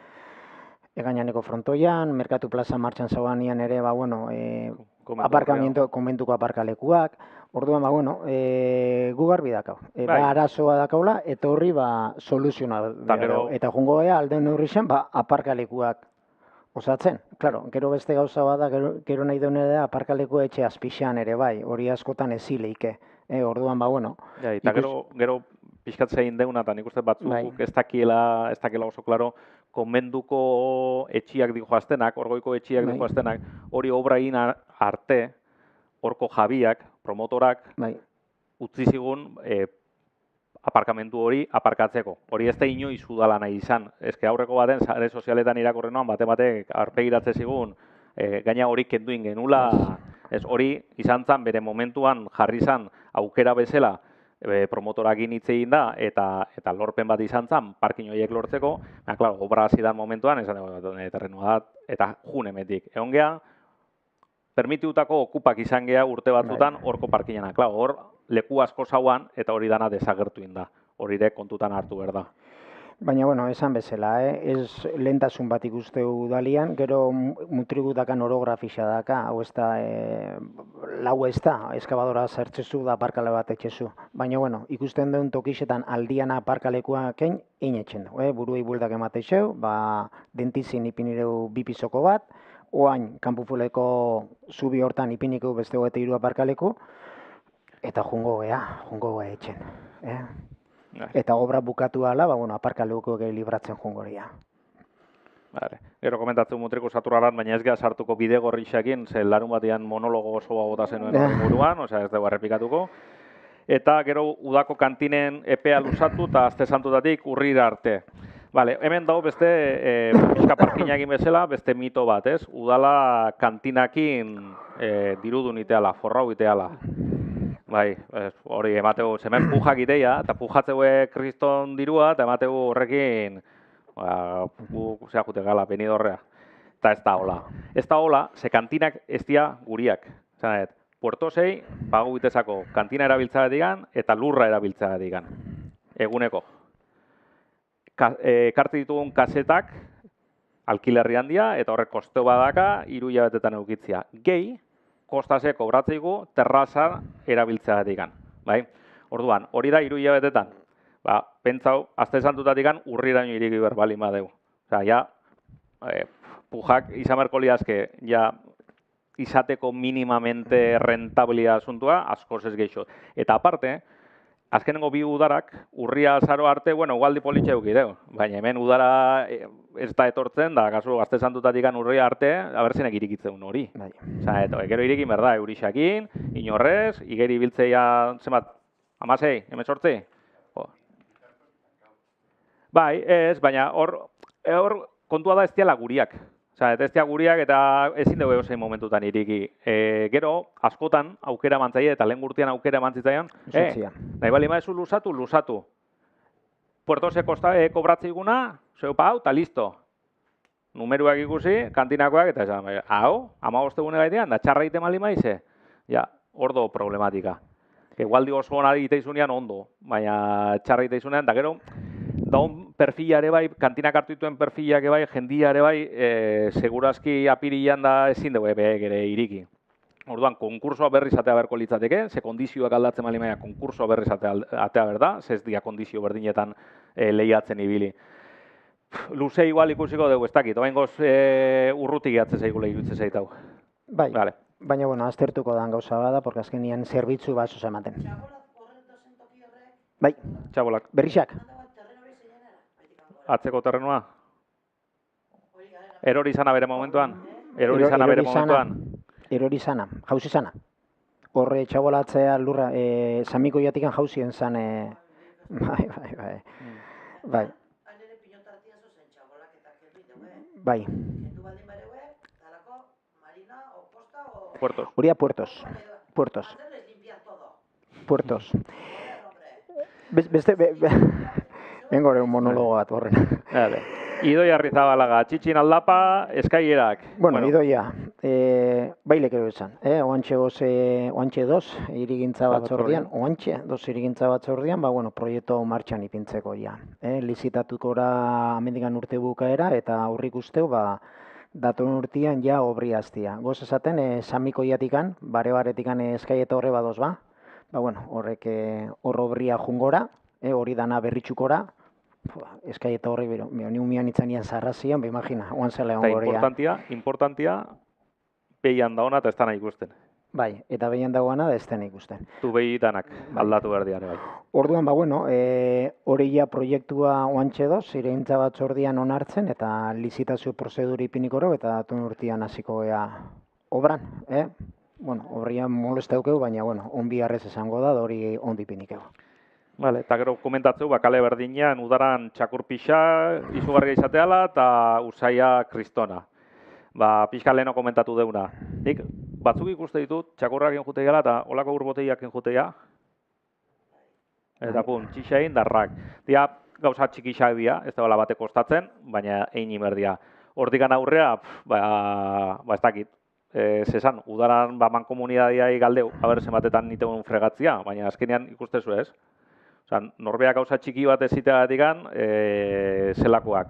Egainaneko frontoian, Merkatu Plaza martxan zauanian ere, konbentuko aparkalekuak. Orduan, gu garbi dakau. Eta arazoa dakaula, eta horri soluziona. Eta jungo gea, alden horri zen, aparkalekuak osatzen. Claro, gero beste gauza bada, gero nahi duen ere aparkaleku etxe azpixan ere bai, hori askotan ezileike. Orduan, eta gero pixkatzein deuna, eta nik uste batzuk ez dakiela oso klaro, konbentuko etxiak dijoaztenak, orgoiko etxiak dijoaztenak, hori obra egin arte, horko jabiak, promotorak, utzi zigun aparkamentu hori aparkatzeko. Hori ez da inoiz udala nahi izan. Ezke aurreko baten, sare sozialetan irakurrenoan, bate arpegiratze zigun, gaina hori kenduin genula, hori izan zan bere momentuan jarri zan aukera bezala, promotorak initzein da, eta lorpen bat izan zan, parkin horiek lortzeko, obra hasi da momentuan, esan terrenua da, eta junemetik. Egon geha, permitiutako okupak izan geha urte batzutan horko parkinena. Hor, leku asko zauan, eta hori dana desagertu inda. Hori ere kontutan hartu behar da. Baina, esan bezala, ez lehentasun bat ikuste udalian, gero mutrigu dakan orografisa daka, hau ez da, lau ez da, eskabadora zertzezu da aparkale bat etxezu. Baina, ikusten duen tokixetan aldian aparkalekuak egin etxen du. Buruei buldak emateixeu, dentizin ipinireu bipisoko bat, oain, kanpufuleko zubi hortan ipiniko beste 23 aparkaleku, eta jungo gea etxen. Eta obra bukatu ala, aparkaleko libratzen jungoria. Gero komentatzen mutriko saturaran, baina ez geha sartuko bide gorrixakin, ze larun batean monologo oso bota zenuen hori buruan, ez dugu errepikatuko. Eta gero udako kantinen epea luzatu eta azte santutatik urrira arte. Hemen dago beste pixka parkina egin bezala, beste mito bat, ez? Udala kantinakin dirudun iteala, forrau iteala. Hori emateu, zemen pujak ideia, eta pujatzeue kriston dirua, eta emateu horrekin, zea jute gala, benidorrea. Eta ez da hola. Ez da hola, ze kantinak ez dia guriak. Zanet, Puerto Sei, pagu bitezako kantina erabiltzagatik eta lurra erabiltzagatik. Eguneko. Ekartu ditugun kasetak, alkilerri handia, eta horrek kosteo badaka, 3 hilabetetan eukitzia. Gehi, kostase kobratzeigu terraza erabiltzagatik. Orduan, hori da 3 hilabetetan. pentsau, azte santutatikan urriraino iriki berbali madeu. Osa, ja, pujak izan berko liazke, ja, izateko minimamente rentablia asuntua, askoz ez geixo. Eta aparte, azkenengo bi udarak, urria azaro arte, bueno, gualdi politxe eukideu. Baina hemen udara ez da etortzen, da, kasu, azte santutatikan urria arte, abertzenek irikitzen hori. Osa, gero irikin berda, eurixakin, inorrez, igeri biltzeia, zenbat, 16, 18? Bai, ez, baina hor kontua da ez diala guriak. Osa, ez diala guriak eta ezin dugu egozein momentutan iriki. Gero, askotan aukera mantzaia eta lehen gurtian aukera mantzitzaian, nahi bali maezu lusatu. Puerto se kobratze iguna, zeupa hau, eta listo. Numeruak ikusi, kantinakoak, eta esan, hau, 15 egune gaitean, da txarra egiten mali maize. Ja, ordo problematika. Gualdi oso hona egiteizunean ondo, baina txarra egiteizunean, da gero, daun perfila ere bai, kantinak hartu dituen perfilak ere bai, jendia ere bai, segurazki apirilan da ezin dugu ere iriki. Orduan, konkursoa berriz atea berko litzateke, ze kondizioak aldatzen mali maia, konkursoa berriz atea berda, ze ez dia kondizio berdinetan lehiatzen ibili. Luze igual ikusiko dugu, ez dakit, oain goz urrutik gehatzen zaigula iruditzen zaitau. Bai, baina, bueno, aztertuko dan gauza bada, porque azkenian zerbitzu bat zoza ematen. Bai, txabolak. Berrixak. Atzeko terrenua? Erori zana bere momentuan? Erori zana bere momentuan? Erori zana, jauzi zana. Horre txabolatzea lurra, samiko jatikan jauzien zan, bai. Bai. Puertos. Huria Puertos. Puertos. Puertos. Beste, bengo un monologo bat horren. Idoia Arrizabalaga, txitxin aldapa, eskaierak. Bueno, Idoia, bailek ero esan. Oantxe dos irigintza batzordian, ba, bueno, proiektu martxan ipintzeko ja. Lizitatukora amendikan urte bukaera eta aurrik usteu, ba, datorren urtean ja obri hastia. Goz esaten, samiko jatikan, bare-baretikan eskaieta horre badoz ba. Ba, bueno, horrek hor obria jungora, hori dana berritxukora, eskaieta horri bero, ni umian itzanian zarrazian, imagina, oan zela egon gorea. Importantia, behian dagoena eta ez dana ikusten. Bai, eta behian dagoena da ez dana ikusten. Tu behi danak, aldatu berdian, bai. Orduan, ba, bueno, hori ja proiektua oantxe doz, ireintza batzordian onartzen, eta lizitazio prozeduri ipiniko eta datun urtean hasiko gea obran, Bueno, horrian molesta eukeu, baina, bueno, onbi harrez esango da, hori ondi pinikeu. Vale, eta gero komentatzeu, kale berdinean, udaran txakur pixa, izugarria izateala, eta usaia kristona. Ba, pixka leheno komentatu deuna. Nik, batzuk ikuste ditut, txakurrak enjute gala, eta olako urboteiak enjutea. Eta pun, txixein, darrak. Dia, gauza txikixak dira, ez da bala bate kostatzen, baina egin imerdia. Hortikan aurrea, ba ez dakit. Zesan, udaran mankomunidadiai galdeu, haberzen batetan nitegun fregatzia, baina azkenean ikustezu ez. Osa, norbeak gauza txiki bat eziteagatik zelakoak.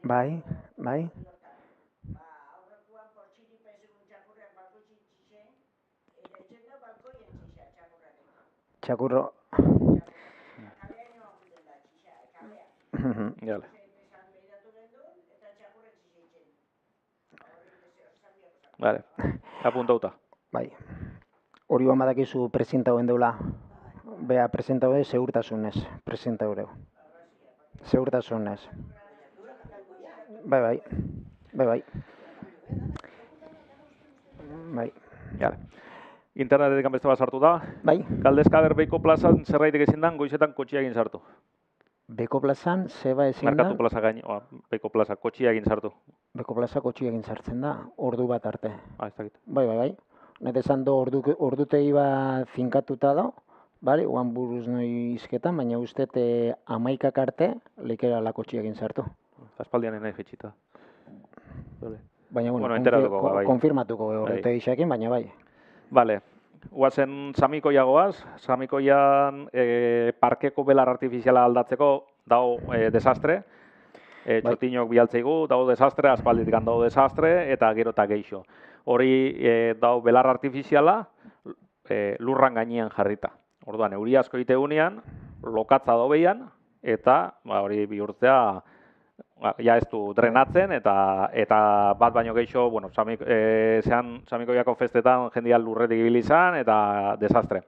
Bai. Txakurro. Jale. Vale, apuntauta. Bai. Hori ban badakizu presenta hoen deula. Bea, presenta hori segurtasunez. Presenta hori. Segurtasunez. Bai. Jale. Internetetik beste bat sartu da. Bai. Galdezka Beiko plazan zerbaitek ezin dan, goizetan kotxia egin sartu. Beko plazan, zeba ezin da? Merkatu plaza gain, Beko plaza, kotxia egin sartu. Beko plaza kotxia egin sartzen da, ordu bat arte. Ez dakit. Bai. Nete esan do, ordutegi bat finkatuta da, bale, oan buruz noi izketan, baina uste 11 arte lekera la kotxia egin sartu. Aspaldian nahi jetxita. Baina, bueno, konfirmatuko ordutegi xakin, baina bai. Bale. Guazen Samikoiagoaz, Samikoian parkeko belar artifiziala aldatzeko dago desastre. Txotinok bialtzeigu, dago desastre, aspalditik dago desastre, eta gero eta geixo. Hori dago belar artifiziala, lurran gainean jarrita. Orduan, euri asko iteunean, lokatza dobeian, eta hori bihurtzea, ja ez du drenatzen, eta bat baino gehiago, bueno, Samikoiako festetan jendia lurretik ibili izan, eta desastre.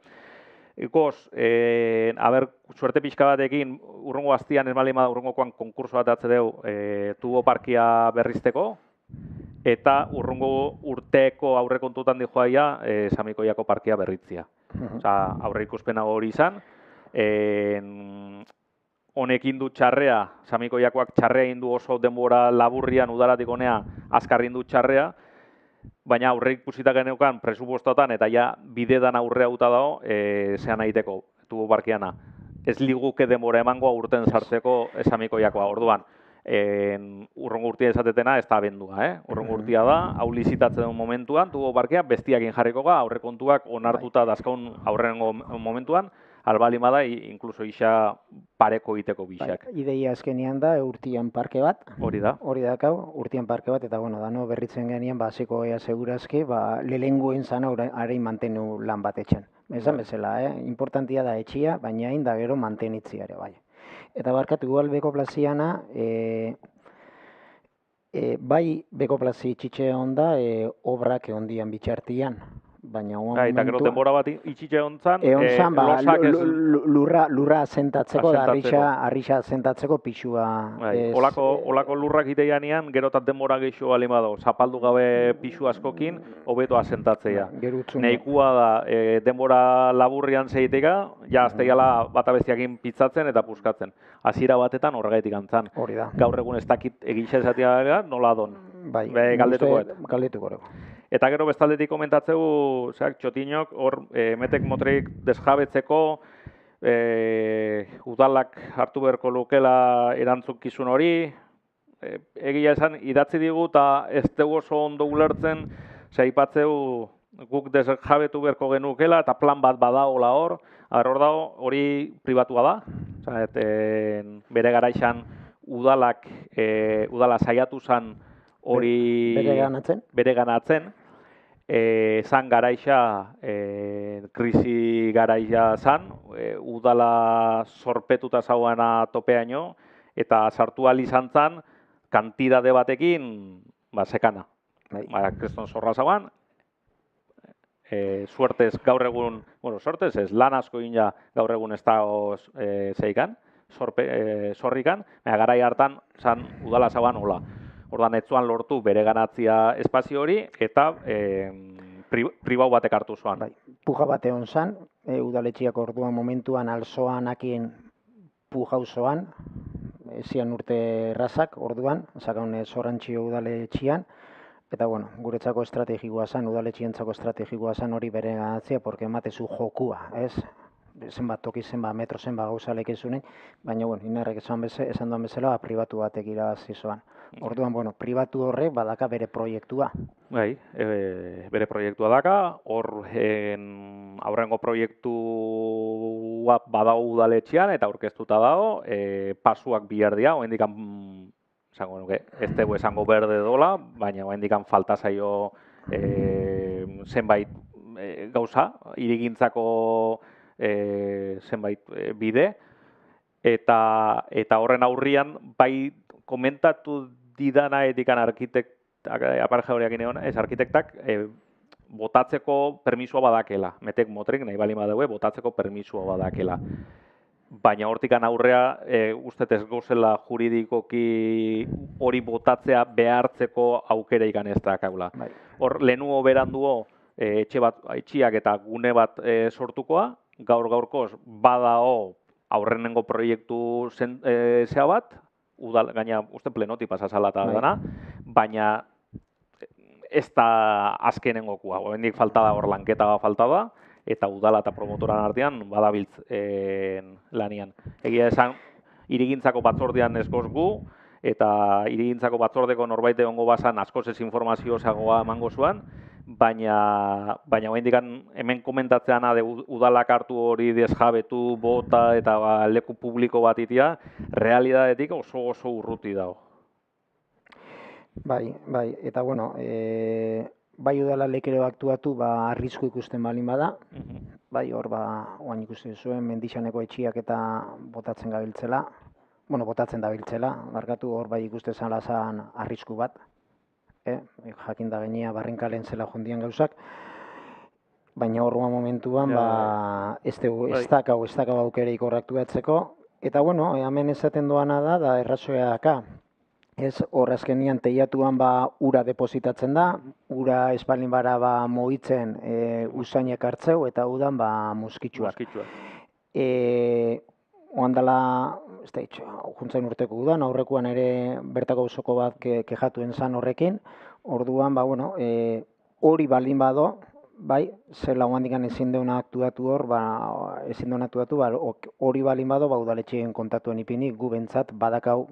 Ikoz, suerte pixka batekin, urrungo aztian, ez malima urrungokoan konkurso bat atze deu, tubo parkia berrizteko, eta urrungo urteko aurrekontutan dijoaia Samikoiako parkia berritzia. Osa, aurre ikuspena hori izan, honekin du txarrea, Samikoiakoak txarrea indu oso denbora laburrian udaratik honea azkarri indu txarrea, baina aurre ikusita geneukan presupuestotan eta ja bidedan aurrea uta dago zean egiteko tubo parkiana. Ez liguke denbora emangoa urten sartzeko Samikoiakoa, orduan. Urrungo urtia esatetena ez da abendua, urrungo urtia da, hau lizitatzen duen momentuan, tubo parkea bestiakin jarriko ga, aurrekontuak onartuta dazkaun aurrengo momentuan, albalima da, inkluso isa pareko egiteko bixak. Ideia azkenean da, urtian parke bat. Hori da. Hori dakau, urtian parke bat, eta bueno, dano berritzen genean, hasiko ea segurazki, lehengoen zan arein mantenu lan bat etxen. Esan bezala, importantia da etxia, baina hain da gero mantenitziare, bai. Eta barkatu, igual beko plaziana, bai beko plazi itxitxe onda, obrak ondian bitxartian. Baina eta gero denbora bat itxitxe ontzan, lurra asentatzeko, arrixa asentatzeko pixua. Olako lurrak iteianean, gerotat denbora gehiago alimado, zapaldu gabe pixu askokin, hobeto asentatzea. Neikua da, denbora laburrian zeiteka, ja azteiala bat abestiakin pizzatzen eta puskatzen. Hasiera batetan horregaitik antzan. Gaur egun ez dakit egitza esatia nola don. Galdetuko. Eta gero bestaldetik komentatzeu, txotinok, hor metek motreik desjabetzeko, udalak hartu beharko lukela erantzukizun hori, egia esan idatzi digu eta ez dugu oso ondo ulertzen, aipatzeu guk desjabetu beharko genukela eta plan bat badagoela hor, hor dago hori pribatua da, bere garaixan udala saiatu zen hori bere ganatzen, zan garaixa, krisi garaixa zan, udala sorpetuta zauana topeaino, eta sartu izan zan, kantidade batekin, sekana. Kriston zorra zauan, suertez gaur egun, suertez ez, lan asko ina gaur egun ez da zeikan, zorrikan, garai hartan zan udala zauan hola. Ordan etzuan lortu bere ganatzia espazio hori eta pribau batek hartu zuan. Puja bate hon zan, udaletxiak orduan momentuan alzoan akin pujau zoan, zian urte errazak orduan, zakaun zorantxio udaletxian, eta bueno, guretzako estrategikoa zan, udaletxientzako estrategikoa zan hori bere ganatzia, porque ematezu jokua, ez? Zenbat toki, zenbat metro, zenbat gauza lekezunen, baina, bueno, inarrek esan duan bezala, pribatu batek irabazi zoan. Orduan, bueno, pribatu horrek badaka bere proiektua. Bai, bere proiektua daka, hor aurrengo proiektua badago udaletxean eta aurkeztuta dago, pasuak bihardia, oendikan, esango nuke, ez dugu esango berde dola, baina oendikan falta zaio zenbait gauza, irigintzako zenbait bide, eta horren aurrian bai komentatu didana edikan apareja horiak ineon, ez arkitektak botatzeko permisua badakela. Metek motrik nahi bali badeue, botatzeko permisua badakela. Baina hortikan aurrea, ustez ez gozela juridikoki hori botatzea behartzeko aukera ikan ez dakagula. Hor, lehenuo beranduo etxiak eta gune bat sortukoa, gaur-gaurkoz badao aurrenengo proiektu zea bat, gaina uste plenoti pasazala eta dana, baina ez da azkenengokua. Oendik falta da hor lanketa falta da, eta udala eta promotoran artean badabiltz lanian. Egia esan, irigintzako batzordean eskoz gu, eta irigintzako batzordeko norbait egongo bazan askoz ez informazio zagoa emango zuan, baina oendikan hemen komentatzean udalak hartu hori desjabetu, bota eta leku publiko bat itia, realidadetik oso urruti dago. Bai, eta bueno, bai udala lekero aktuatu, arrisku ikusten balin bada, bai, hor, oain ikusten zuen, Mendixaneko etxiak eta botatzen gabiltzela, botatzen dabiltzela, barkatu hor bai ikuste zala zan arrisku bat, jakin da genia barrenkalen zela jondian gauzak, baina horroa momentuan, ez dakau aukereik horraktuatzeko, eta bueno, hemen esaten doana da errazoeaka, ez hor azkenian teiatuan ura depositatzen da, ura espalin bara moitzen usainek hartzeu, eta udan moskitsuak. Oandala, ez da hitz, juntzain urteko udan, aurrekoan ere bertako osoko bat kejatuen zan horrekin, orduan, hori balin bado, bai, zela oandikan ezin deuna aktuatu hor, hori balin bado, udaletxeen kontatuen ipinik, gu bentsat badakau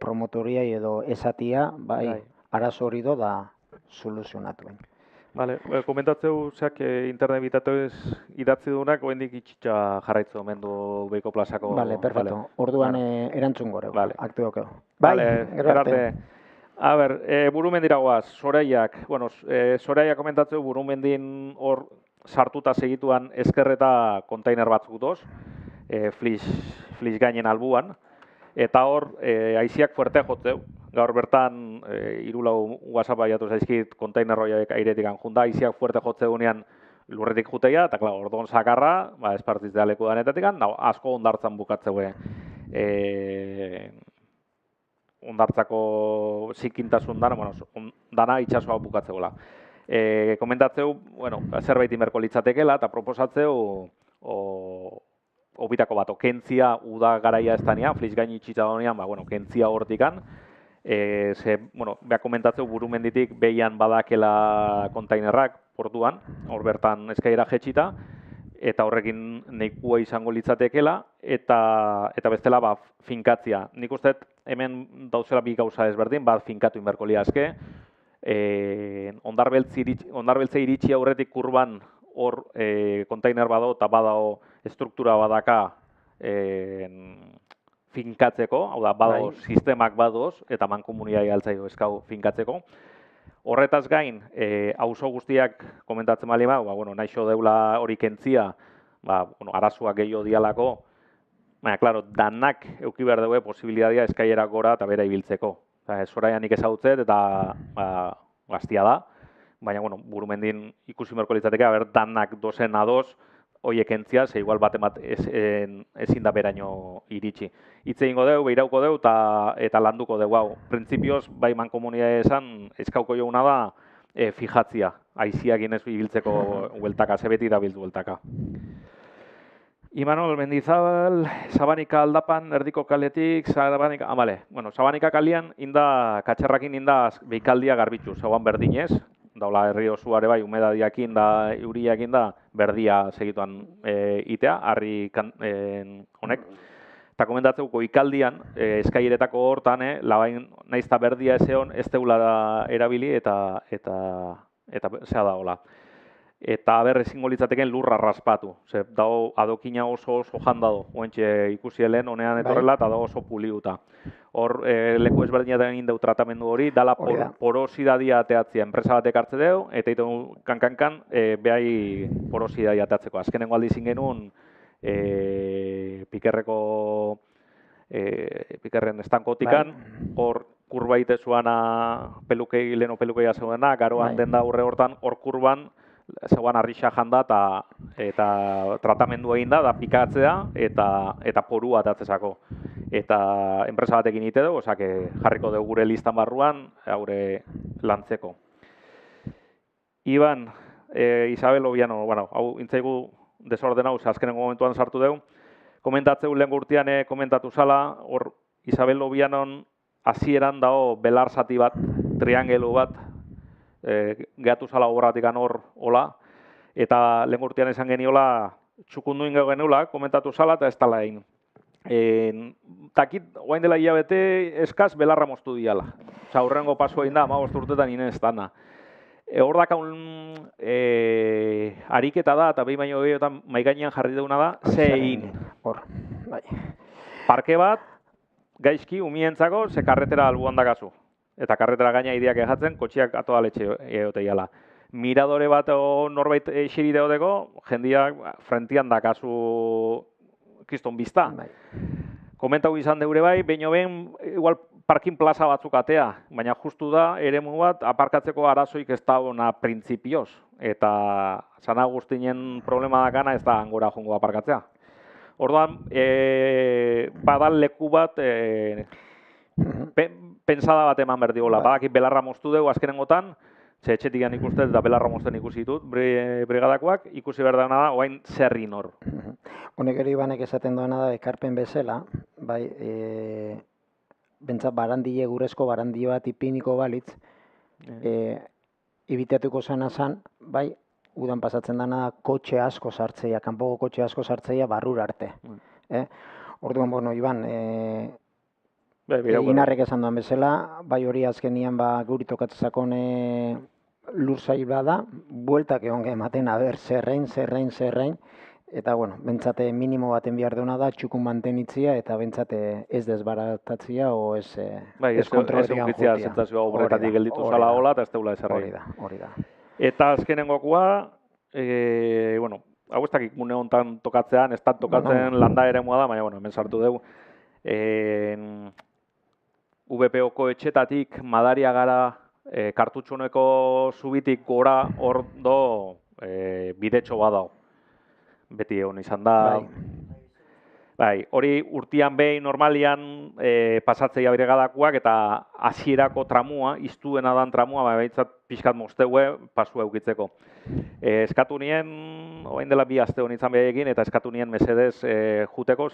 promotoria edo esatia, bai, arazo hori do da soluzionatuen. Vale, komentatzeu zeak internet bitatez idatzi duenak, oendik itxitxa jarraitzu omen du Beiko plazako. Vale, perfecto. Orduan erantzun goreu, aktu dokeu. Vale, gerarte. A ber, burumendira goaz, Soraiak. Bueno, Soraiak komentatzeu burumendin hor sartuta segituan ezkerreta kontainer batzuk doz, flis gainen albuan, eta hor aiziak fuerte jotzeu. Gaur bertan, 3 WhatsApp baiatu zaizkit kontainer roiak airetik anjunda, aiziak fuerte jotzeunean lurretik juteia, eta klar, ordon sakarra, espartiz da leku danetatik, asko ondartzan bukatzeue. Ondartzako zikintasun dana, dana itxasoa bukatzegoela. Komentatzeu, zerbait inberko litzatekela, eta proposatzeu, obitako bat, kentzia uda garaia ez dania, flis gaini itxitza donean, kentzia hortikan, beha komentatzeu burumenditik behian badakela kontainerrak portuan, hor bertan eskaira jetxita, eta horrekin neikua izango litzatekela, eta bestela finkatzia. Nik uste hemen dauzela bi gauza ezberdin, bat finkatu inberko liazke, ondarbeltze iritsi aurretik kurban hor kontainer badao eta badao estruktura badaka finkatzeko, hau da, badao sistemak badoz, eta mankomuniai altzaio eskau finkatzeko. Horretaz gain, auzo guztiak komentatzen bali naixo deula hori kentzia, arazoak gehiago dialako, baina, klaro, danak euki behar dugu posibilidadia eskailerak gora eta bera ibiltzeko. Soraian nik ezagutzet eta gaztia da, baina, burumendin ikusi merko litzateke, danak dozen adoz, hoiek entzia, ze igual bat ezin da beraino iritsi. Itze ingo deu, behirauko deu eta landuko deu, hau. Printzipioz, bai mankomunia esan, eskauko joguna da fijatzia, aiziak inez ibiltzeko hueltaka, zebeti da bildu hueltaka. Imanol Mendizabal, Sabanika aldapan, erdiko kaletik, Sabanika, Sabanika kalian, katxarrakin inda beikaldia garbitzu, zauan berdinez, daula herri osuare bai, humedadiakin da, euriakin da, berdia segituan itea, harri honek. Eta komentatzeuko ikaldian, eskailetako hortan, labain naizta berdia ezeon, ez teula erabili eta zea da hola. Eta ezingo litzateken lurra raspatu. Dago adokina oso jandado, oentxe ikusi helen honean etorrela, eta dago oso puliuta. Hor, leku ezberdinetan egin deu tratamendu hori, dala porosidadia ateatzia enpresa batek hartze deu, eta iten kankankan behai porosidadia ateatzeko. Azkenengo aldizin genuen, pikerren estankotikan, hor kurba itezuana leno pelukeia zeuena, garoan den da aurre hortan, hor kurban, zeuan arrixa janda eta tratamendu egin da pikatzea eta porua atatzezako. Eta enpresa batekin ite dugu, jarriko dugu gure listan barruan, gure lantzeko. Iban, Isabel Obiano, hau intzaigu desorden hau, azkenengo momentuan sartu dugu. Komentatzeu lehen gurtian komentatu zala, hor Isabel Obianon hasieran dago belar zati bat, triangelu bat, gehatu zala horretik hor hola, eta lehen gurtian esan geniola txukundu ingo genuela, komentatu zala eta ez tala egin. Takit, guain dela hilabete eskaz belarra moztu diala. Hurrengo pasu egin da, 15 urtetan inez dana. Hor dakaun ariketa da, eta behin baino gehiotan maigainean jarri duguna da, zein. Hor, bai. Parke bat, gaizki, umientzako, ze karretera albuan dakazu. Eta karretera gaina ideak ejatzen, kotxiak atoa letxe egote iala. miradore bat norbait esiri deodeko, jendiak frentian dakazu kriston bizta. Komentau izan deure bai, behin igual parkin plaza batzuk atea, baina justu da, eremu bat, aparkatzeko arazoik ez da ona printzipioz. Eta San Agustinen problema dakana ez da angora jongo aparkatzea. Orduan, badal leku bat, pensada bat eman berdiola. Badakit belarra moztu dugu azkenengotan, etxetik ikusten eta belarra mozten ikusi ditut, brigadakoak, ikusi behar dauna da, oain zerri nor. Honek ere Ibanek esaten duena da, ekarpen bezala, bai, bentsat barandile, gurezko barandi bat ipiniko balitz, ibiteatuko zena zan, bai, udan pasatzen dena kotxe asko sartzeia, kanpoko kotxe asko sartzeia barrura arte. Orduan, bueno, Iban, Inarrek esan duan bezala, bai hori azkenian guri tokatzezakon lur zail da, bueltak egon ematen, zerrein, eta, bueno, bentsate minimo baten behar duena da, txukun mantenitzia, eta bentsate ez desbaratatzia, o ez kontrolerian jotia. Ez zentzazioa obretatik gelditu zala hola, eta ez teula ezerrei. Hori da. Eta azkenengokoa, bueno, hau ez dakik mune honetan tokatzean, ez tokatzen landa ere mua da, baina, bueno, hemen sartu dugu. VPO-ko etxetatik Madaria gara kartutxuneko zubitik gora hor do bidetxo badao. Beti egon izan da. Bai, hori urtian behin normalian pasatzeia brigadakoak eta hasierako tramua, iztuena dan tramua, behintzat pixkat mozteue pasu eukitzeko. Eskatu nien, oain dela 2 aste hon izan behekin, eta eskatu nien mesedez juteko,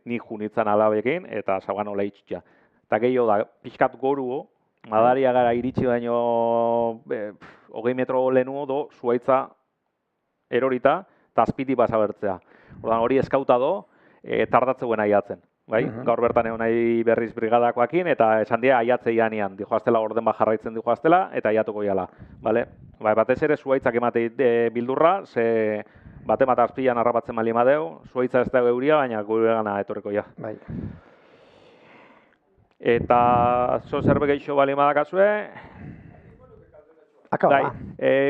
ni junitzen alabekin, eta zauan hola itxitxa. Eta gehiago da, pixkat goru, Madaria gara iritsi baino 20 metro lehenuo do, zuaitza erorita, eta azpiti pasabertzea. Hori eskauta do, tardatzeuena aiatzen. Gaur bertan egon nahi berriz brigadakoakin, eta esan dira aiatzei anean. Dijoaztela orden bat jarraitzen dijoaztela, eta aiatuko jala. Batez ere zuaitzak emateit bildurra, ze bat azpilan harrapatzen bali emadeu, zuaitza ez dago euria, baina gure gana etorriko ja. Eta zo zerbe geixo bali emadakazue. Akaba.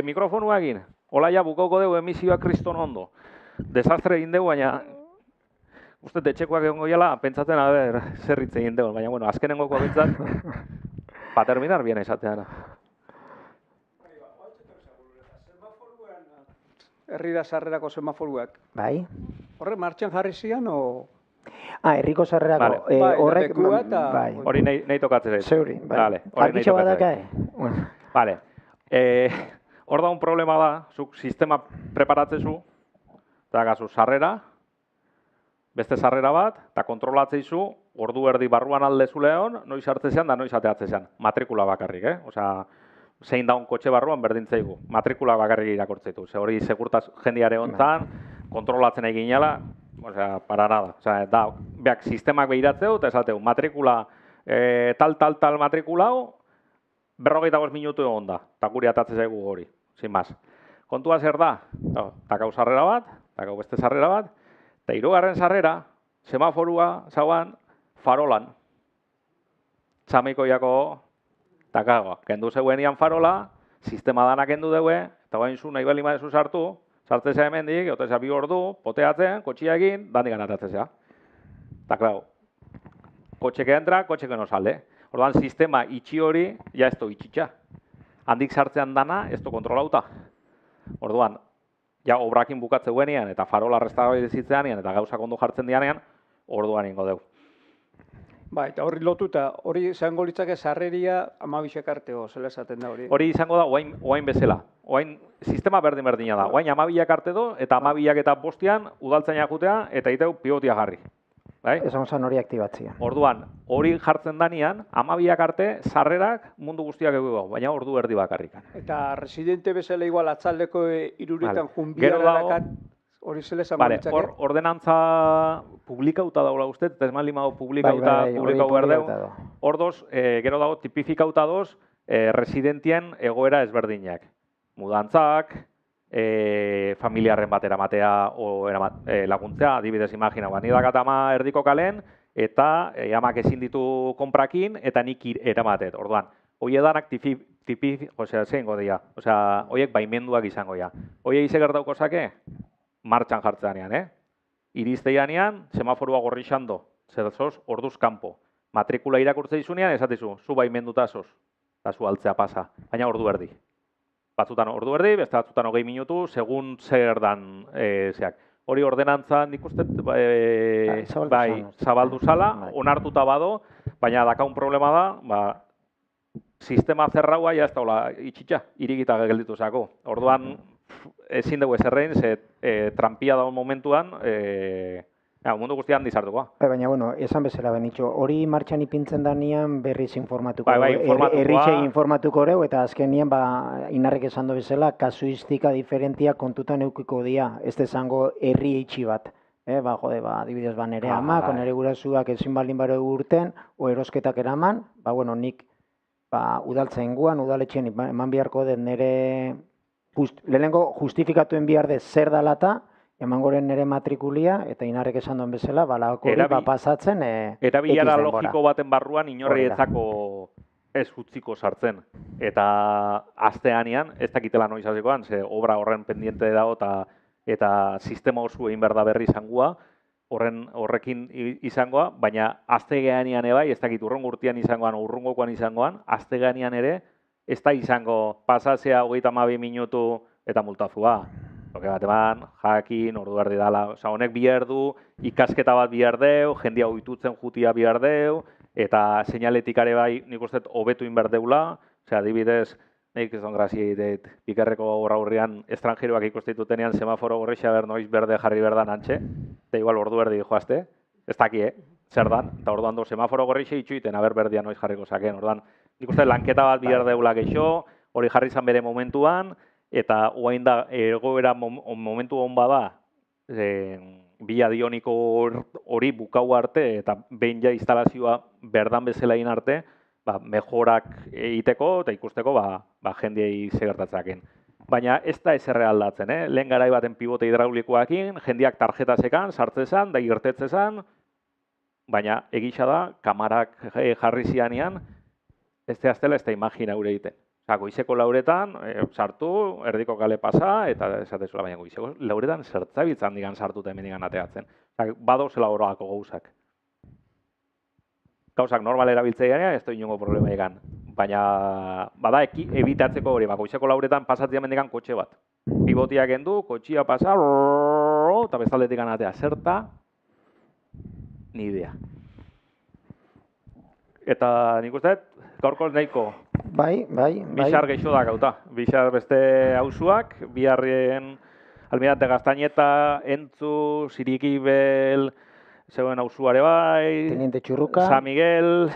Mikrofonua egin. Hola ja bukauko dugu emisioa kriston ondo. Desastre egin dugu, baina uste etxekoak egongo jala, pentsatzen, zer hitz egin dugu, baina, bueno, azkenengoko pentsat, pa terminar bien izatean. Herri da sarrerako semaforuak. Bai. Horre martxan jarri zian, o...? Herriko sarrerako. Horrek, bai. Hori nahi tokatzen ez. Zeuri, bai. Arkitxo badakae. Vale. Hor da un problema da, zuk sistema preparatzezu, eta gazu sarrera, beste sarrera bat, eta kontrolatzeizu, ordu erdi barruan aldezu lehon, noiz hartzezean da noiz ateatzezean. Matrikula bakarrik, Osea, zein daun kotxe barruan berdintzeigu. Matrikula bakarrik irakortzeitu. Hori segurtaz jendiare hontan, kontrolatzen egin jala, osea, para nada. Osea, da, beak sistemak behiratzeu, eta esateu, matrikula, tal matrikula hau, 45 minutu egon da, eta guri atatzen zaigu hori, sin más. Kontua zer da, takau sarrera bat, takau beste sarrera bat, eta 3. sarrera, semaforua zauan farolan. Txamikoiako, takagoa, kendu zeuen farola, sistema danak kendu deue, eta bain zu nahi bali maezu sartu, sartzea hemendik, otezea 2 ordu, poteatzen, kotxia egin, dandik anatatzea. Eta klau, kotxeke entra, kotxeke no sale. Orduan, sistema itxi hori, ja ez du itxitxa. Handik sartzean dana, ez du kontrolauta. Orduan, ja obrakin bukatzeuen eta farola restauroi dizitzean eta gauzak ondo jartzen dianean, orduan ingo dugu. Ba, eta horri lotuta, hori izango litzake sarreria 12 arteo, zela esaten da hori? Hori izango da, oain bezala. Oain sistema berdina da. Oain 12 arte do, eta 12 eta bostian udaltzaina jutea, eta iteu pivotia jarri. Esan zan hori aktibatzia. Orduan, hori jartzen danean, 12 arte sarrerak mundu guztiak egugo, baina ordu erdi bakarrikan. Eta residente bezala igual atzaldeko iruretan junbiara hori zela esan balitzake? Hor, ordenantza publikauta daula uste, eta ez mali mago publikauta berdeu. Hor doz, gero dago tipifikauta doz, residentien egoera ezberdinak. Mudantzak, familiarren bat eramatea o laguntzea, adibidez imagina, ni dakat ama erdiko kalen, eta amak ezin ditu konprakin, eta nik eramatet. Orduan, hori edanak zein godia. Osea, horiek baimenduak izango ja. Horiek ize gertauko zake, martxan jartzeanean, Irizteianean, semaforua gorrixando, zer zoz, orduz kanpo. Matrikula irakurtze izunean, esatizu, zu baimenduta zoz, eta zu altzea pasa, baina ordu erdi. Batzutan ordu erdi, beste batzutan 20 minutu, segun zer dan zeak. Hori ordenantzan ikusten, bai, zabaldu zala, onartuta bado, baina dakaun problema da, sistema zerraua ja ez daula itxitxa, irigita gelditu zako. Orduan, ezin dugu ezerrein, trampia dago momentuan, mundu guztian dizartukoa. Baina, bueno, esan bezala benitxo, hori martxan ipintzen danean berriz informatuko. Erritxe informatuko reu, eta azkenien, inarrek esan du bezala, kasuistika diferentia kontutan eukiko dia, ez dezango herri eitxi bat. Adibidez, nere ama, nere gurasoak ezin baldin baro urten, o erosketak eraman, nik udaltzen guan, udaletxen eman beharko den nere, lehenengo justifikatuen behar de zer dalata, eman goren nire matrikulia, eta inarrek esan duen bezala, hori pasatzen erabilera logiko baten barruan inorri etzako ez utziko sartzen. Eta asteanean, ez dakitela noiz hasikoan, ze obra horren pendiente dago eta sistema oso egin behar da berri izangoa, horrekin izangoa, baina asteganean bai, ez dakit urrungo urtean izangoan, urrungokoan izangoan, asteganean ere, ez da izango pasatzea 32 minutu eta multazua. Oke, batean, jakin, ordu erdi dala. Osa, honek bihar du, ikasketa bat bihar deu, jendia oitutzen jutia bihar deu, eta seinaletik ere bai, nik uste hobetu inber deula. Osea, adibidez, nik ez don grazia dit, pikerreko horra hurrian estranjeroak ikustitutenean semaforo gorrixa ber noiz berde jarri berdan antxe, eta igual ordu erdi joazte, ez daki, zer dan, eta orduan do semaforo gorrixa itxuiten, aber berdia noiz jarriko zaken. Orduan, nik uste lanketa bat bihar deula geixo, hori jarri izan bere momentuan, eta oain da, egoera momentu hon bada, bila dioniko hori bukau arte, eta behin ja instalazioa berdan bezala egin arte, mejorak egiteko eta ikusteko jendiei segertatzaken. Baina ez da ezer aldatzen, lehen garai baten pivote hidraulikoakin, jendiak tarjetasekan, sartzezan, da irtetzezan, baina egisa da, kamarak jarri zianean, ez da aztela ez da imagina gure egiten. Goizeko lauretan, sartu, erdiko kale pasa, eta esatezula, baina goizeko lauretan zertzabitzan digan sartu eta hemen digan ateatzen. Bado zela horoako gauzak. Gauzak normal erabiltzea ez da inongo problema egan. Baina, bada ebitatzeko hori, goizeko lauretan pasatzea hemen digan kotxe bat. Pivotiak endu, kotxia pasa, eta bezaldetik atea. Zerta, ni idea. Eta nik uste, gaurko nahiko. Bai. Bixar geixo da gauta. Bixar beste hausuak, biharrien Almirante Gaztañeta, Entzu, Sirikibel, zeuen hausuare bai. Teniente Txurruka. San Miguel.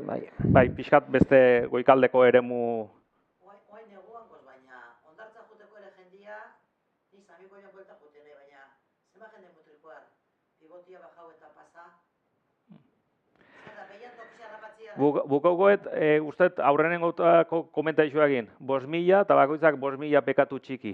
Bai. Bai, pixkat beste goikaldeko eremu. Oain neguan, baina ondartza juteko ere jendia, ni Samikoian buelta jutene, baina zema jende mutrikoar, pivotia bajau eta pasa. Bukaukoet, usteet aurrenen gautako komentaixoa egin. 5.000 eta bakoitzak 5.000 pekatu txiki.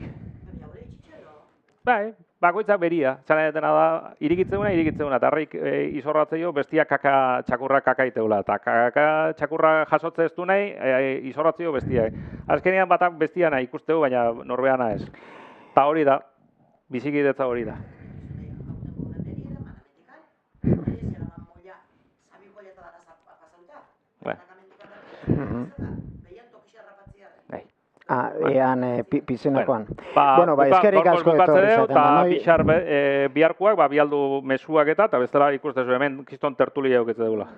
Bai, bakoitzak beria. Zanetena da, irikitzeuna, eta harrik izorratzeio bestia txakurra kakaiteula. Eta txakurra jasotze ez du nahi, izorratzeio bestia. Azkenean batak bestia nahi ikusteu, baina norbeana ez. Eta hori da, bizikidetza hori da. Ean pizenakoan. Eskerrik asko etorri zaten da noi. Bixar biharkoak, bialdu mesuak eta bestela ikustezu hemen kiston tertulia eukitzen dugula.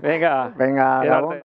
Venga,